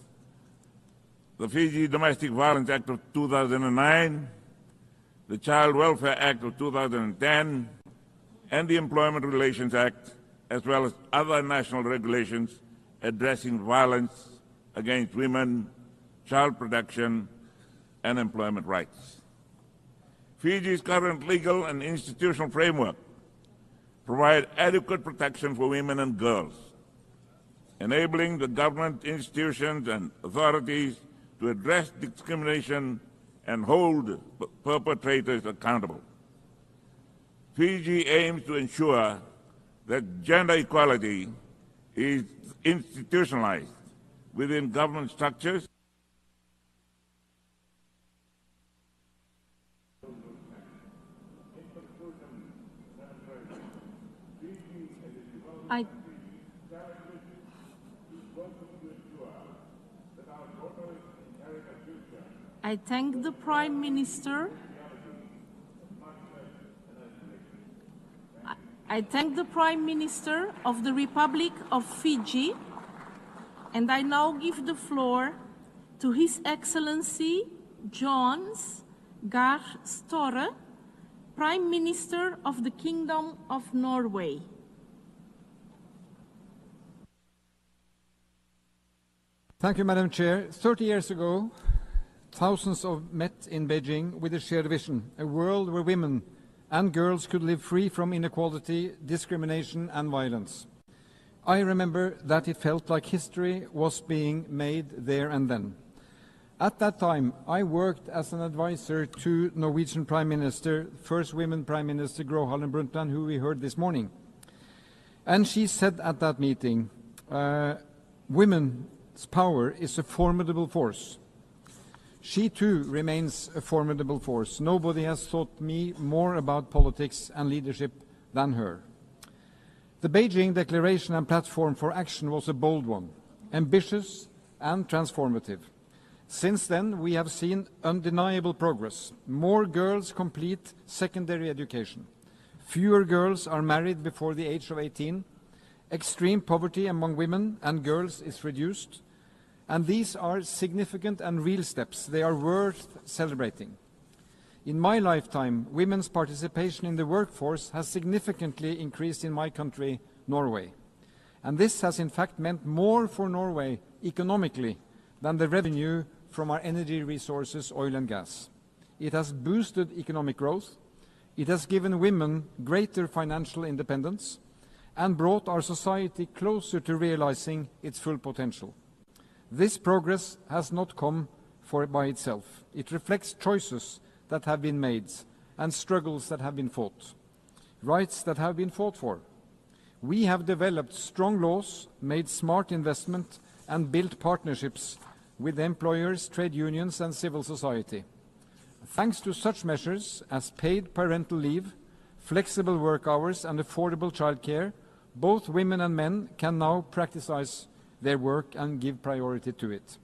the Fiji Domestic Violence Act of 2009, the Child Welfare Act of 2010, and the Employment Relations Act, as well as other national regulations addressing violence against women, child protection, and employment rights. Fiji's current legal and institutional framework provide adequate protection for women and girls, enabling the government, institutions, and authorities to address discrimination and hold perpetrators accountable. Fiji aims to ensure that gender equality is institutionalized within government structures.
I thank the Prime Minister. I thank the Prime Minister of the Republic of Fiji, and I now give the floor to His Excellency Jonas Gahr Støre, Prime Minister of the Kingdom of Norway.
Thank you, Madam Chair. 30 years ago, thousands met in Beijing with a shared vision, a world where women and girls could live free from inequality, discrimination and violence. I remember that it felt like history was being made there and then. At that time, I worked as an advisor to Norwegian Prime Minister, first women Prime Minister Gro Harlem Brundtland, who we heard this morning. And she said at that meeting, women's power is a formidable force. She too remains a formidable force. Nobody has taught me more about politics and leadership than her. The Beijing Declaration and Platform for Action was a bold one, ambitious and transformative. Since then, we have seen undeniable progress. More girls complete secondary education. Fewer girls are married before the age of 18. Extreme poverty among women and girls is reduced. And these are significant and real steps. They are worth celebrating. In my lifetime, women's participation in the workforce has significantly increased in my country, Norway. And this has in fact meant more for Norway economically than the revenue from our energy resources, oil and gas. It has boosted economic growth, it has given women greater financial independence, and brought our society closer to realizing its full potential. This progress has not come by itself. It reflects choices that have been made and struggles that have been fought, rights that have been fought for. We have developed strong laws, made smart investment, and built partnerships with employers, trade unions and civil society. Thanks to such measures as paid parental leave, flexible work hours and affordable childcare, both women and men can now practice their work and give priority to it.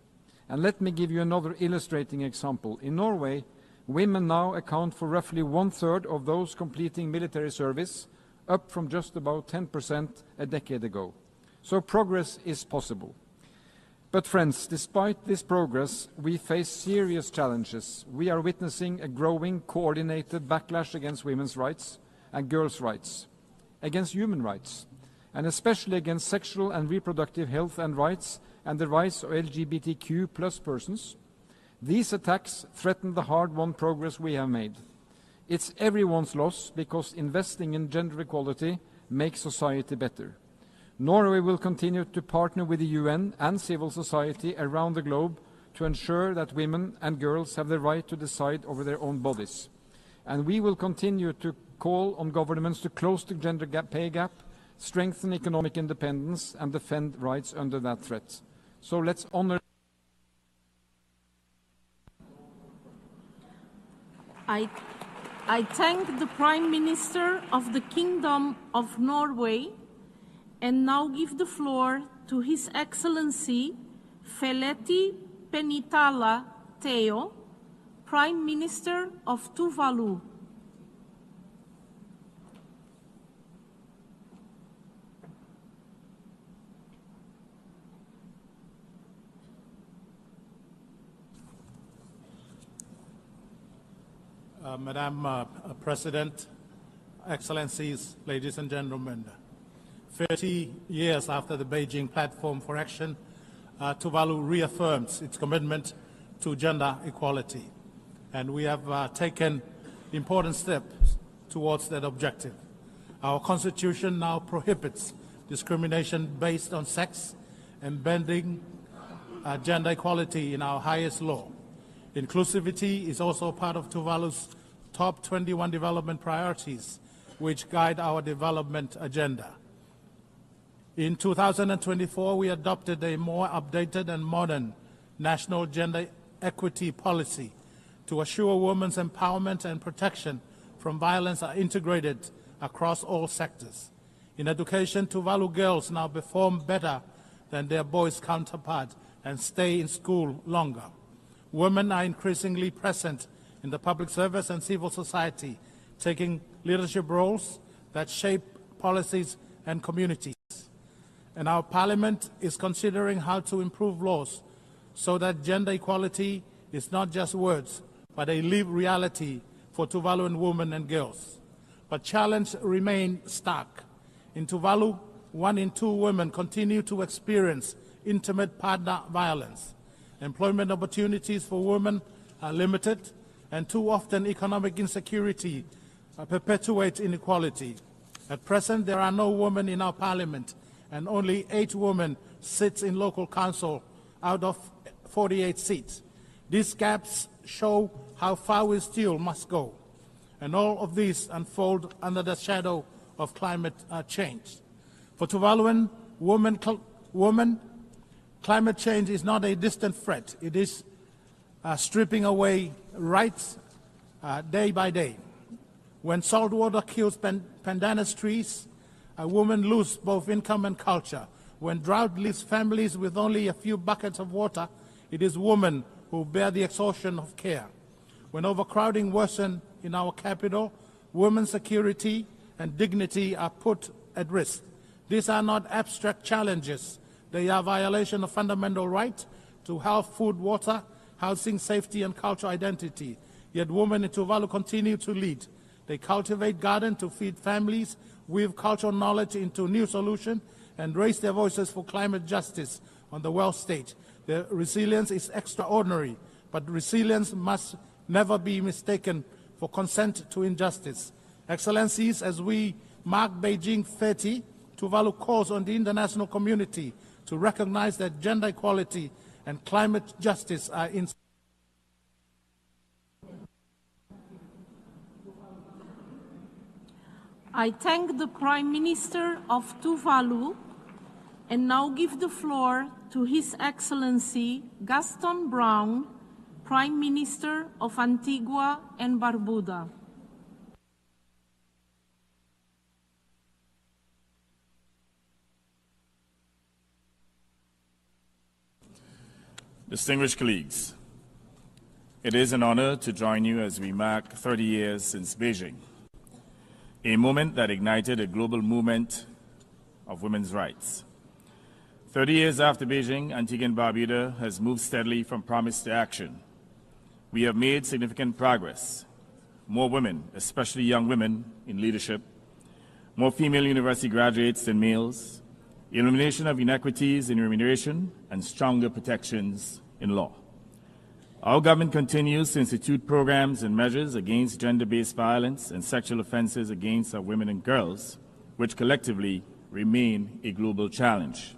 And let me give you another illustrating example. In Norway, women now account for roughly 1/3 of those completing military service, up from just about 10% a decade ago. So progress is possible. But friends, despite this progress, we face serious challenges. We are witnessing a growing, coordinated backlash against women's rights and girls' rights, against human rights, and especially against sexual and reproductive health and rights and the rights of LGBTQ+ persons. These attacks threaten the hard-won progress we have made. It's everyone's loss because investing in gender equality makes society better. Norway will continue to partner with the UN and civil society around the globe to ensure that women and girls have the right to decide over their own bodies. And we will continue to call on governments to close the gender pay gap, strengthen economic independence, and defend rights under that threat. So let's honor.
I thank the Prime Minister of the Kingdom of Norway and now give the floor to His Excellency Feleti Penitala Teo, Prime Minister of Tuvalu.
Madam President, Excellencies, ladies and gentlemen, 30 years after the Beijing Platform for Action, Tuvalu reaffirms its commitment to gender equality, and we have taken important steps towards that objective. Our Constitution now prohibits discrimination based on sex, embedding gender equality in our highest law. Inclusivity is also part of Tuvalu's top 21 development priorities, which guide our development agenda. In 2024, we adopted a more updated and modern national gender equity policy to assure women's empowerment and protection from violence are integrated across all sectors. In education, Tuvalu girls now perform better than their boys' counterparts and stay in school longer. Women are increasingly present in the public service and civil society, taking leadership roles that shape policies and communities. And our Parliament is considering how to improve laws so that gender equality is not just words, but a lived reality for Tuvaluan women and girls. But challenges remain stark. In Tuvalu, 1 in 2 women continue to experience intimate partner violence. Employment opportunities for women are limited, and too often economic insecurity perpetuates inequality. At present, there are no women in our Parliament, and only 8 women sit in local council out of 48 seats. These gaps show how far we still must go, and all of these unfold under the shadow of climate change. For Tuvaluan women, climate change is not a distant threat. It is stripping away rights day by day. When salt water kills pandanus trees, women lose both income and culture. When drought leaves families with only a few buckets of water, it is women who bear the exhaustion of care. When overcrowding worsens in our capital, women's security and dignity are put at risk. These are not abstract challenges. They are violation of fundamental rights to health, food, water, housing, safety, and cultural identity. Yet women in Tuvalu continue to lead. They cultivate gardens to feed families, weave cultural knowledge into new solutions, and raise their voices for climate justice on the world stage. Their resilience is extraordinary, but resilience must never be mistaken for consent to injustice. Excellencies, as we mark Beijing 30, Tuvalu calls on the international community to recognize that gender equality and climate justice are in.
I thank the Prime Minister of Tuvalu and now give the floor to His Excellency Gaston Brown, Prime Minister of Antigua and Barbuda.
Distinguished colleagues, it is an honor to join you as we mark 30 years since Beijing, a moment that ignited a global movement of women's rights. 30 years after Beijing, Antigua and Barbuda has moved steadily from promise to action. We have made significant progress. More women, especially young women, in leadership, more female university graduates than males, elimination of inequities in remuneration, and stronger protections in law. Our government continues to institute programs and measures against gender-based violence and sexual offenses against our women and girls, which collectively remain a global challenge.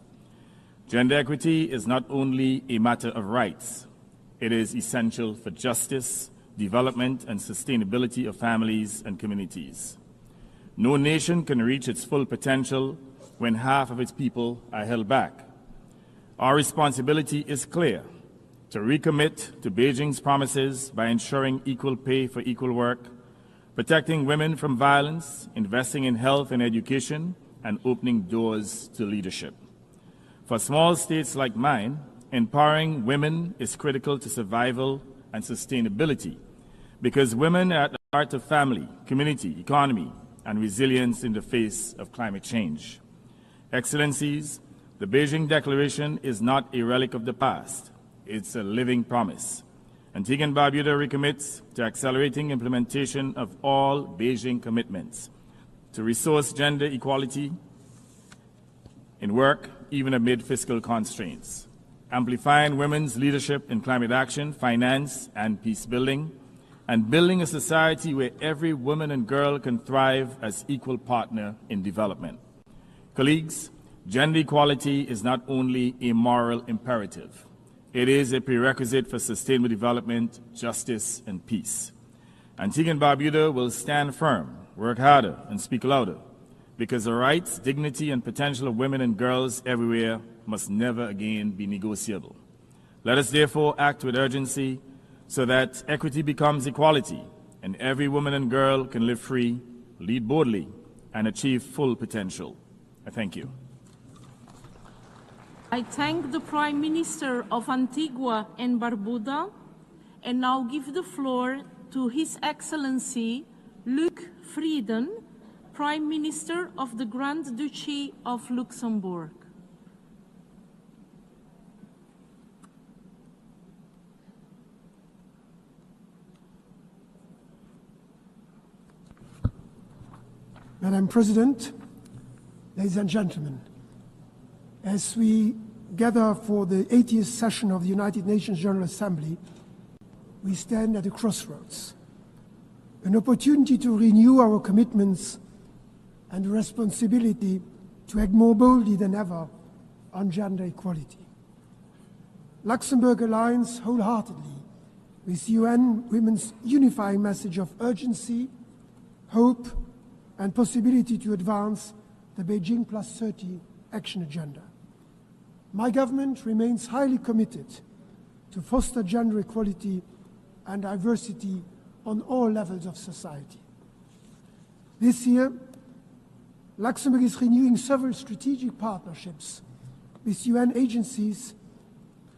Gender equity is not only a matter of rights, it is essential for justice, development, and sustainability of families and communities. No nation can reach its full potential when half of its people are held back. Our responsibility is clear: to recommit to Beijing's promises by ensuring equal pay for equal work, protecting women from violence, investing in health and education, and opening doors to leadership. For small states like mine, empowering women is critical to survival and sustainability, because women are at the heart of family, community, economy, and resilience in the face of climate change. Excellencies, the Beijing Declaration is not a relic of the past. It's a living promise. Antigua and Barbuda recommits to accelerating implementation of all Beijing commitments, to resource gender equality in work, even amid fiscal constraints, amplifying women's leadership in climate action, finance, and peace building, and building a society where every woman and girl can thrive as equal partner in development. Colleagues, gender equality is not only a moral imperative, it is a prerequisite for sustainable development, justice, and peace. Antigua and Barbuda will stand firm, work harder, and speak louder, because the rights, dignity, and potential of women and girls everywhere must never again be negotiable. Let us therefore act with urgency so that equity becomes equality, and every woman and girl can live free, lead boldly, and achieve full potential. I thank you.
I thank the Prime Minister of Antigua and Barbuda and now give the floor to His Excellency Luc Frieden, Prime Minister of the Grand Duchy of Luxembourg.
Madam President, ladies and gentlemen, as we gather for the 80th session of the United Nations General Assembly, we stand at a crossroads, an opportunity to renew our commitments and responsibility to act more boldly than ever on gender equality. Luxembourg aligns wholeheartedly with UN Women's unifying message of urgency, hope, and possibility to advance the Beijing +30 action agenda. My government remains highly committed to foster gender equality and diversity on all levels of society. This year, Luxembourg is renewing several strategic partnerships with UN agencies,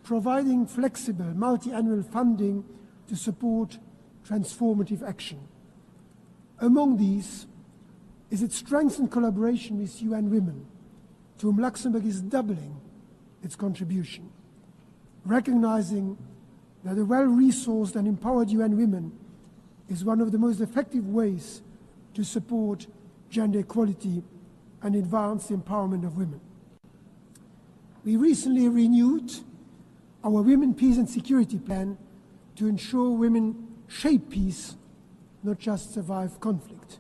providing flexible multi-annual funding to support transformative action. Among these is its strengthened collaboration with UN Women, to whom Luxembourg is doubling its contribution, recognizing that a well-resourced and empowered UN Women is one of the most effective ways to support gender equality and advance the empowerment of women. We recently renewed our Women, Peace and Security Plan to ensure women shape peace, not just survive conflict.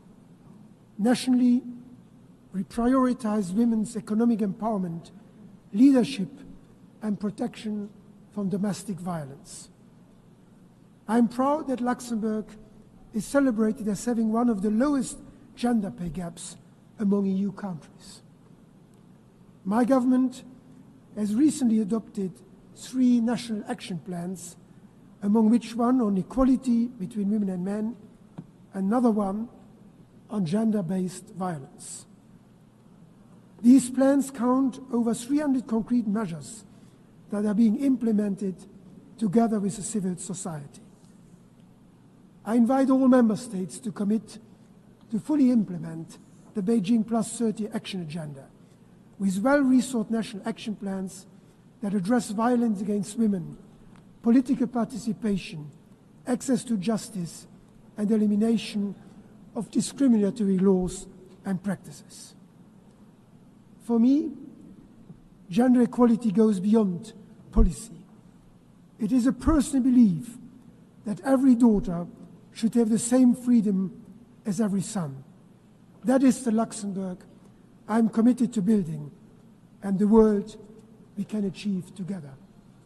Nationally, we prioritize women's economic empowerment, leadership, and protection from domestic violence. I am proud that Luxembourg is celebrated as having one of the lowest gender pay gaps among EU countries. My government has recently adopted 3 national action plans, among which one on equality between women and men, another one on gender-based violence. These plans count over 300 concrete measures that are being implemented together with the civil society. I invite all member states to commit to fully implement the Beijing +30 action agenda with well-resourced national action plans that address violence against women, political participation, access to justice, and elimination of discriminatory laws and practices. For me, gender equality goes beyond policy. It is a personal belief that every daughter should have the same freedom as every son. That is the Luxembourg I am committed to building, and the world we can achieve together.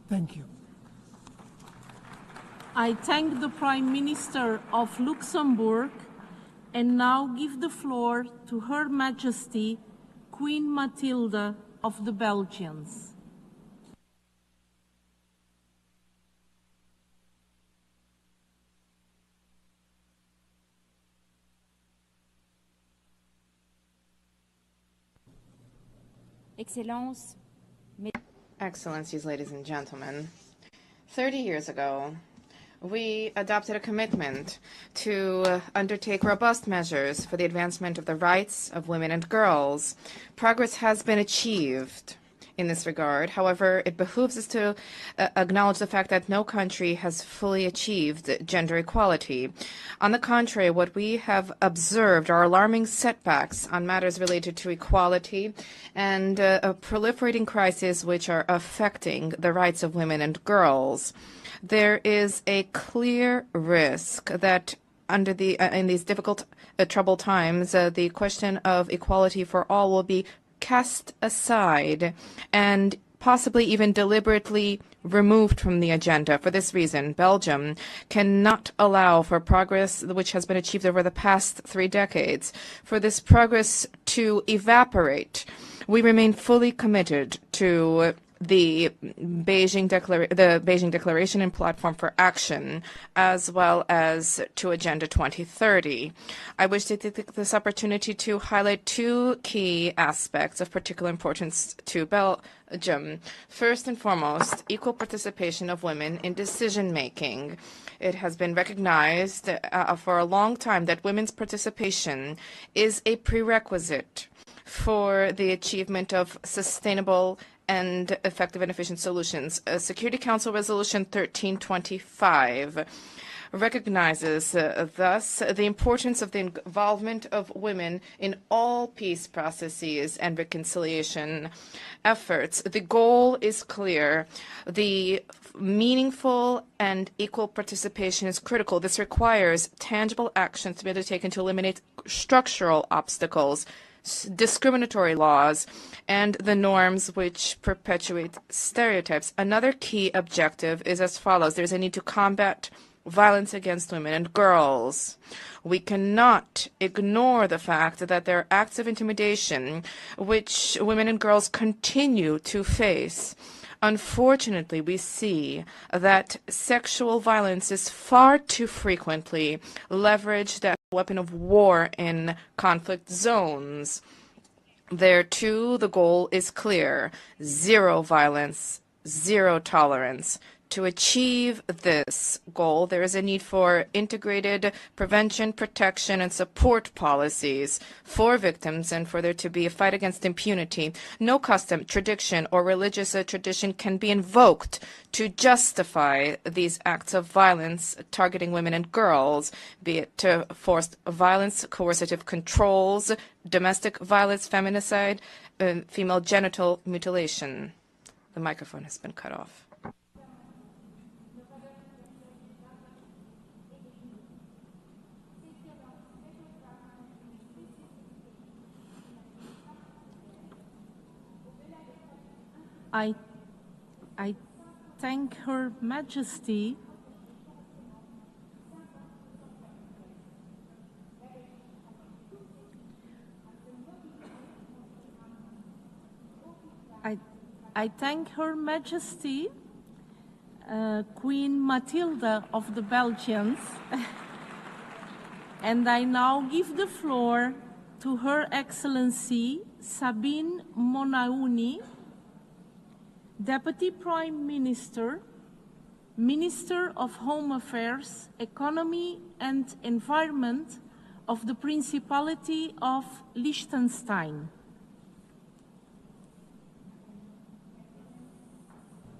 Thank you.
I thank the Prime Minister of Luxembourg and now give the floor to Her Majesty Queen Mathilde of the Belgians.
Excellencies, ladies and gentlemen, 30 years ago, we adopted a commitment to undertake robust measures for the advancement of the rights of women and girls. Progress has been achieved in this regard. However, it behooves us to acknowledge the fact that no country has fully achieved gender equality. On the contrary, what we have observed are alarming setbacks on matters related to equality and a proliferating crisis which are affecting the rights of women and girls. There is a clear risk that in these difficult, troubled times, the question of equality for all will be cast aside and possibly even deliberately removed from the agenda. For this reason, Belgium cannot allow for progress which has been achieved over the past 3 decades, for this progress to evaporate. We remain fully committed to the Beijing Declaration and Platform for Action, as well as to Agenda 2030. I wish to take this opportunity to highlight 2 key aspects of particular importance to Belgium. First and foremost, equal participation of women in decision-making. It has been recognized for a long time that women's participation is a prerequisite for the achievement of sustainable and effective and efficient solutions. Security Council Resolution 1325 recognizes thus the importance of the involvement of women in all peace processes and reconciliation efforts. The goal is clear. The meaningful and equal participation is critical. This requires tangible actions to be undertaken to eliminate structural obstacles discriminatory laws, and the norms which perpetuate stereotypes. Another key objective is as follows. There's a need to combat violence against women and girls. We cannot ignore the fact that there are acts of intimidation which women and girls continue to face. Unfortunately, we see that sexual violence is far too frequently leveraged as a weapon of war in conflict zones. There, too, the goal is clear: zero violence, zero tolerance. To achieve this goal, there is a need for integrated prevention, protection, and support policies for victims and for there to be a fight against impunity. No custom, tradition, or religious tradition can be invoked to justify these acts of violence targeting women and girls, be it to forced violence, coercive controls, domestic violence, feminicide, female genital mutilation. The microphone has been cut off.
I thank Her Majesty I thank Her Majesty Queen Matilda of the Belgians and I now give the floor to Her Excellency Sabine Monaouni, Deputy Prime Minister, Minister of Home Affairs, Economy and Environment of the Principality of Liechtenstein.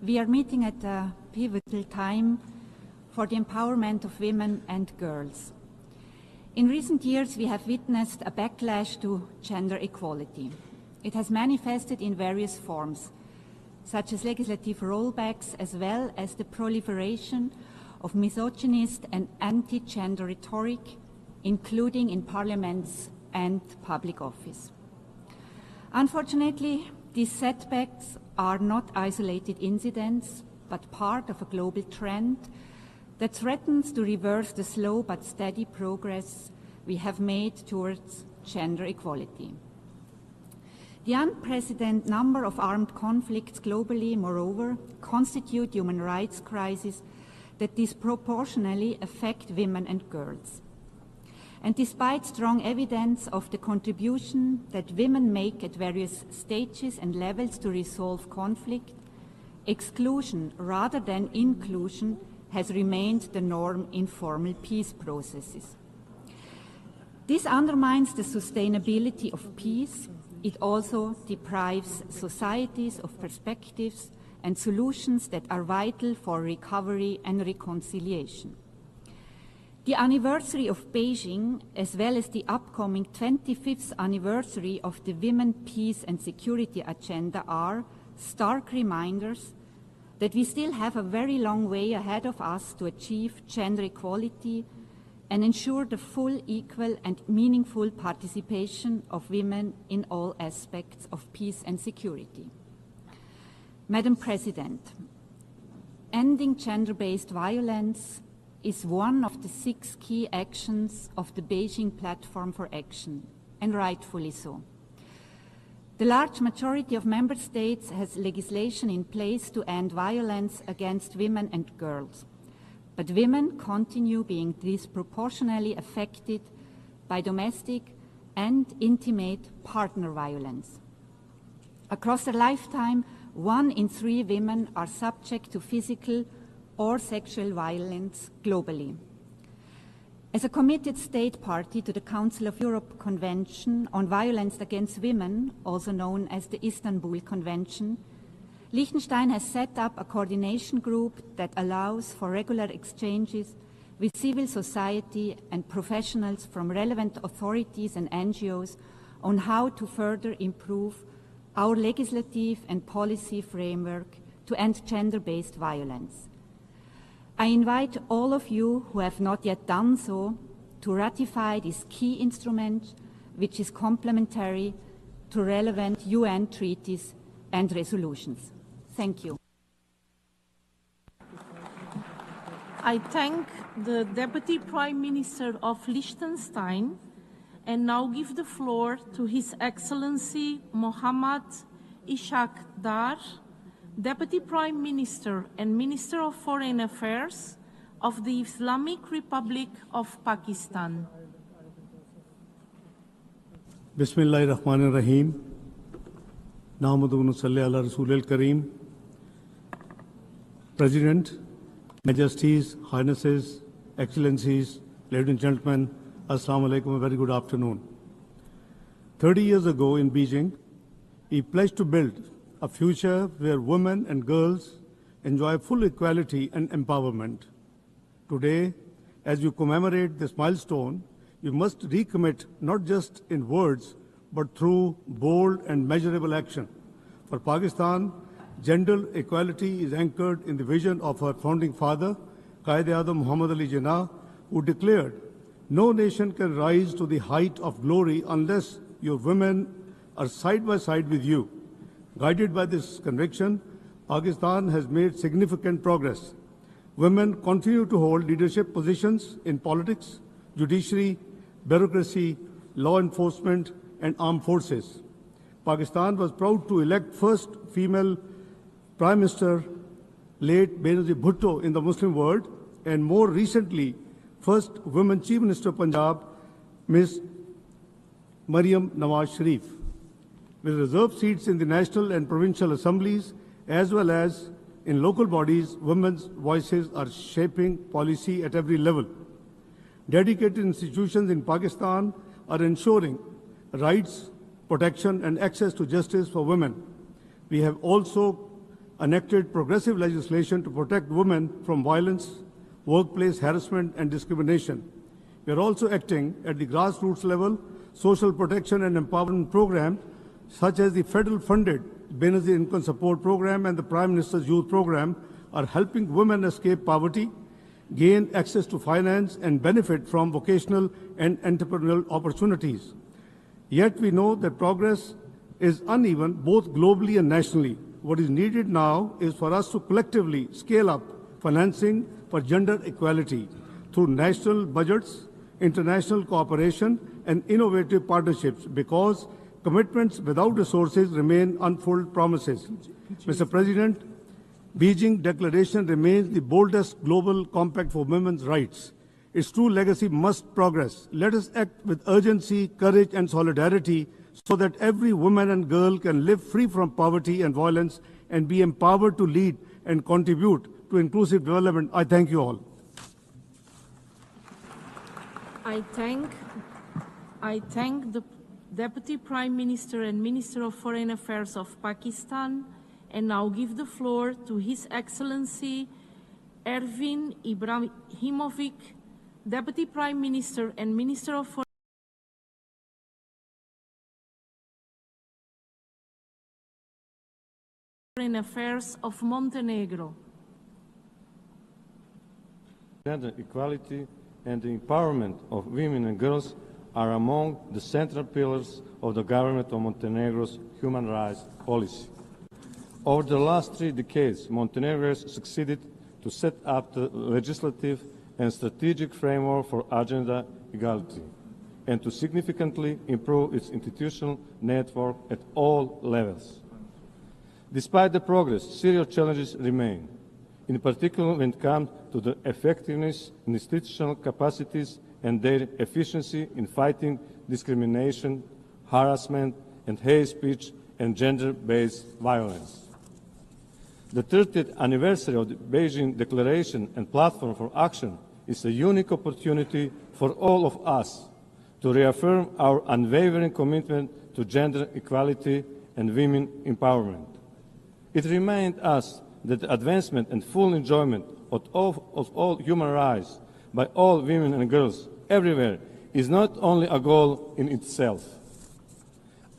We are meeting at a pivotal time for the empowerment of women and girls. In recent years, we have witnessed a backlash to gender equality. It has manifested in various forms, such as legislative rollbacks, as well as the proliferation of misogynist and anti-gender rhetoric, including in parliaments and public office. Unfortunately, these setbacks are not isolated incidents, but part of a global trend that threatens to reverse the slow but steady progress we have made towards gender equality. The unprecedented number of armed conflicts globally, moreover, constitute human rights crises that disproportionately affect women and girls. And despite strong evidence of the contribution that women make at various stages and levels to resolve conflict, exclusion rather than inclusion has remained the norm in formal peace processes. This undermines the sustainability of peace. It also deprives societies of perspectives and solutions that are vital for recovery and reconciliation. The anniversary of Beijing, as well as the upcoming 25th anniversary of the Women, Peace and Security Agenda are stark reminders that we still have a very long way ahead of us to achieve gender equality and ensure the full, equal and meaningful participation of women in all aspects of peace and security. Madam President, ending gender-based violence is one of the 6 key actions of the Beijing Platform for Action, and rightfully so. The large majority of member states has legislation in place to end violence against women and girls. But women continue being disproportionately affected by domestic and intimate partner violence. Across their lifetime, 1 in 3 women are subject to physical or sexual violence globally. As a committed state party to the Council of Europe Convention on Violence Against Women, also known as the Istanbul Convention, Liechtenstein has set up a coordination group that allows for regular exchanges with civil society and professionals from relevant authorities and NGOs on how to further improve our legislative and policy framework to end gender-based violence. I invite all of you who have not yet done so to ratify this key instrument, which is complementary to relevant UN treaties and resolutions. Thank you.
I thank the Deputy Prime Minister of Liechtenstein and now give the floor to His Excellency Mohammad Ishaq Dar, Deputy Prime Minister and Minister of Foreign Affairs of the Islamic Republic of Pakistan.
Bismillahirrahmanirrahim. Nahmaduhu salli ala Rasulil Kareem. President, Majesties, Highnesses, Excellencies, ladies and gentlemen, Assalamu alaikum, a very good afternoon. 30 years ago in Beijing, he pledged to build a future where women and girls enjoy full equality and empowerment. Today, as you commemorate this milestone, you must recommit not just in words, but through bold and measurable action. For Pakistan, gender equality is anchored in the vision of our founding father, Qaid-e-Azam Muhammad Ali Jinnah, who declared, "No nation can rise to the height of glory unless your women are side by side with you." Guided by this conviction, Pakistan has made significant progress. Women continue to hold leadership positions in politics, judiciary, bureaucracy, law enforcement, and armed forces. Pakistan was proud to elect first female Prime Minister, late Benazir Bhutto in the Muslim world, and more recently, first woman Chief Minister of Punjab, Ms. Maryam Nawaz Sharif. With reserved seats in the national and provincial assemblies, as well as in local bodies, women's voices are shaping policy at every level. Dedicated institutions in Pakistan are ensuring rights, protection, and access to justice for women. We have also enacted progressive legislation to protect women from violence, workplace harassment, and discrimination. We are also acting at the grassroots level. Social protection and empowerment programs, such as the federal-funded Benazir Income Support Program and the Prime Minister's Youth Program, are helping women escape poverty, gain access to finance, and benefit from vocational and entrepreneurial opportunities. Yet we know that progress is uneven both globally and nationally. What is needed now is for us to collectively scale up financing for gender equality through national budgets, international cooperation, and innovative partnerships, because commitments without resources remain unfulfilled promises. Mr. President, Beijing Declaration remains the boldest global compact for women's rights. Its true legacy must progress. Let us act with urgency, courage, and solidarity so that every woman and girl can live free from poverty and violence and be empowered to lead and contribute to inclusive development. I thank you all.
I thank the Deputy Prime Minister and Minister of Foreign Affairs of Pakistan and now give the floor to His Excellency Ervin Ibrahimovic, Deputy Prime Minister and Minister of Foreign Affairs of Montenegro.
Gender equality and the empowerment of women and girls are among the central pillars of the government of Montenegro's human rights policy. Over the last 3 decades, Montenegro has succeeded to set up the legislative and strategic framework for agenda equality and to significantly improve its institutional network at all levels. Despite the progress, serious challenges remain, in particular when it comes to the effectiveness in institutional capacities and their efficiency in fighting discrimination, harassment, and hate speech and gender-based violence. The 30th anniversary of the Beijing Declaration and Platform for Action is a unique opportunity for all of us to reaffirm our unwavering commitment to gender equality and women empowerment. It reminds us that the advancement and full enjoyment of all human rights by all women and girls everywhere is not only a goal in itself.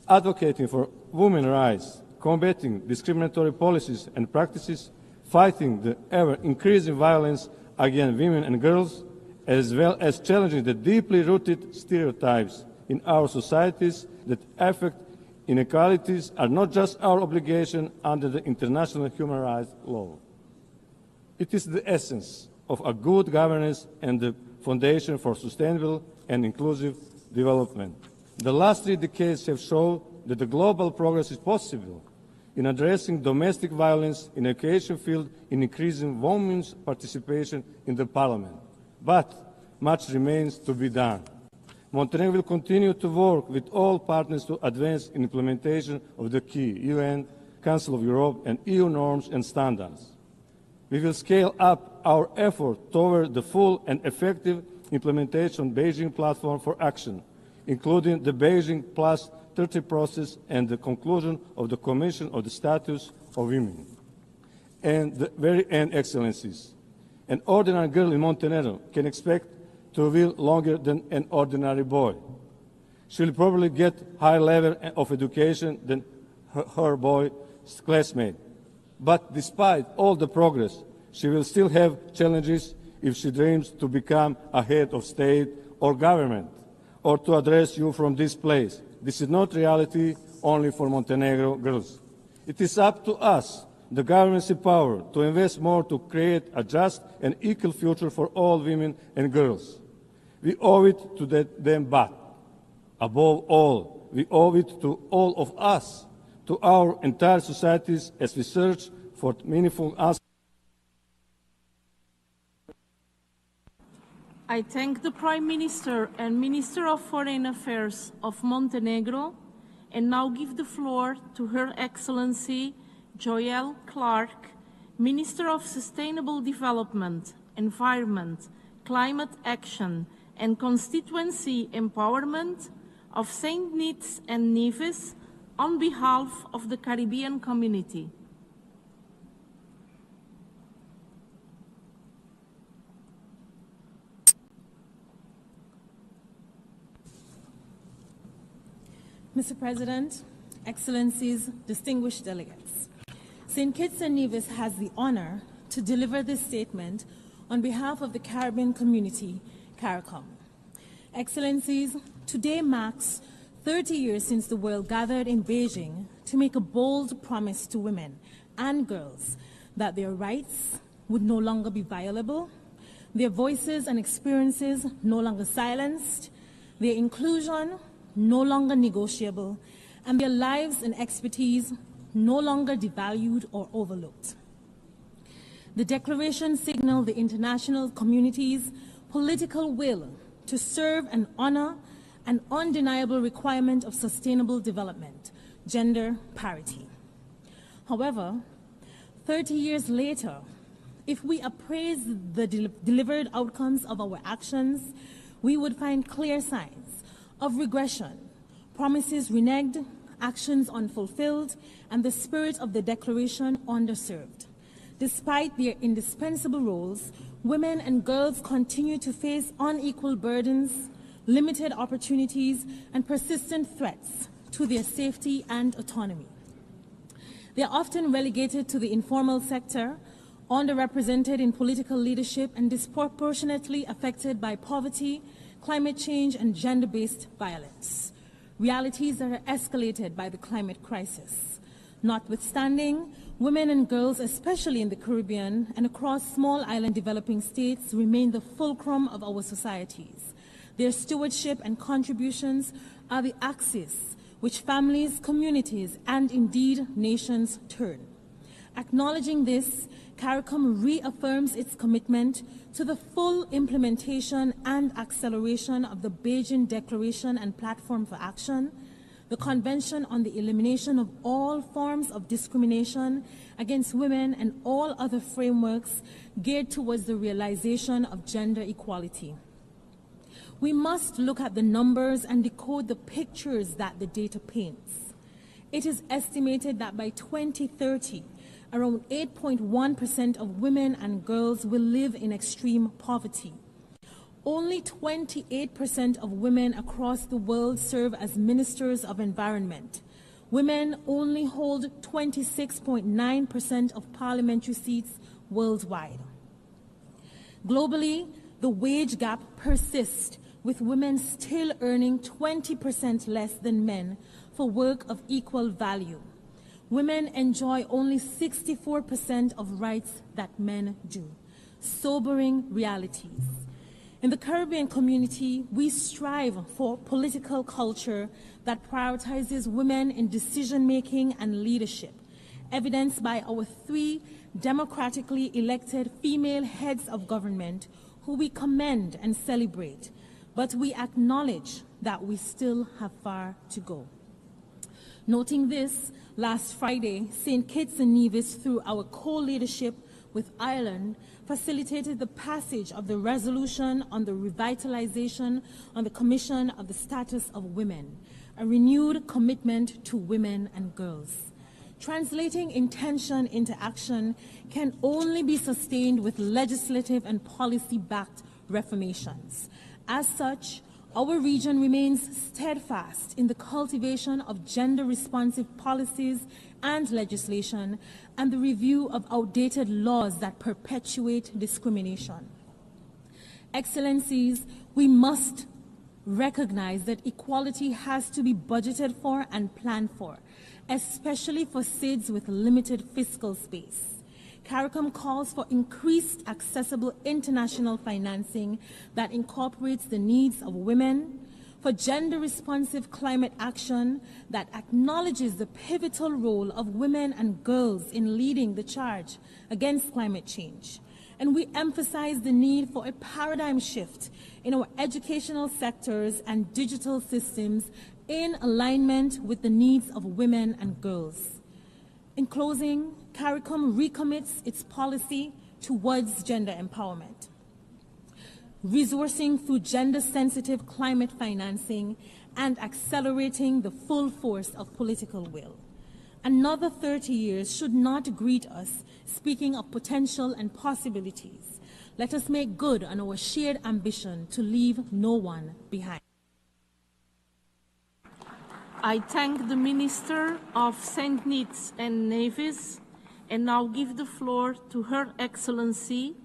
Advocating for women's rights, combating discriminatory policies and practices, fighting the ever-increasing violence against women and girls, as well as challenging the deeply rooted stereotypes
in our societies that affect inequalities are not just our obligation under the international human rights law. It is the essence of a good governance and the foundation for sustainable and inclusive development. The last 3 decades have shown that the global progress is possible in addressing domestic violence in the education field, in increasing women's participation in the parliament. But much remains to be done. Montenegro will continue to work with all partners to advance implementation of the key UN, Council of Europe, and EU norms and standards. We will scale up our effort toward the full and effective implementation of the Beijing Platform for Action, including the Beijing Plus 30 process and the conclusion of the Commission of the Status of Women. And the very end, Excellencies, an ordinary girl in Montenegro can expect to live longer than an ordinary boy. She will probably get higher level of education than her boy's classmate. But despite all the progress, she will still have challenges if she dreams to become a head of state or government, or to address you from this place. This is not reality only for Montenegro girls. It is up to us, the governments in power, to invest more to create a just and equal future for all women and girls. We owe it to them, but above all, we owe it to all of us, to our entire societies, as we search for meaningful answers.
I thank the Prime Minister and Minister of Foreign Affairs of Montenegro, and now give the floor to Her Excellency Joelle Clark, Minister of Sustainable Development, Environment, Climate Action, and Constituency Empowerment of St. Kitts and Nevis on behalf of the Caribbean community.
Mr. President, Excellencies, distinguished delegates, St. Kitts and Nevis has the honor to deliver this statement on behalf of the Caribbean community, CARICOM. Excellencies, today marks 30 years since the world gathered in Beijing to make a bold promise to women and girls that their rights would no longer be violable, their voices and experiences no longer silenced, their inclusion no longer negotiable, and their lives and expertise no longer devalued or overlooked. The declaration signaled the international community's political will to serve and honor an undeniable requirement of sustainable development, gender parity. However, 30 years later, if we appraise the delivered outcomes of our actions, we would find clear signs of regression, promises reneged, actions unfulfilled, and the spirit of the declaration underserved. Despite their indispensable roles, women and girls continue to face unequal burdens, limited opportunities, and persistent threats to their safety and autonomy. They are often relegated to the informal sector, underrepresented in political leadership, and disproportionately affected by poverty, climate change, and gender-based violence. Realities that are escalated by the climate crisis. Notwithstanding, women and girls, especially in the Caribbean and across small island developing states, remain the fulcrum of our societies. Their stewardship and contributions are the axis which families, communities, and indeed nations turn. Acknowledging this, CARICOM reaffirms its commitment to the full implementation and acceleration of the Beijing Declaration and Platform for Action, the Convention on the Elimination of All Forms of Discrimination against Women, and all other frameworks geared towards the realization of gender equality. We must look at the numbers and decode the pictures that the data paints. It is estimated that by 2030, around 8.1% of women and girls will live in extreme poverty. Only 28% of women across the world serve as ministers of environment. Women only hold 26.9% of parliamentary seats worldwide. Globally, the wage gap persists with women still earning 20% less than men for work of equal value. Women enjoy only 64% of rights that men do. Sobering realities. In the Caribbean community, we strive for political culture that prioritizes women in decision-making and leadership, evidenced by our 3 democratically elected female heads of government who we commend and celebrate, but we acknowledge that we still have far to go. Noting this, last Friday, St. Kitts and Nevis, through our co-leadership with Ireland, facilitated the passage of the resolution on the revitalization on the Commission of the Status of Women, a renewed commitment to women and girls. Translating intention into action can only be sustained with legislative and policy-backed reformations. As such, our region remains steadfast in the cultivation of gender-responsive policies and legislation and the review of outdated laws that perpetuate discrimination. Excellencies, we must recognize that equality has to be budgeted for and planned for, especially for SIDS with limited fiscal space. CARICOM calls for increased accessible international financing that incorporates the needs of women, for gender-responsive climate action that acknowledges the pivotal role of women and girls in leading the charge against climate change. And we emphasize the need for a paradigm shift in our educational sectors and digital systems in alignment with the needs of women and girls. In closing, CARICOM recommits its policy towards gender empowerment, resourcing through gender-sensitive climate financing, and accelerating the full force of political will. Another 30 years should not greet us speaking of potential and possibilities. Let us make good on our shared ambition to leave no one behind.
I thank the Minister of St. Kitts and Nevis and now give the floor to Her Excellency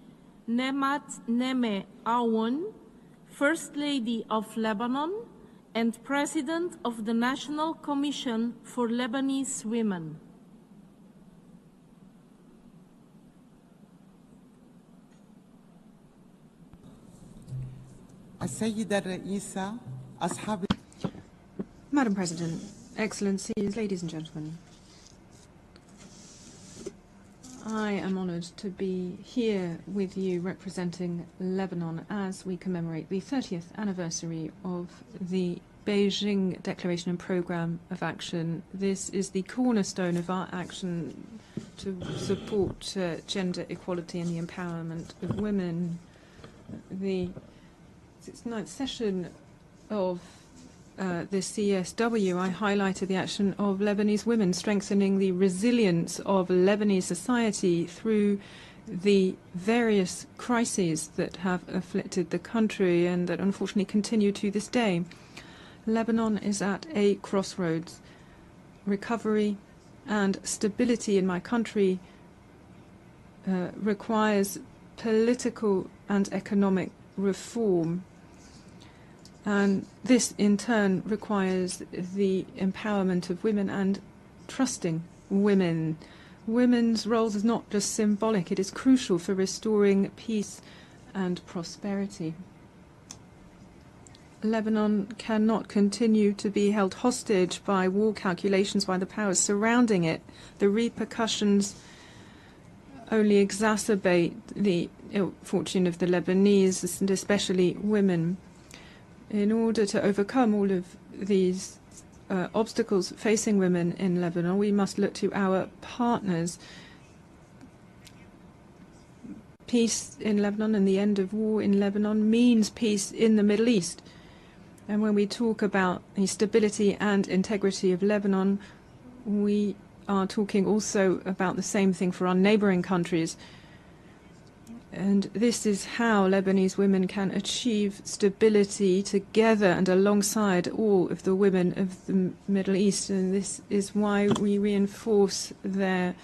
Nemat Neme Aoun, First Lady of Lebanon and President of the National Commission for Lebanese Women.
Madam President, Excellencies, ladies and gentlemen, I am honored to be here with you representing Lebanon as we commemorate the 30th anniversary of the Beijing Declaration and Programme of Action. This is the cornerstone of our action to support gender equality and the empowerment of women. The 9th session of the CSW, I highlighted the action of Lebanese women strengthening the resilience of Lebanese society through the various crises that have afflicted the country and that unfortunately continue to this day. Lebanon is at a crossroads. Recovery and stability in my country requires political and economic reform. And this, in turn, requires the empowerment of women and trusting women. Women's role is not just symbolic, it is crucial for restoring peace and prosperity. Lebanon cannot continue to be held hostage by war calculations by the powers surrounding it. The repercussions only exacerbate the ill fortune of the Lebanese, and especially women. In order to overcome all of these obstacles facing women in Lebanon, we must look to our partners. Peace in Lebanon and the end of war in Lebanon means peace in the Middle East. And when we talk about the stability and integrity of Lebanon, we are talking also about the same thing for our neighboring countries. And this is how Lebanese women can achieve stability together and alongside all of the women of the Middle East. And this is why we reinforce their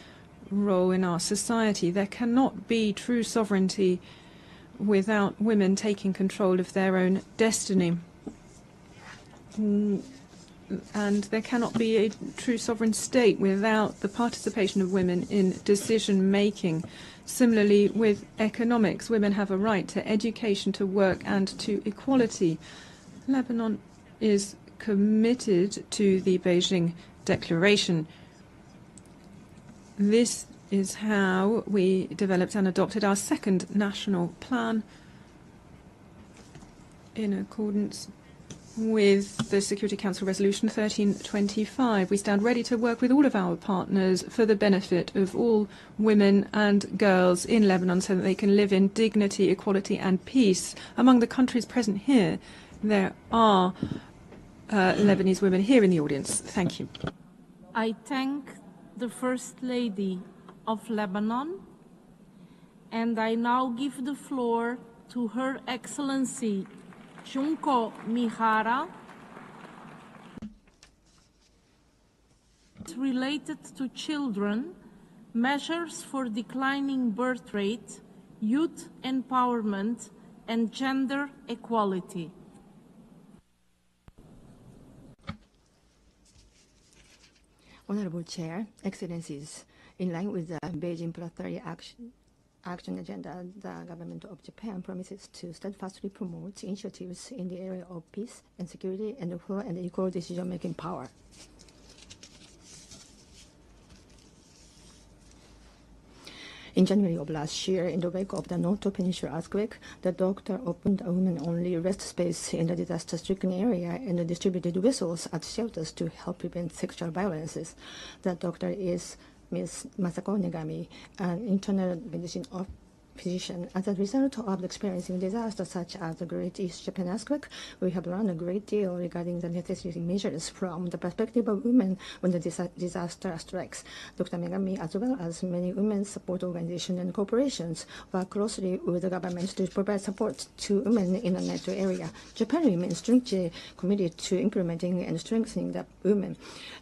role in our society. There cannot be true sovereignty without women taking control of their own destiny. And there cannot be a true sovereign state without the participation of women in decision-making. Similarly, with economics, women have a right to education, to work, and to equality. Lebanon is committed to the Beijing Declaration. This is how we developed and adopted our second national plan in accordance with the Security Council Resolution 1325. We stand ready to work with all of our partners for the benefit of all women and girls in Lebanon so that they can live in dignity, equality and peace. Among the countries present here, there are Lebanese women here in the audience. Thank you.
I thank the First Lady of Lebanon, and I now give the floor to Her Excellency Junko Mihara, related to children, measures for declining birth rate, youth empowerment, and gender equality.
Honorable Chair, Excellencies, in line with the Beijing Plus 30 action agenda, the government of Japan promises to steadfastly promote initiatives in the area of peace and security and full and equal decision-making power. In January of last year, in the wake of the Noto Peninsula earthquake, the doctor opened a women-only rest space in the disaster-stricken area and distributed whistles at shelters to help prevent sexual violences. The doctor is Ms. Masako Negami, an internal medicine physician. As a result of experiencing disasters such as the Great East Japan earthquake, we have learned a great deal regarding the necessary measures from the perspective of women when the disaster strikes. Dr. Megami, as well as many women's support organizations and corporations, work closely with the government to provide support to women in the metro area. Japan remains strongly committed to implementing and strengthening the women,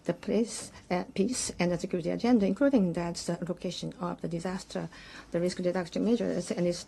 the peace and the security agenda, including that the location of the disaster, the risk reduction measures, and its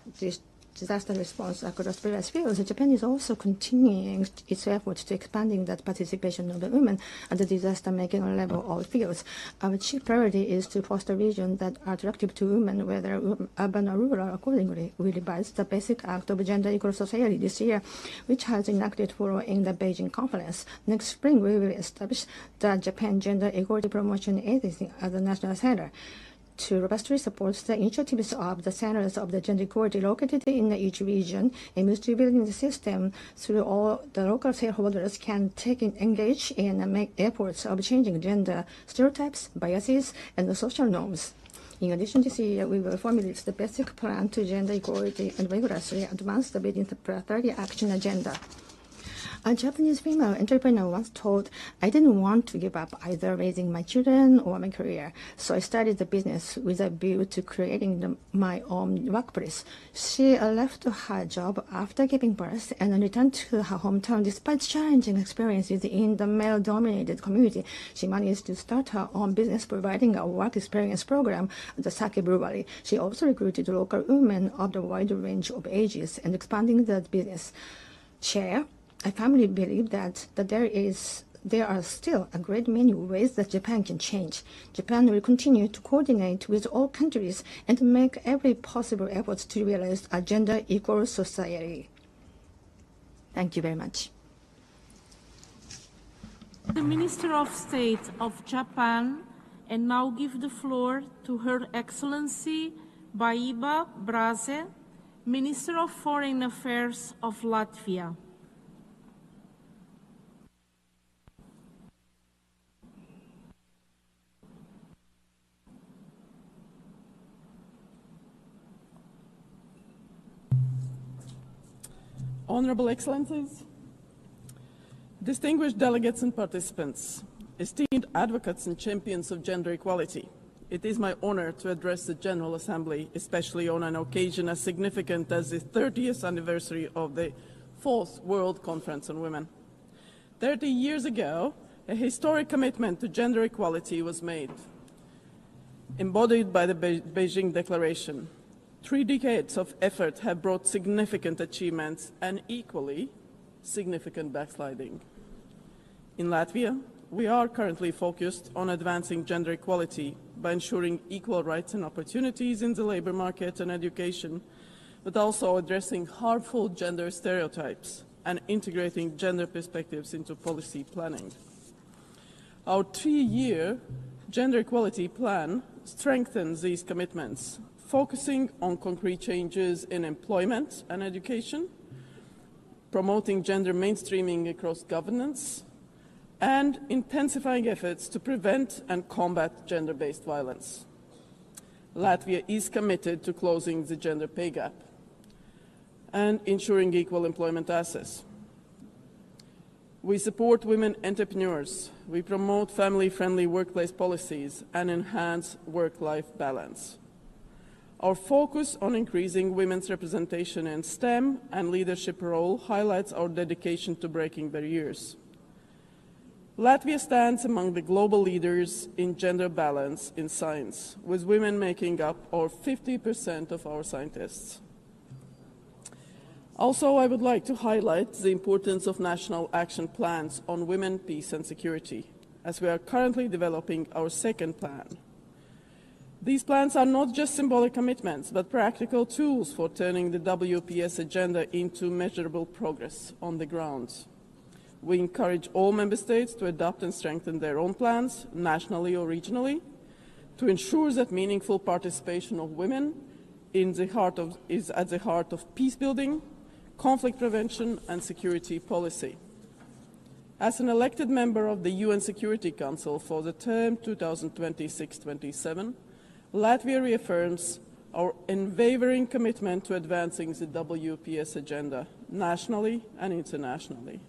disaster response across various fields. Japan is also continuing its efforts to expanding that participation of the women at the disaster-making level of fields. Our chief priority is to foster regions that are attractive to women, whether urban or rural. Accordingly, we revised the Basic Act of Gender Equal Society this year, which has enacted following the Beijing conference. Next spring, we will establish the Japan Gender Equality Promotion Agency as a national center to robustly support the initiatives of the centers of the gender equality located in each region, aims to building the system through all the local stakeholders can engage and make efforts of changing gender stereotypes, biases, and social norms. In addition, this year, we will formulate the basic plan to gender equality and vigorously advance the Beijing 30 action agenda. A Japanese female entrepreneur once told, "I didn't want to give up either raising my children or my career, so I started the business with a view to creating my own workplace." She left her job after giving birth and returned to her hometown despite challenging experiences in the male-dominated community. She managed to start her own business, providing a work experience program at the sake brewery. She also recruited local women of a wide range of ages and expanding the business. Chair, I firmly believe that there are still a great many ways that Japan can change. Japan will continue to coordinate with all countries and make every possible effort to realize a gender-equal society. Thank you very much.
The Minister of State of Japan, and now give the floor to Her Excellency Baiba Braze, Minister of Foreign Affairs of Latvia.
Honorable Excellencies, distinguished delegates and participants, esteemed advocates and champions of gender equality, it is my honor to address the General Assembly, especially on an occasion as significant as the 30th anniversary of the 4th World Conference on Women. 30 years ago, a historic commitment to gender equality was made, embodied by the Beijing Declaration. 3 decades of effort have brought significant achievements and equally significant backsliding. In Latvia, we are currently focused on advancing gender equality by ensuring equal rights and opportunities in the labor market and education, but also addressing harmful gender stereotypes and integrating gender perspectives into policy planning. Our 3-year gender equality plan strengthens these commitments, focusing on concrete changes in employment and education, promoting gender mainstreaming across governance, and intensifying efforts to prevent and combat gender-based violence. Latvia is committed to closing the gender pay gap and ensuring equal employment access. We support women entrepreneurs. We promote family-friendly workplace policies and enhance work-life balance. Our focus on increasing women's representation in STEM and leadership role highlights our dedication to breaking barriers. Latvia stands among the global leaders in gender balance in science, with women making up over 50% of our scientists. Also, I would like to highlight the importance of national action plans on women, peace and security, as we are currently developing our second plan. These plans are not just symbolic commitments, but practical tools for turning the WPS agenda into measurable progress on the ground. We encourage all member states to adopt and strengthen their own plans, nationally or regionally, to ensure that meaningful participation of women is at the heart of peace building, conflict prevention and security policy. As an elected member of the UN Security Council for the term 2026-27, Latvia reaffirms our unwavering commitment to advancing the WPS agenda nationally and internationally.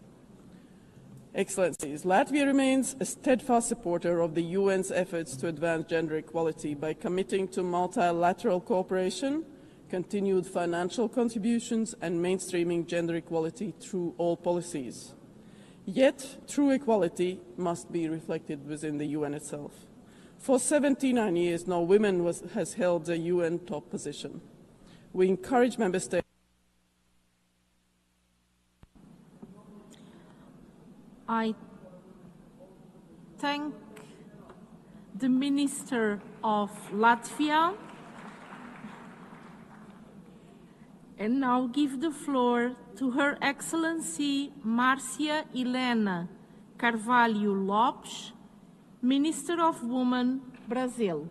Excellencies, Latvia remains a steadfast supporter of the UN's efforts to advance gender equality by committing to multilateral cooperation, continued financial contributions, and mainstreaming gender equality through all policies. Yet, true equality must be reflected within the UN itself. For 79 years, no woman has held a UN top position. We encourage member states.
I thank the Minister of Latvia and now give the floor to Her Excellency Marcia Helena Carvalho Lopes, Minister of Women, Brazil.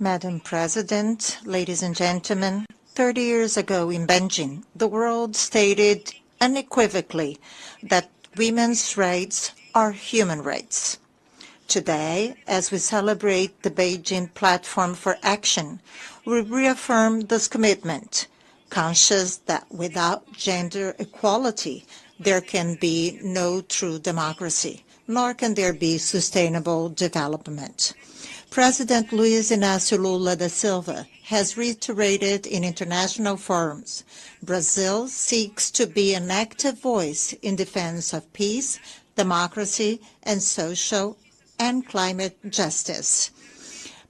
Madam President, ladies and gentlemen, 30 years ago in Beijing, the world stated unequivocally that women's rights are human rights. Today, as we celebrate the Beijing Platform for Action, we reaffirm this commitment, conscious that without gender equality, there can be no true democracy, nor can there be sustainable development. President Luiz Inácio Lula da Silva has reiterated in international forums, Brazil seeks to be an active voice in defense of peace, democracy, and social and climate justice,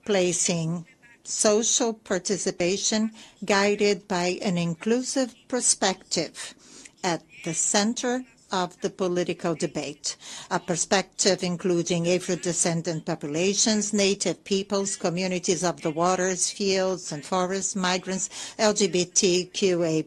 placing social participation guided by an inclusive perspective at the center of the political debate, a perspective including Afro-descendant populations, native peoples, communities of the waters, fields and forests, migrants, LGBTQA+,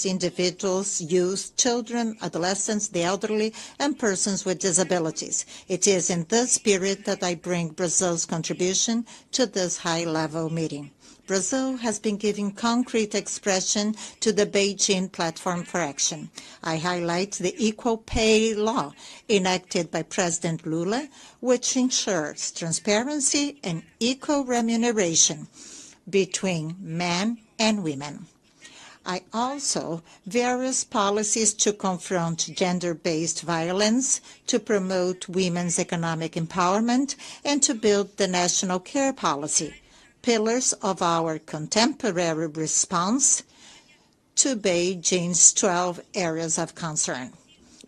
individuals, youth, children, adolescents, the elderly, and persons with disabilities. It is in this spirit that I bring Brazil's contribution to this high-level meeting. Brazil has been giving concrete expression to the Beijing Platform for Action. I highlight the equal pay law enacted by President Lula, which ensures transparency and equal remuneration between men and women. I also various policies to confront gender-based violence, to promote women's economic empowerment, and to build the national care policy, pillars of our contemporary response to Beijing's 12 areas of concern.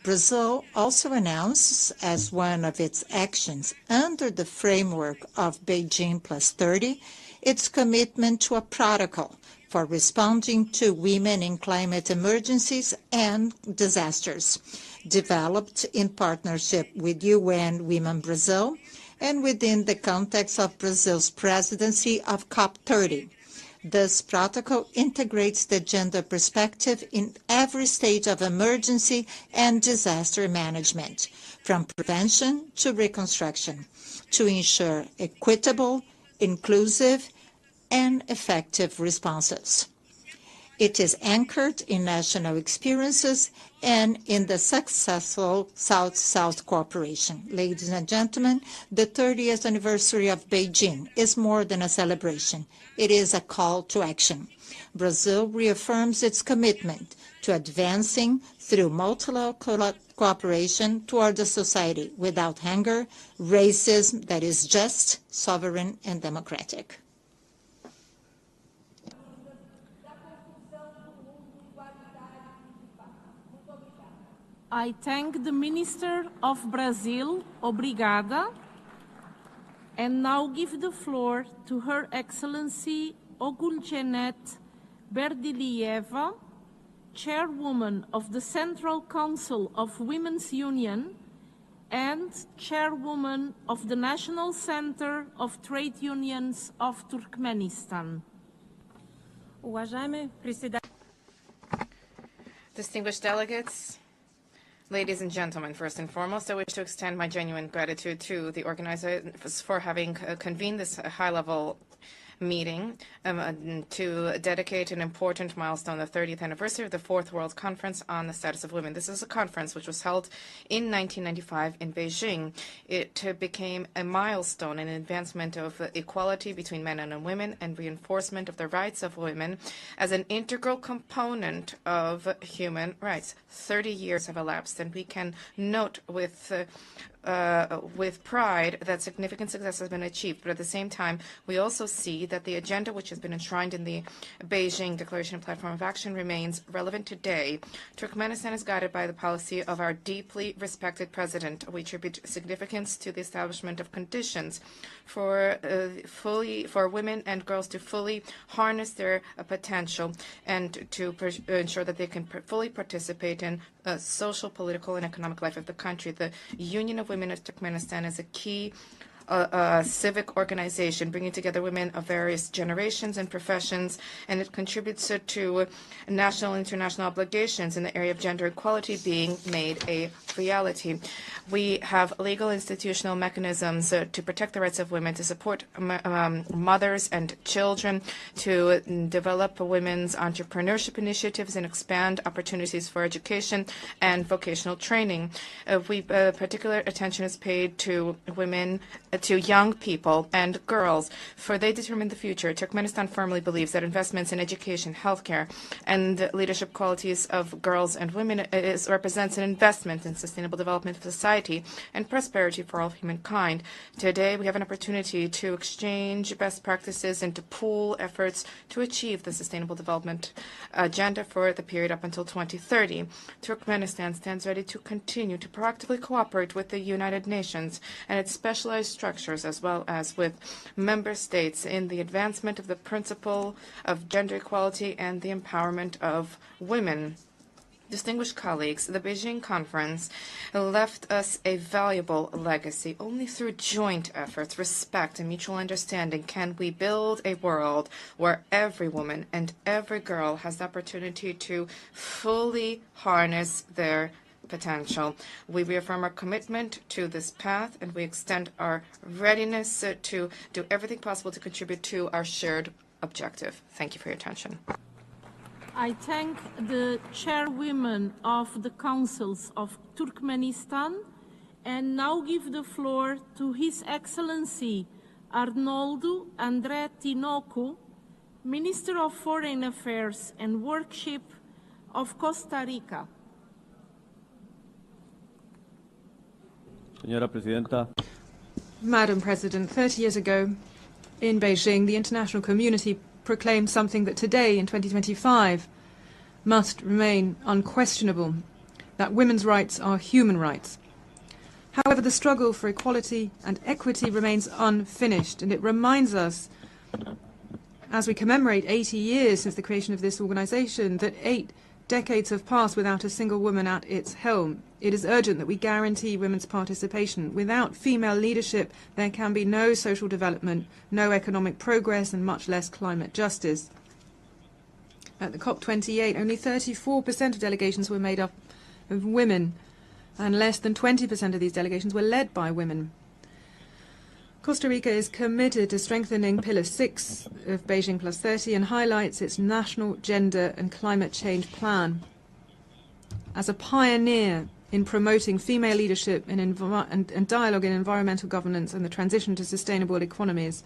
Brazil also announces as one of its actions under the framework of Beijing +30 its commitment to a protocol for responding to women in climate emergencies and disasters, developed in partnership with UN Women Brazil and within the context of Brazil's presidency of COP30. This protocol integrates the gender perspective in every stage of emergency and disaster management, from prevention to reconstruction, to ensure equitable, inclusive, and effective responses. It is anchored in national experiences and in the successful South-South cooperation. Ladies and gentlemen, the 30th anniversary of Beijing is more than a celebration. It is a call to action. Brazil reaffirms its commitment to advancing through multilateral cooperation toward a society without hunger, racism that is just, sovereign, and democratic.
I thank the Minister of Brazil, obrigada, and now give the floor to Her Excellency Oguljenet Berdilieva, Chairwoman of the Central Council of Women's Union and Chairwoman of the National Center of Trade Unions of Turkmenistan.
Distinguished delegates, ladies and gentlemen, first and foremost, I wish to extend my genuine gratitude to the organizers for having convened this high-level meeting to dedicate an important milestone, the 30th anniversary of the Fourth World Conference on the Status of Women. This is a conference which was held in 1995 in Beijing. It became a milestone in advancement of equality between men and women and reinforcement of the rights of women as an integral component of human rights. 30 years have elapsed, and we can note with pride that significant success has been achieved. But at the same time, we also see that the agenda which has been enshrined in the Beijing Declaration and Platform of Action remains relevant today. Turkmenistan is guided by the policy of our deeply respected president. We attribute significance to the establishment of conditions for women and girls to fully harness their potential and to ensure that they can fully participate in social, political, and economic life of the country. The Union of Women of Turkmenistan is a key civic organization bringing together women of various generations and professions, and it contributes to national and international obligations in the area of gender equality being made a reality. We have legal institutional mechanisms to protect the rights of women, to support mothers and children, to develop women's entrepreneurship initiatives and expand opportunities for education and vocational training. Particular attention is paid to women, to young people and girls, for they determine the future. Turkmenistan firmly believes that investments in education, healthcare, and leadership qualities of girls and women represents an investment in sustainable development of society and prosperity for all humankind. Today, we have an opportunity to exchange best practices and to pool efforts to achieve the sustainable development agenda for the period up until 2030. Turkmenistan stands ready to continue to proactively cooperate with the United Nations and its specialized structures, as well as with member states, in the advancement of the principle of gender equality and the empowerment of women. Distinguished colleagues, the Beijing Conference left us a valuable legacy. Only through joint efforts, respect, and mutual understanding can we build a world where every woman and every girl has the opportunity to fully harness their potential. We reaffirm our commitment to this path, and we extend our readiness to do everything possible to contribute to our shared objective. Thank you for your attention.
I thank the chairwomen of the councils of Turkmenistan and now give the floor to His Excellency Arnoldo André Tinoco, Minister of Foreign Affairs and Worship of Costa Rica.
Madam President, 30 years ago, in Beijing, the international community proclaimed something that today, in 2025, must remain unquestionable, that women's rights are human rights. However, the struggle for equality and equity remains unfinished, and it reminds us, as we commemorate 80 years since the creation of this organization, that 8 decades have passed without a single woman at its helm. It is urgent that we guarantee women's participation. Without female leadership, there can be no social development, no economic progress, and much less climate justice. At the COP28, only 34% of delegations were made up of women, and less than 20% of these delegations were led by women. Costa Rica is committed to strengthening Pillar 6 of Beijing Plus 30 and highlights its national gender and climate change plan. As a pioneer in promoting female leadership and dialogue in environmental governance and the transition to sustainable economies,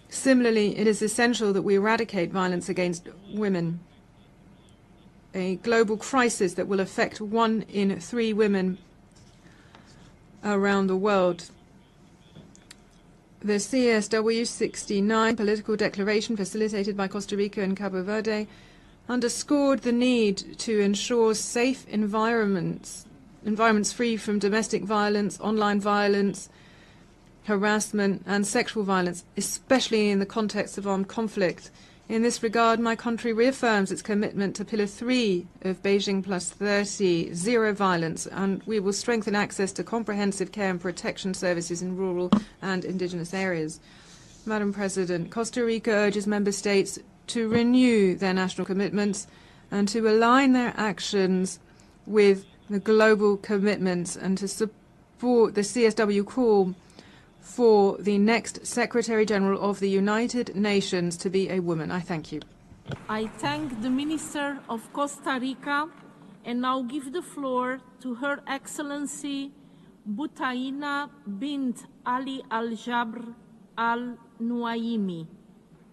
similarly, it is essential that we eradicate violence against women, a global crisis that will affect 1 in 3 women around the world. The CSW69 political declaration facilitated by Costa Rica and Cabo Verde underscored the need to ensure safe environments free from domestic violence, online violence, harassment and sexual violence, especially in the context of armed conflict. In this regard, my country reaffirms its commitment to Pillar 3 of Beijing Plus 30, zero violence, and we will strengthen access to comprehensive care and protection services in rural and indigenous areas. Madam President, Costa Rica urges member states to renew their national commitments and to align their actions with the global commitments and to support the CSW call for the next Secretary General of the United Nations to be a woman. I thank you.
I thank the Minister of Costa Rica and now give the floor to Her Excellency Butaina bint Ali Al-Jabr Al-Nuaimi,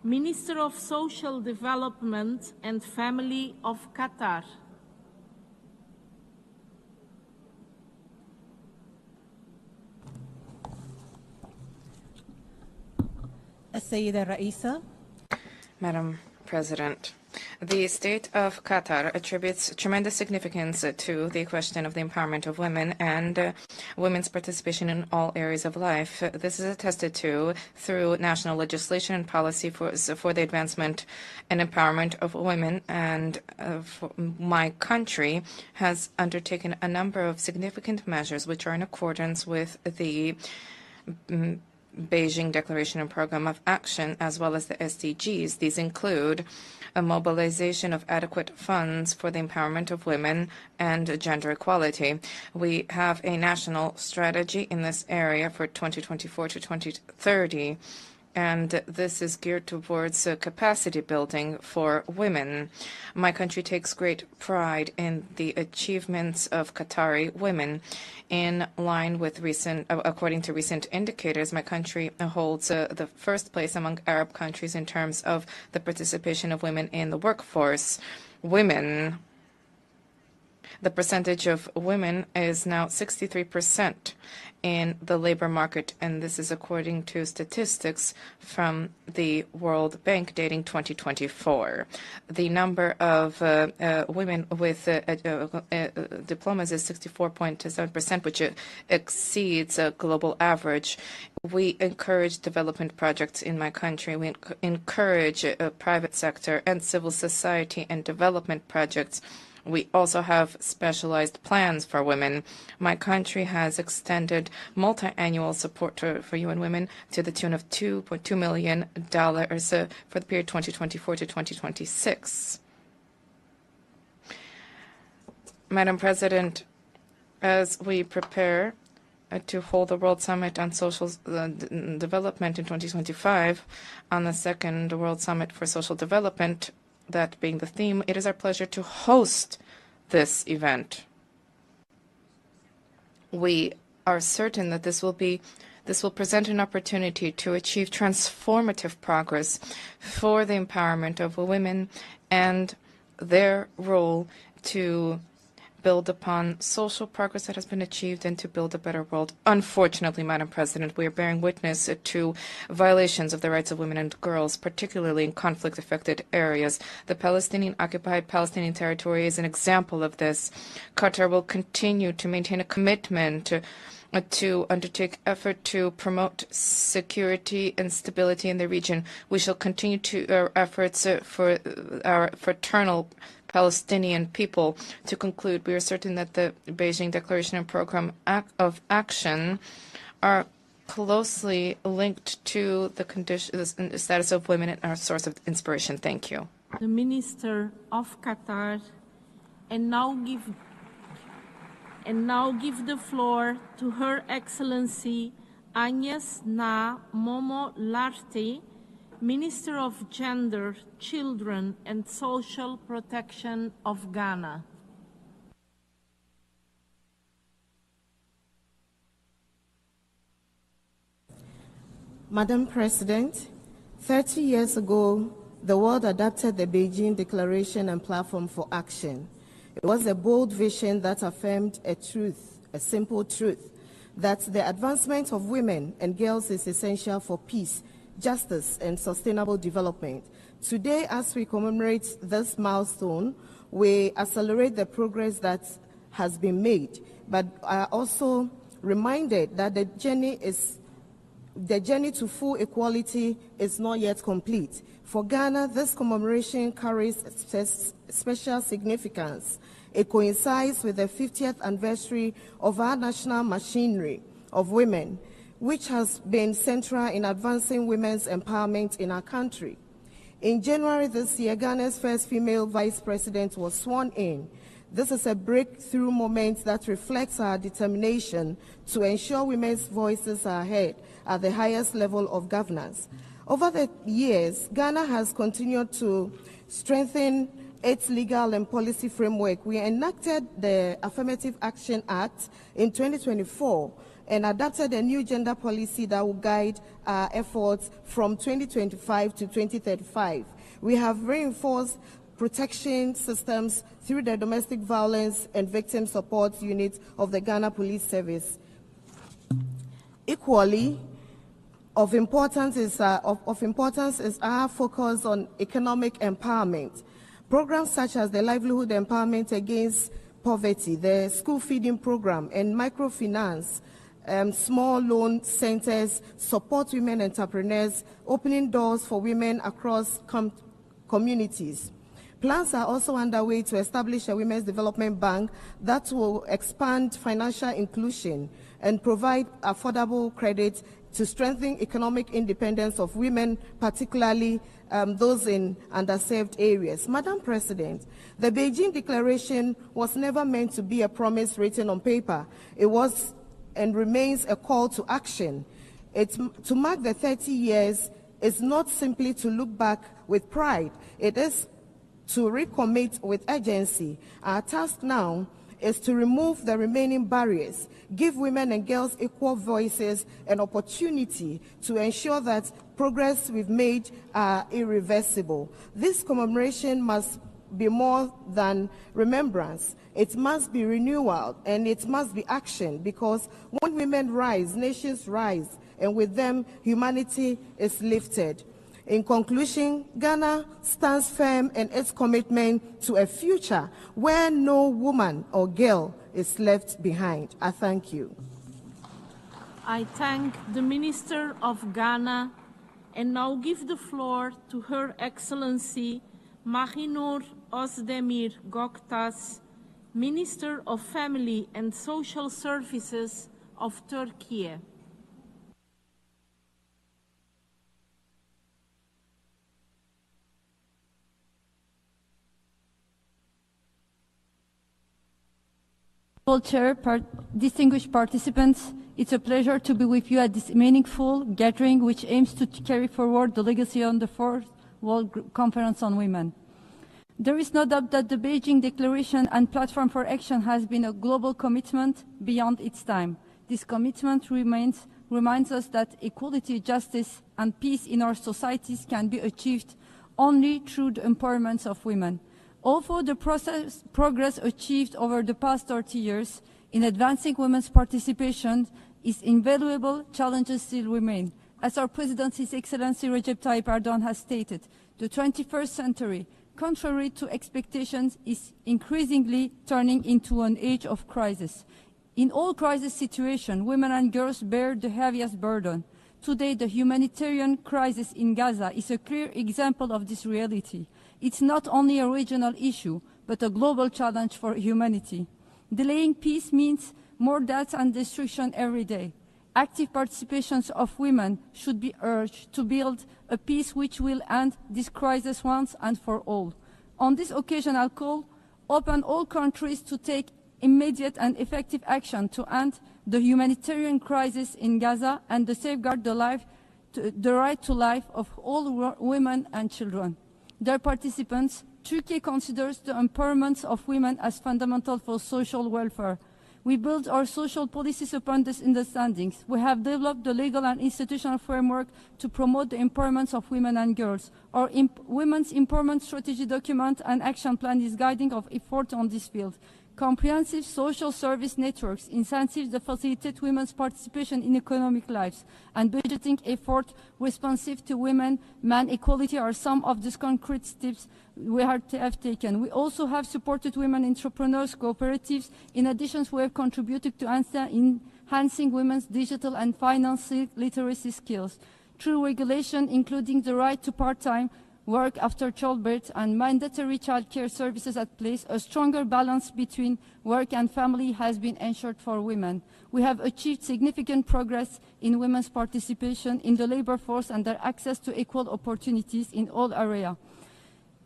Minister of Social Development and Family of Qatar.
Madam President, the state of Qatar attributes tremendous significance to the question of the empowerment of women and women's participation in all areas of life. This is attested to through national legislation and policy for the advancement and empowerment of women, and my country has undertaken a number of significant measures which are in accordance with the Beijing Declaration and Program of Action, as well as the SDGs. These include a mobilization of adequate funds for the empowerment of women and gender equality. We have a national strategy in this area for 2024 to 2030, and this is geared towards capacity building for women. My country takes great pride in the achievements of Qatari women. In line with according to recent indicators, my country holds the first place among Arab countries in terms of the participation of women in the workforce. The percentage of women is now 63% in the labor market, and this is according to statistics from the World Bank dating 2024. The number of women with diplomas is 64.7%, which exceeds a global average. We encourage development projects in my country. We encourage private sector and civil society and development projects. We also have specialized plans for women. My country has extended multi-annual support for UN women to the tune of $2.2 million for the period 2024 to 2026. Madam President, as we prepare to hold the World Summit on Social Development in 2025, on the second World Summit for Social Development, that being the theme, it is our pleasure to host this event. We are certain that this will present an opportunity to achieve transformative progress for the empowerment of women and their role to build upon social progress that has been achieved and to build a better world. Unfortunately, Madam President, we are bearing witness to violations of the rights of women and girls, particularly in conflict-affected areas. The Palestinian-occupied Palestinian territory is an example of this. Qatar will continue to maintain a commitment to undertake effort to promote security and stability in the region. We shall continue our efforts for our fraternal Palestinian people. To conclude, we are certain that the Beijing Declaration and Program of Action are closely linked to the status of women and our source of inspiration. Thank you.
The Minister of Qatar, and now give the floor to Her Excellency Agnes Na Momo Lartey, Minister of Gender, Children and Social Protection of Ghana.
Madam President, 30 years ago, the world adopted the Beijing Declaration and Platform for Action. It was a bold vision that affirmed a truth, a simple truth, that the advancement of women and girls is essential for peace, justice, and sustainable development. Today, as we commemorate this milestone, we accelerate the progress that has been made, but are also reminded that the journey to full equality is not yet complete. For Ghana, this commemoration carries special significance. It coincides with the 50th anniversary of our national machinery of women, which has been central in advancing women's empowerment in our country. In January this year, Ghana's first female vice president was sworn in. This is a breakthrough moment that reflects our determination to ensure women's voices are heard at the highest level of governance. Over the years, Ghana has continued to strengthen its legal and policy framework. We enacted the Affirmative Action Act in 2024 and adopted a new gender policy that will guide our efforts from 2025 to 2035. We have reinforced protection systems through the Domestic Violence and Victim Support Unit of the Ghana Police Service. Equally, of importance is our focus on economic empowerment. Programs such as the Livelihood Empowerment Against Poverty, the School Feeding Program, and microfinance, small loan centers support women entrepreneurs, opening doors for women across communities. Plans are also underway to establish a Women's Development Bank that will expand financial inclusion and provide affordable credit to strengthen economic independence of women, particularly those in underserved areas. Madam President, the Beijing Declaration was never meant to be a promise written on paper. It was and remains a call to action. To mark the 30 years is not simply to look back with pride. It is to recommit with urgency. Our task now is to remove the remaining barriers, give women and girls equal voices and opportunity to ensure that progress we've made are irreversible. This commemoration must be more than remembrance. It must be renewal and it must be action, because when women rise, nations rise, and with them, humanity is lifted. In conclusion, Ghana stands firm in its commitment to a future where no woman or girl is left behind. I thank you.
I thank the Minister of Ghana and now give the floor to Her Excellency Mahinur Özdemir Göktaş, Minister of Family and Social Services of Turkey.
Chair, distinguished participants, it's a pleasure to be with you at this meaningful gathering which aims to carry forward the legacy on the Fourth World Conference on Women. There is no doubt that the Beijing Declaration and Platform for Action has been a global commitment beyond its time. This commitment reminds us that equality, justice, and peace in our societies can be achieved only through the empowerment of women. Although the progress achieved over the past 30 years in advancing women's participation is invaluable, challenges still remain. As our President, His Excellency Recep Tayyip Erdogan has stated, the 21st century, contrary to expectations, is increasingly turning into an age of crisis. In all crisis situations, women and girls bear the heaviest burden. Today, the humanitarian crisis in Gaza is a clear example of this reality. It's not only a regional issue, but a global challenge for humanity. Delaying peace means more deaths and destruction every day. Active participation of women should be urged to build a peace which will end this crisis once and for all. On this occasion, I'll call upon all countries to take immediate and effective action to end the humanitarian crisis in Gaza and to safeguard the right to life of all women and children. Dear participants, Turkey considers the empowerment of women as fundamental for social welfare. We build our social policies upon these understandings. We have developed the legal and institutional framework to promote the empowerment of women and girls. Our Women's Empowerment Strategy document and action plan is guiding of effort on this field. Comprehensive social service networks, incentives that facilitate women's participation in economic lives, and budgeting effort responsive to women-man equality are some of these concrete steps we have taken. We also have supported women entrepreneurs, cooperatives. In addition, we have contributed to enhancing women's digital and financial literacy skills through regulation, including the right to part-time work after childbirth and mandatory childcare services at place. A stronger balance between work and family has been ensured for women. We have achieved significant progress in women's participation in the labor force and their access to equal opportunities in all areas.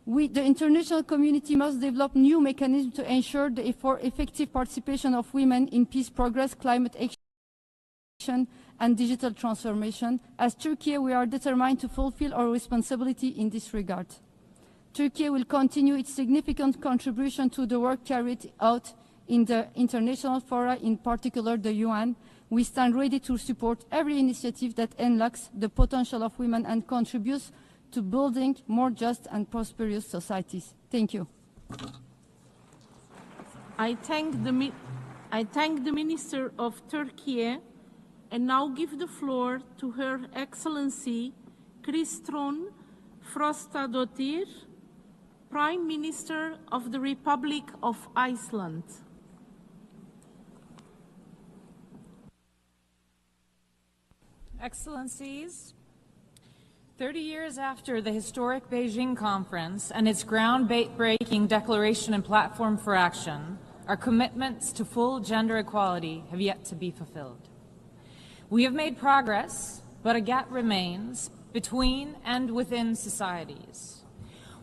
The international community must develop new mechanisms to ensure the effective participation of women in peace progress, climate action, and digital transformation. As Turkey, we are determined to fulfill our responsibility in this regard. Turkey will continue its significant contribution to the work carried out in the international fora, in particular the UN. We stand ready to support every initiative that unlocks the potential of women and contributes to building more just and prosperous societies. Thank you.
I thank the Minister of Turkey and now give the floor to Her Excellency Kristrún Frostadóttir, Prime Minister of the Republic of Iceland.
Excellencies, 30 years after the historic Beijing Conference and its groundbreaking declaration and platform for action, our commitments to full gender equality have yet to be fulfilled. We have made progress, but a gap remains between and within societies.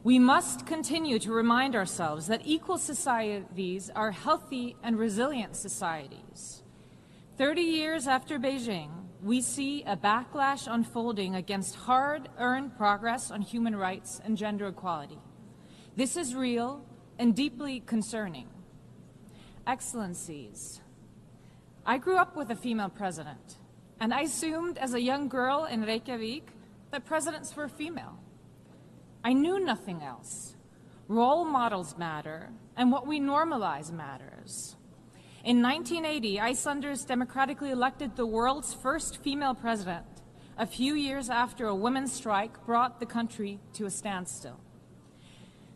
We must continue to remind ourselves that equal societies are healthy and resilient societies. 30 years after Beijing, we see a backlash unfolding against hard-earned progress on human rights and gender equality. This is real and deeply concerning. Excellencies, I grew up with a female president, and I assumed as a young girl in Reykjavik that presidents were female. I knew nothing else. Role models matter, and what we normalize matters. In 1980, Icelanders democratically elected the world's first female president, a few years after a women's strike brought the country to a standstill.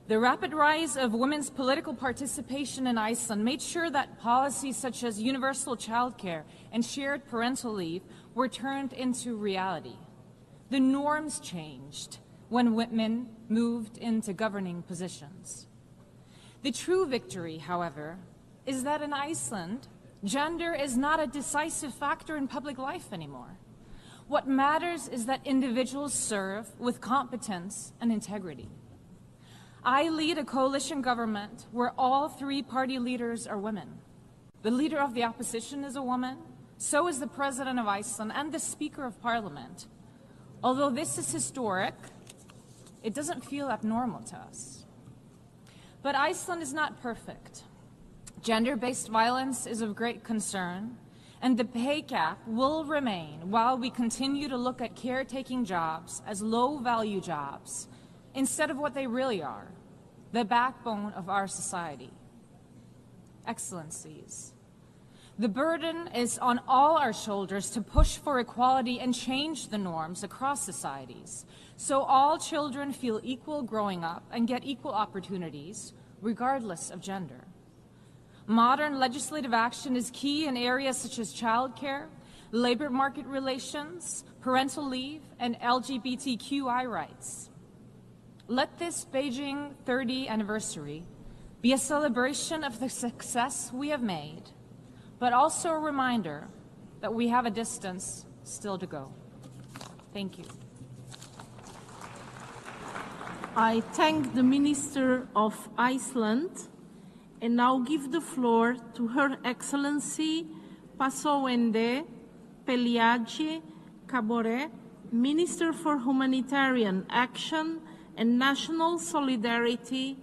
The rapid rise of women's political participation in Iceland made sure that policies such as universal childcare and shared parental leave were turned into reality. The norms changed when women moved into governing positions. The true victory, however, is that in Iceland, gender is not a decisive factor in public life anymore. What matters is that individuals serve with competence and integrity. I lead a coalition government where all three party leaders are women. The leader of the opposition is a woman, so is the president of Iceland and the Speaker of Parliament. Although this is historic, it doesn't feel abnormal to us. But Iceland is not perfect. Gender-based violence is of great concern, and the pay gap will remain while we continue to look at caretaking jobs as low-value jobs instead of what they really are, the backbone of our society. Excellencies, the burden is on all our shoulders to push for equality and change the norms across societies, so all children feel equal growing up and get equal opportunities, regardless of gender. Modern legislative action is key in areas such as childcare, labor market relations, parental leave, and LGBTQI rights. Let this Beijing 30th anniversary be a celebration of the success we have made, but also a reminder that we have a distance still to go. Thank you.
I thank the Minister of Iceland and now give the floor to Her Excellency Pasowende Peliadje Kabore, Minister for Humanitarian Action and National Solidarity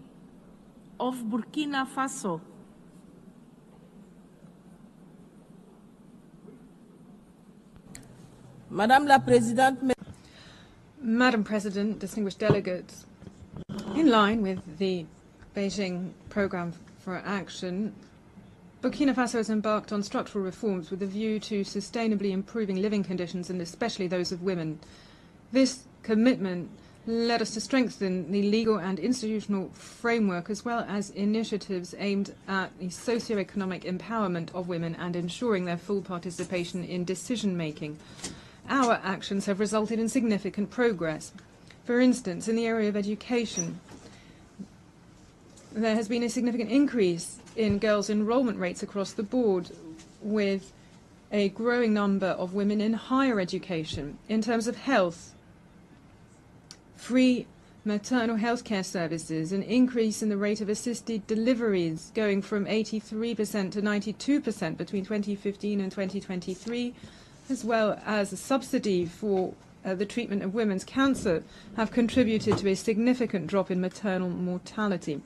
of Burkina Faso.
Madame la Présidente,
Madam President, distinguished delegates, in line with the Beijing Programme for Action, Burkina Faso has embarked on structural reforms with a view to sustainably improving living conditions and especially those of women. This commitment led us to strengthen the legal and institutional framework as well as initiatives aimed at the socio-economic empowerment of women and ensuring their full participation in decision-making. Our actions have resulted in significant progress. For instance, in the area of education, there has been a significant increase in girls' enrollment rates across the board, with a growing number of women in higher education. In terms of health, free maternal health care services, an increase in the rate of assisted deliveries going from 83% to 92% between 2015 and 2023, as well as a subsidy for the treatment of women's cancer, have contributed to a significant drop in maternal mortality.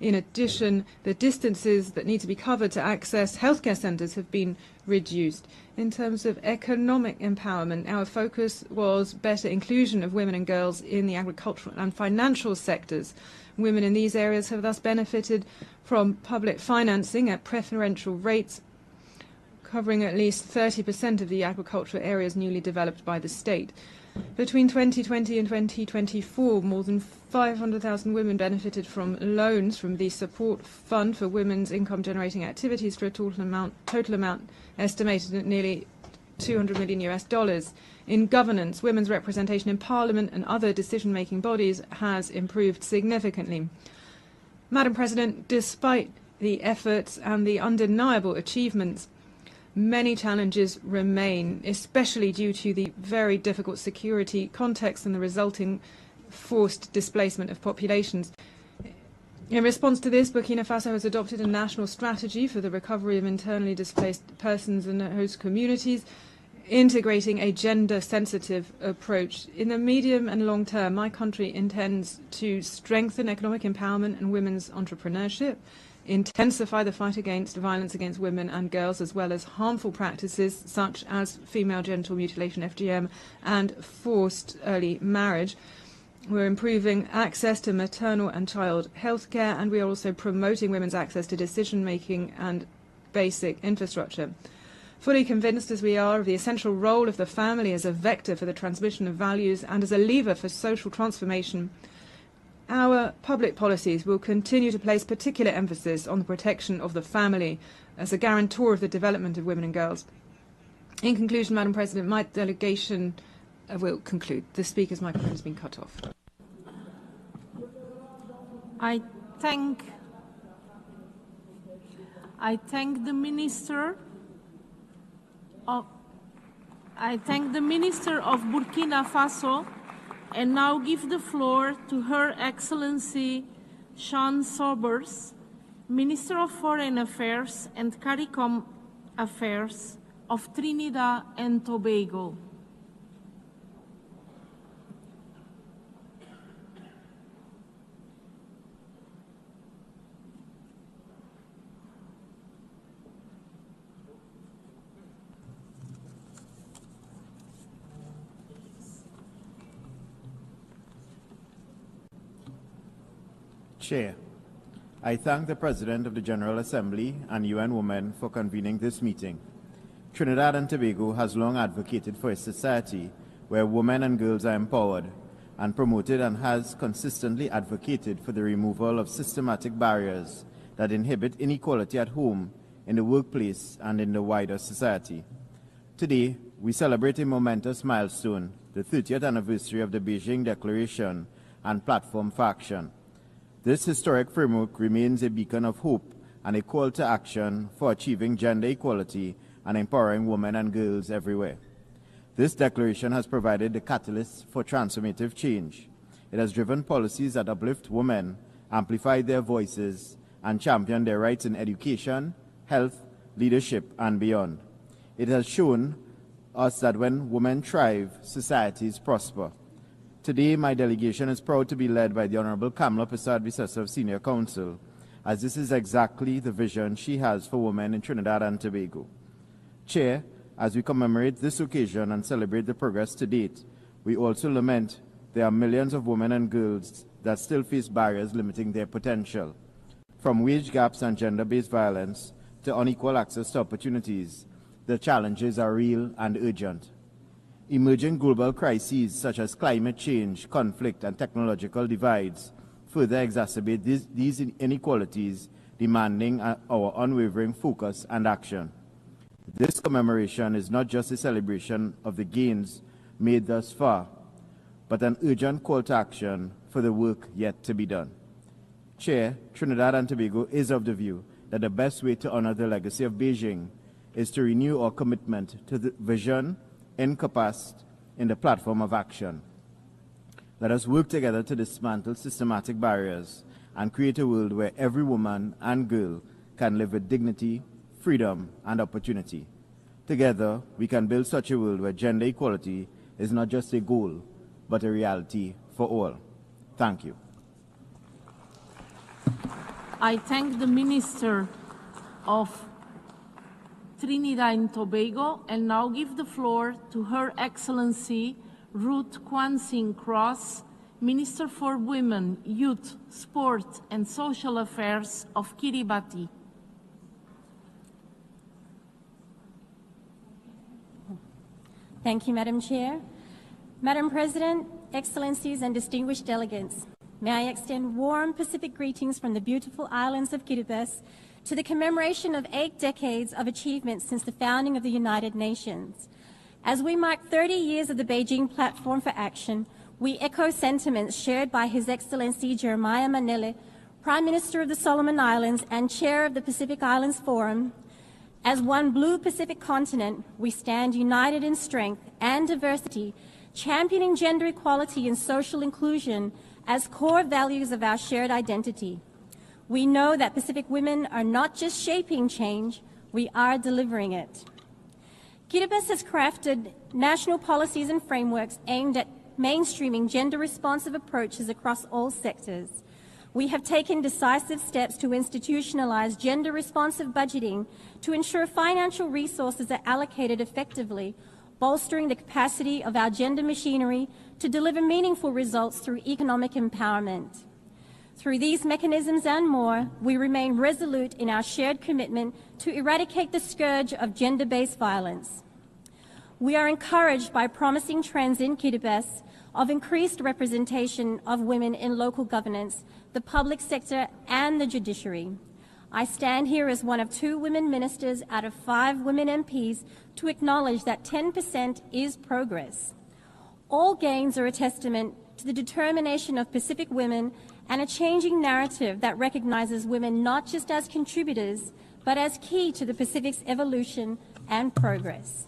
In addition, the distances that need to be covered to access healthcare centres have been reduced. In terms of economic empowerment, our focus was better inclusion of women and girls in the agricultural and financial sectors. Women in these areas have thus benefited from public financing at preferential rates, covering at least 30% of the agricultural areas newly developed by the state. Between 2020 and 2024, more than 500,000 women benefited from loans from the Support Fund for Women's Income-Generating Activities for a total amount estimated at nearly $200 million. In governance, women's representation in Parliament and other decision-making bodies has improved significantly. Madam President, despite the efforts and the undeniable achievements, many challenges remain, especially due to the very difficult security context and the resulting forced displacement of populations. In response to this, Burkina Faso has adopted a national strategy for the recovery of internally displaced persons and host communities, integrating a gender-sensitive approach. In the medium and long term, my country intends to strengthen economic empowerment and women's entrepreneurship, intensify the fight against violence against women and girls, as well as harmful practices such as female genital mutilation, FGM, and forced early marriage. We're improving access to maternal and child health care, and we are also promoting women's access to decision-making and basic infrastructure. Fully convinced as we are of the essential role of the family as a vector for the transmission of values and as a lever for social transformation, our public policies will continue to place particular emphasis on the protection of the family as a guarantor of the development of women and girls. In conclusion, Madam President, my delegation will conclude. The Speaker's microphone has been cut off.
I thank the Minister of Burkina Faso and now give the floor to Her Excellency Sean Sobers, Minister of Foreign Affairs and CARICOM Affairs of Trinidad and Tobago.
Chair, I thank the President of the General Assembly and UN Women for convening this meeting. Trinidad and Tobago has long advocated for a society where women and girls are empowered and promoted, and has consistently advocated for the removal of systematic barriers that inhibit inequality at home, in the workplace, and in the wider society. Today, we celebrate a momentous milestone, the 30th anniversary of the Beijing Declaration and Platform for Action. This historic framework remains a beacon of hope and a call to action for achieving gender equality and empowering women and girls everywhere. This declaration has provided the catalyst for transformative change. It has driven policies that uplift women, amplify their voices, and champion their rights in education, health, leadership, and beyond. It has shown us that when women thrive, societies prosper. Today, my delegation is proud to be led by the Honorable Kamala Prasad-Visessa of Senior Council, as this is exactly the vision she has for women in Trinidad and Tobago. Chair, as we commemorate this occasion and celebrate the progress to date, we also lament there are millions of women and girls that still face barriers limiting their potential. From wage gaps and gender-based violence to unequal access to opportunities, the challenges are real and urgent. Emerging global crises such as climate change, conflict, and technological divides further exacerbate these inequalities, demanding our unwavering focus and action. This commemoration is not just a celebration of the gains made thus far, but an urgent call to action for the work yet to be done. Chair, Trinidad and Tobago is of the view that the best way to honor the legacy of Beijing is to renew our commitment to the vision encompassed in the platform of action. Let us work together to dismantle systematic barriers and create a world where every woman and girl can live with dignity, freedom, and opportunity. Together, we can build such a world where gender equality is not just a goal, but a reality for all. Thank you.
I thank the Minister of Trinidad and Tobago and now give the floor to Her Excellency Ruth Kwan Singh Cross, Minister for Women, Youth, Sport and Social Affairs of Kiribati.
Thank you, Madam Chair. Madam President, Excellencies and distinguished delegates, may I extend warm Pacific greetings from the beautiful islands of Kiribati to the commemoration of 8 decades of achievements since the founding of the United Nations. As we mark 30 years of the Beijing Platform for Action, we echo sentiments shared by His Excellency Jeremiah Manele, Prime Minister of the Solomon Islands and Chair of the Pacific Islands Forum. As one blue Pacific continent, we stand united in strength and diversity, championing gender equality and social inclusion as core values of our shared identity. We know that Pacific women are not just shaping change, we are delivering it. Kiribati has crafted national policies and frameworks aimed at mainstreaming gender-responsive approaches across all sectors. We have taken decisive steps to institutionalize gender-responsive budgeting to ensure financial resources are allocated effectively, bolstering the capacity of our gender machinery to deliver meaningful results through economic empowerment. Through these mechanisms and more, we remain resolute in our shared commitment to eradicate the scourge of gender-based violence. We are encouraged by promising trends in Kiribati of increased representation of women in local governance, the public sector, and the judiciary. I stand here as one of 2 women ministers out of 5 women MPs to acknowledge that 10% is progress. All gains are a testament to the determination of Pacific women and a changing narrative that recognizes women not just as contributors, but as key to the Pacific's evolution and progress.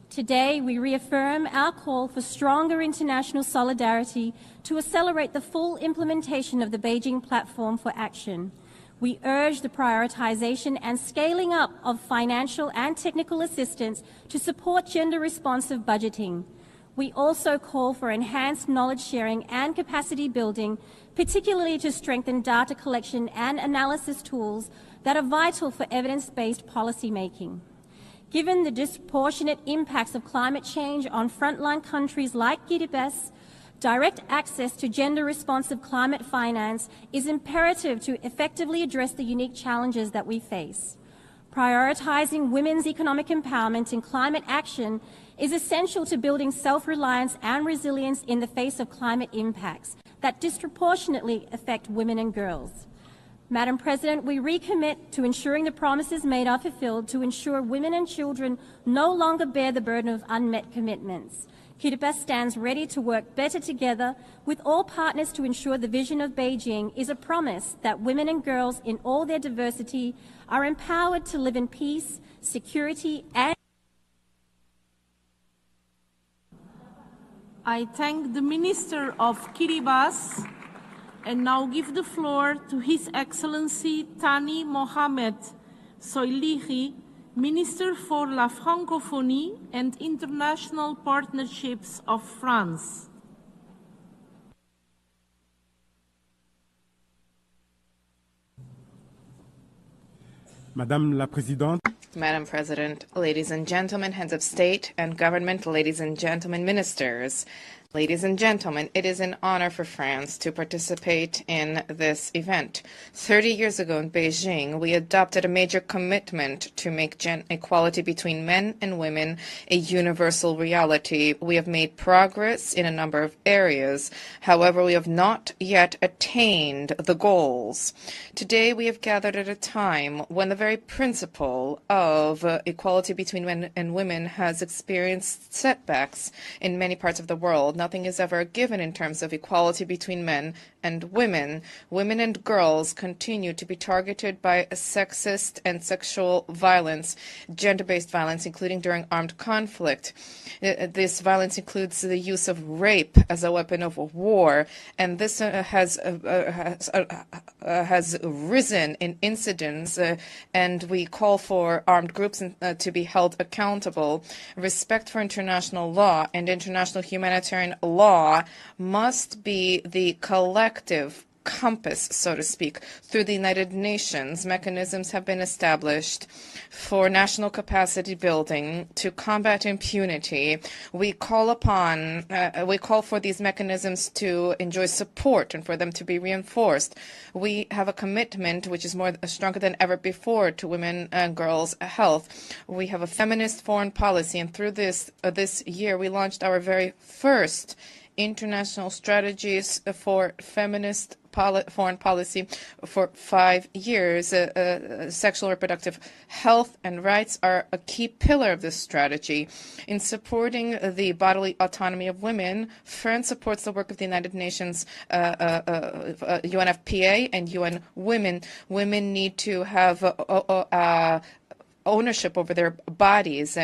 Today, we reaffirm our call for stronger international solidarity to accelerate the full implementation of the Beijing Platform for Action. We urge the prioritization and scaling up of financial and technical assistance to support gender-responsive budgeting. We also call for enhanced knowledge sharing and capacity building, particularly to strengthen data collection and analysis tools that are vital for evidence-based policymaking. Given the disproportionate impacts of climate change on frontline countries like Kiribati, Direct access to gender-responsive climate finance is imperative to effectively address the unique challenges that we face. Prioritizing women's economic empowerment in climate action is essential to building self-reliance and resilience in the face of climate impacts that disproportionately affect women and girls. Madam President, we recommit to ensuring the promises made are fulfilled to ensure women and children no longer bear the burden of unmet commitments. Kiribati stands ready to work better together with all partners to ensure the vision of Beijing is a promise that women and girls in all their diversity are empowered to live in peace, security, and
I thank the Minister of Kiribati and now give the floor to His Excellency Thani Mohamed Soilihi, Minister for la Francophonie and International Partnerships of France.
Madame la Présidente,
Madam President, ladies and gentlemen, heads of state and government, ladies and gentlemen, ministers, ladies and gentlemen, it is an honor for France to participate in this event. 30 years ago in Beijing, we adopted a major commitment to make equality between men and women a universal reality. We have made progress in a number of areas. However, we have not yet attained the goals. Today, we have gathered at a time when the very principle of equality between men and women has experienced setbacks in many parts of the world. Nothing is ever given in terms of equality between men and women. Women and girls continue to be targeted by sexist and sexual violence, gender-based violence, including during armed conflict. This violence includes the use of rape as a weapon of war, and this has risen in incidents, and we call for armed groups to be held accountable. Respect for international law and international humanitarian law must be the collective compass, so to speak. Through the United Nations, mechanisms have been established for national capacity building to combat impunity. We call for these mechanisms to enjoy support and for them to be reinforced. We have a commitment which is stronger than ever before to women and girls' health. We have a feminist foreign policy, and through this year we launched our very first international strategies for feminist foreign policy for 5 years. Sexual and reproductive health and rights are a key pillar of this strategy. In supporting the bodily autonomy of women, France supports the work of the United Nations, UNFPA and UN Women. Women need to have ownership over their bodies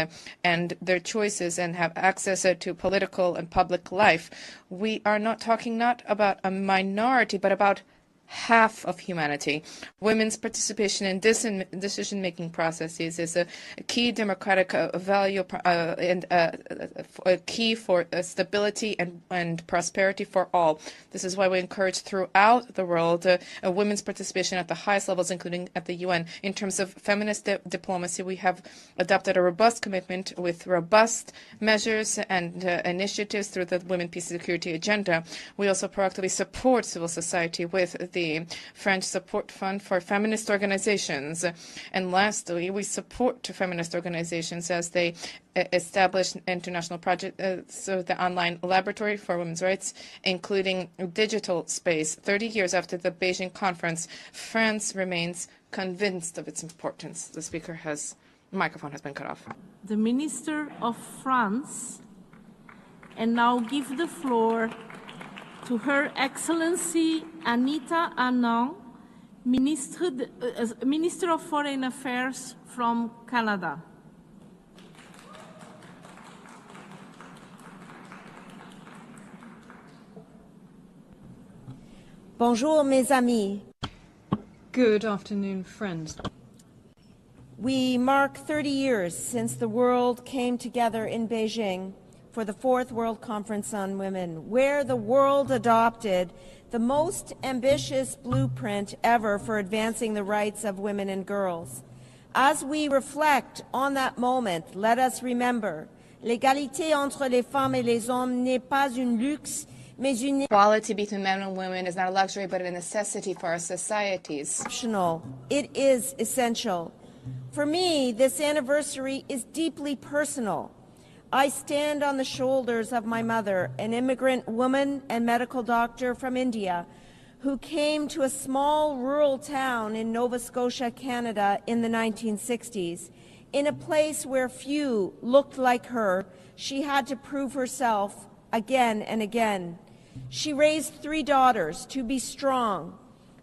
and their choices and have access to political and public life. We are not talking about a minority, but about half of humanity. Women's participation in decision-making processes is a key democratic value and a key for stability and prosperity for all. This is why we encourage throughout the world women's participation at the highest levels, including at the UN. In terms of feminist diplomacy, we have adopted a robust commitment with robust measures and initiatives through the Women, Peace, and Security agenda. We also proactively support civil society with the French Support Fund for Feminist Organizations. And lastly, we support feminist organizations as they establish international projects, so the online laboratory for women's rights, including digital space. 30 years after the Beijing conference, France remains convinced of its importance. The microphone has been cut off.
The Minister of France, and now give the floor to Her Excellency Anita Anand, Minister of Foreign Affairs from Canada.
Bonjour, mes amis.
Good afternoon, friends.
We mark 30 years since the world came together in Beijing for the 4th World Conference on Women, where the world adopted the most ambitious blueprint ever for advancing the rights of women and girls. As we reflect on that moment, let us remember, l'égalité entre les femmes et les hommes n'est pas un luxe,
Equality between men and women is not a luxury, but a necessity for our societies.
It is essential. For me, this anniversary is deeply personal. I stand on the shoulders of my mother, an immigrant woman and medical doctor from India, who came to a small rural town in Nova Scotia, Canada in the 1960s. In a place where few looked like her, she had to prove herself again and again. She raised 3 daughters to be strong,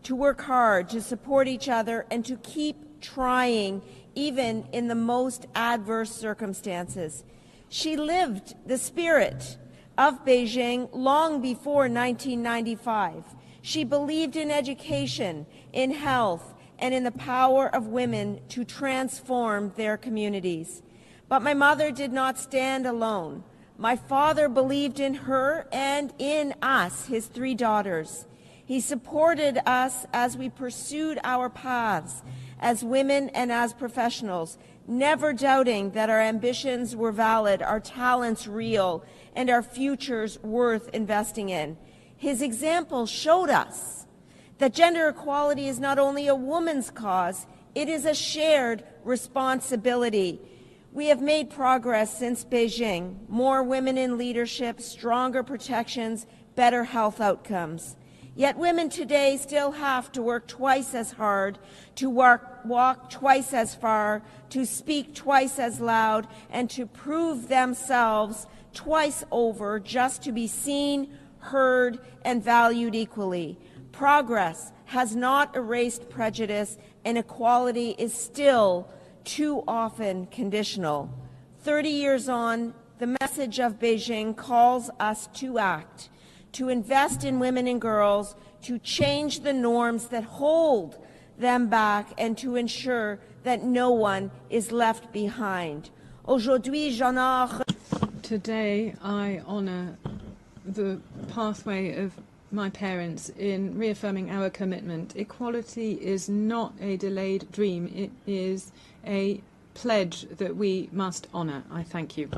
to work hard, to support each other, and to keep trying even in the most adverse circumstances. She lived the spirit of Beijing long before 1995. She believed in education, in health, and in the power of women to transform their communities. But my mother did not stand alone. My father believed in her and in us, his 3 daughters. He supported us as we pursued our paths as women and as professionals, never doubting that our ambitions were valid, our talents real, and our futures worth investing in. His example showed us that gender equality is not only a woman's cause, it is a shared responsibility. We have made progress since Beijing, more women in leadership, stronger protections, better health outcomes. Yet women today still have to work twice as hard, to walk twice as far, to speak twice as loud, and to prove themselves twice over just to be seen, heard, and valued equally. Progress has not erased prejudice, and equality is still too often conditional. 30 years on, the message of Beijing calls us to act, to invest in women and girls, to change the norms that hold them back, and to ensure that no one is left behind.
Today, I honor the pathway of my parents in reaffirming our commitment. Equality is not a delayed dream. It is a pledge that we must honor. I thank you.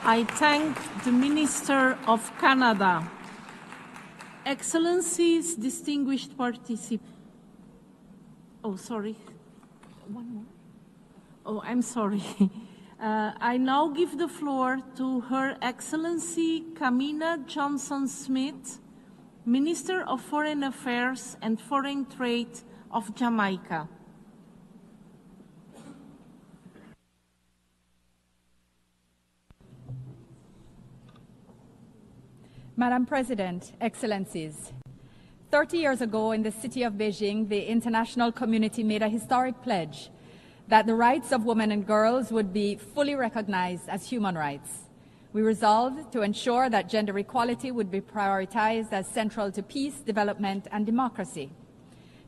I thank the Minister of Canada. Excellencies, distinguished participants. Oh, sorry. One more. Oh, I'm sorry. I now give the floor to Her Excellency Kamina Johnson-Smith, Minister of Foreign Affairs and Foreign Trade of Jamaica.
Madam President, Excellencies, 30 years ago in the city of Beijing, the international community made a historic pledge that the rights of women and girls would be fully recognized as human rights. We resolved to ensure that gender equality would be prioritized as central to peace, development, and democracy.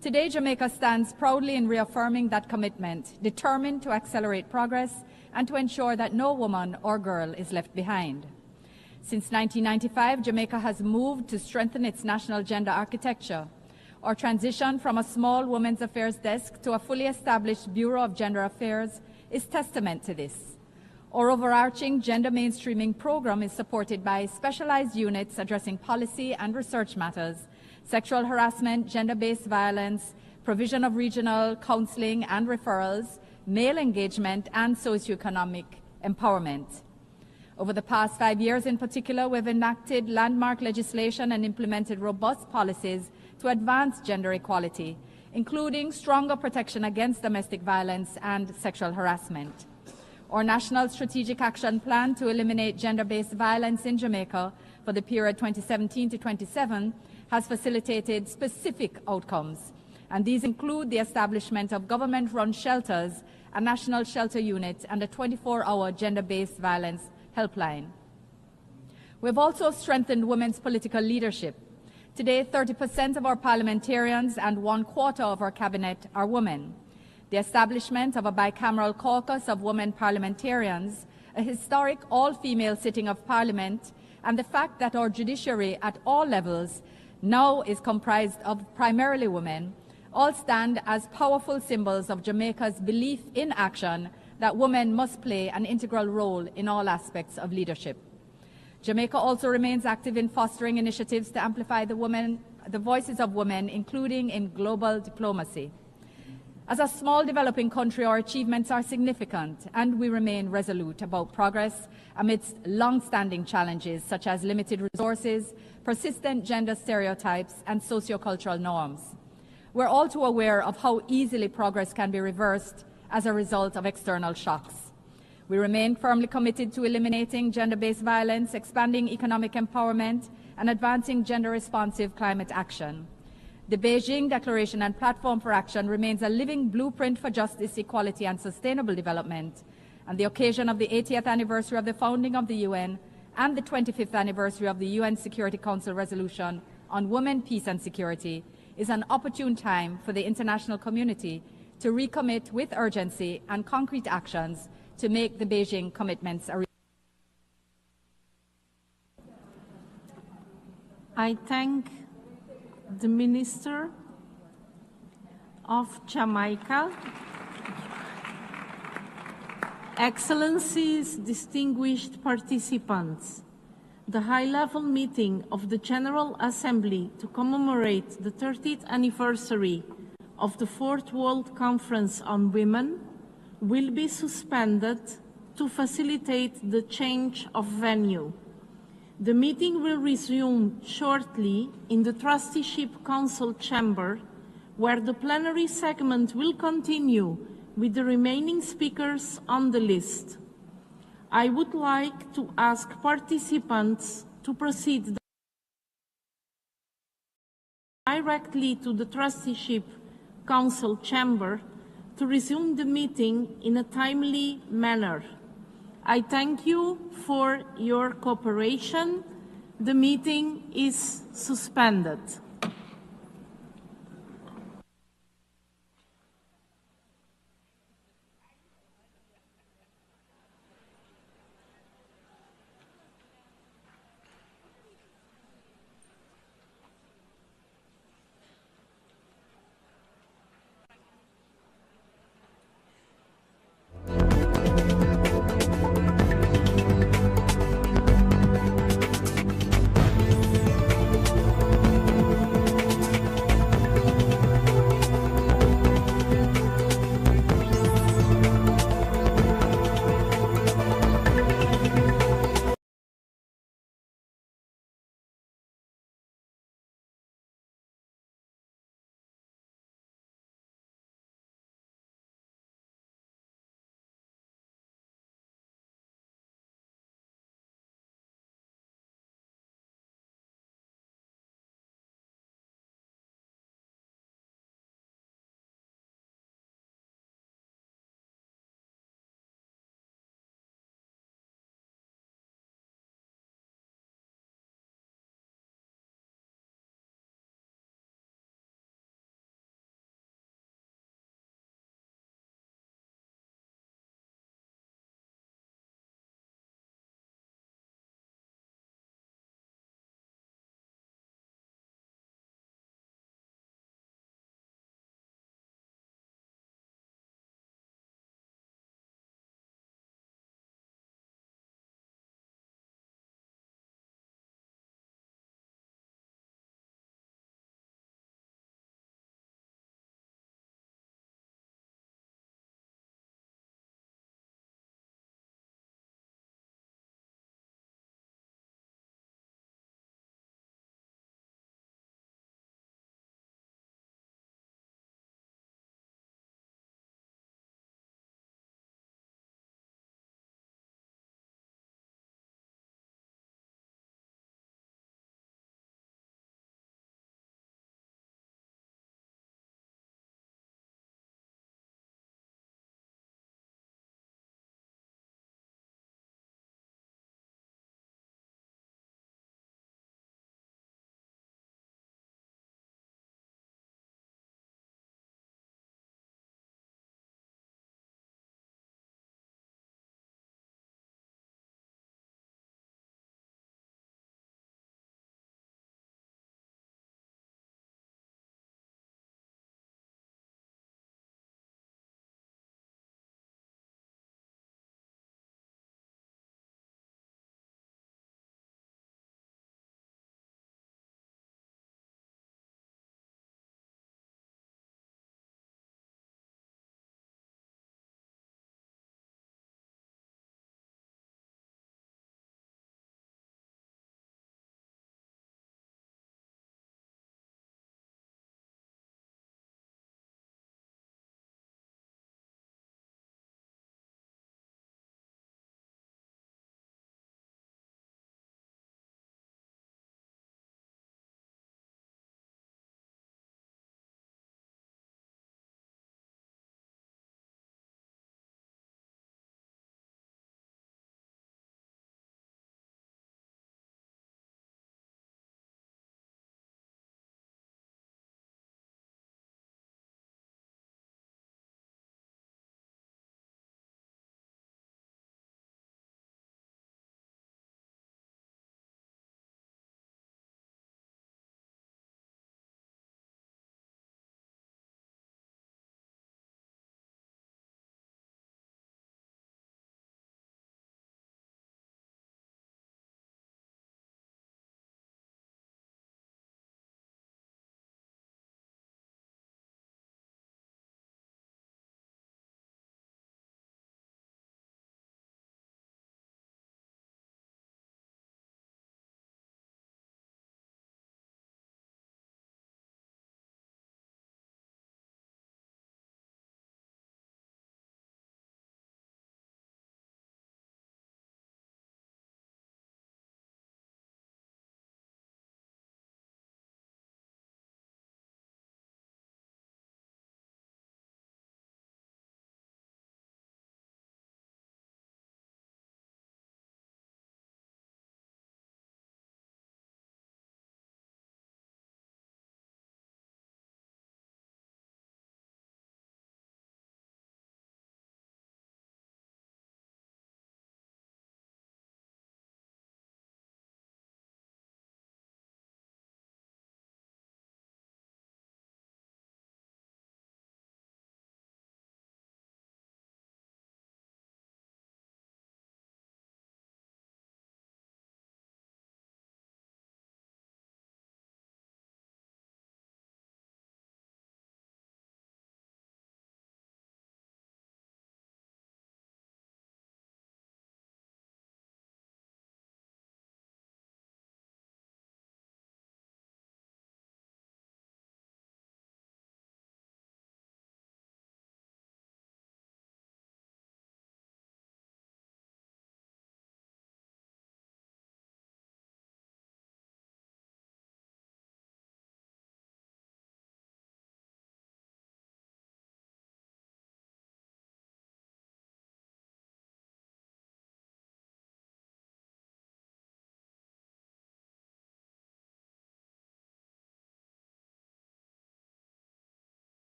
Today, Jamaica stands proudly in reaffirming that commitment, determined to accelerate progress and to ensure that no woman or girl is left behind. Since 1995, Jamaica has moved to strengthen its national gender architecture. Our transition from a small women's affairs desk to a fully established Bureau of Gender Affairs is testament to this. Our overarching gender mainstreaming program is supported by specialized units addressing policy and research matters, sexual harassment, gender-based violence, provision of regional counseling and referrals, male engagement, and socioeconomic empowerment. Over the past 5 years in particular, we've enacted landmark legislation and implemented robust policies to advance gender equality, including stronger protection against domestic violence and sexual harassment. Our National Strategic Action Plan to eliminate gender-based violence in Jamaica for the period 2017 to 27 has facilitated specific outcomes, and these include the establishment of government-run shelters, a national shelter unit, and a 24-hour gender-based violence helpline. We've also strengthened women's political leadership. Today, 30% of our parliamentarians and 1/4 of our cabinet are women. The establishment of a bicameral caucus of women parliamentarians, a historic all-female sitting of parliament, and the fact that our judiciary at all levels now is comprised of primarily women, all stand as powerful symbols of Jamaica's belief in action that women must play an integral role in all aspects of leadership.
Jamaica also remains active in fostering initiatives to amplify the voices of women, including in global diplomacy. As a small developing country, our achievements are significant, and we remain resolute about progress amidst long-standing challenges such as limited resources, persistent gender stereotypes, and sociocultural norms. We're all too aware of how easily progress can be reversed as a result of external shocks. We remain firmly committed to eliminating gender-based violence, expanding economic empowerment, and advancing gender-responsive climate action. The Beijing Declaration and Platform for Action remains a living blueprint for justice, equality, and sustainable development. On the occasion of the 80th anniversary of the founding of the UN and the 25th anniversary of the UN Security Council resolution on women, peace, and security, is an opportune time for the international community to recommit with urgency and concrete actions to make the Beijing commitments a reality.
I thank the Minister of Jamaica, Excellencies, distinguished participants. The high-level meeting of the General Assembly to commemorate the 30th anniversary of the Fourth World Conference on Women will be suspended to facilitate the change of venue. The meeting will resume shortly in the Trusteeship Council chamber, where the plenary segment will continue with the remaining speakers on the list. I would like to ask participants to proceed directly to the Trusteeship Council chamber to resume the meeting in a timely manner. I thank you for your cooperation. The meeting is suspended.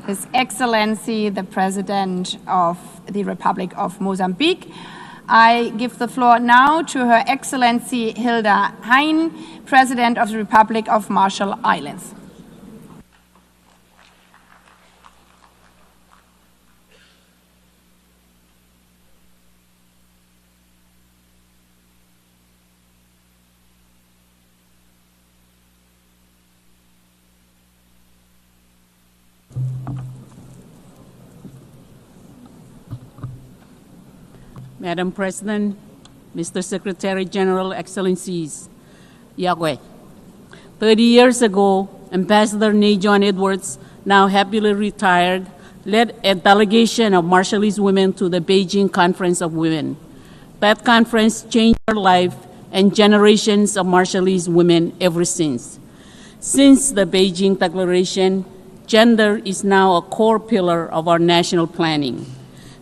His Excellency, the President of the Republic of Mozambique. I give the floor now to Her Excellency Hilda Hein, President of the Republic of Marshall Islands.
Madam President, Mr. Secretary General, Excellencies, Yahweh. 30 years ago, Ambassador Nay John Edwards, now happily retired, led a delegation of Marshallese women to the Beijing Conference of Women. That conference changed her life and generations of Marshallese women ever since. Since the Beijing Declaration, gender is now a core pillar of our national planning.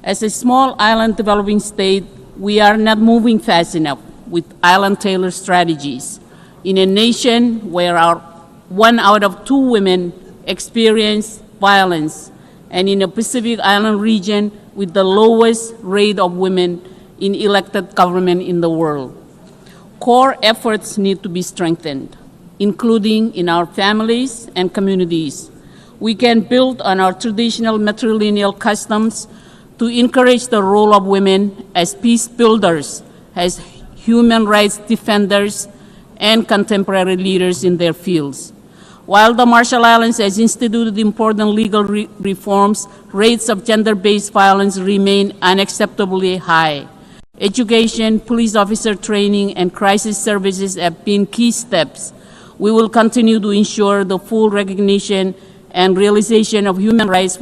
As a small island developing state, we are not moving fast enough with island-tailored strategies. In a nation where 1 out of 2 women experience violence, and in a Pacific Island region with the lowest rate of women in elected government in the world. Core efforts need to be strengthened, including in our families and communities. We can build on our traditional matrilineal customs to encourage the role of women as peace builders, as human rights defenders, and contemporary leaders in their fields. While the Marshall Islands has instituted important legal reforms, rates of gender-based violence remain unacceptably high. Education, police officer training, and crisis services have been key steps. We will continue to ensure the full recognition and realization of human rights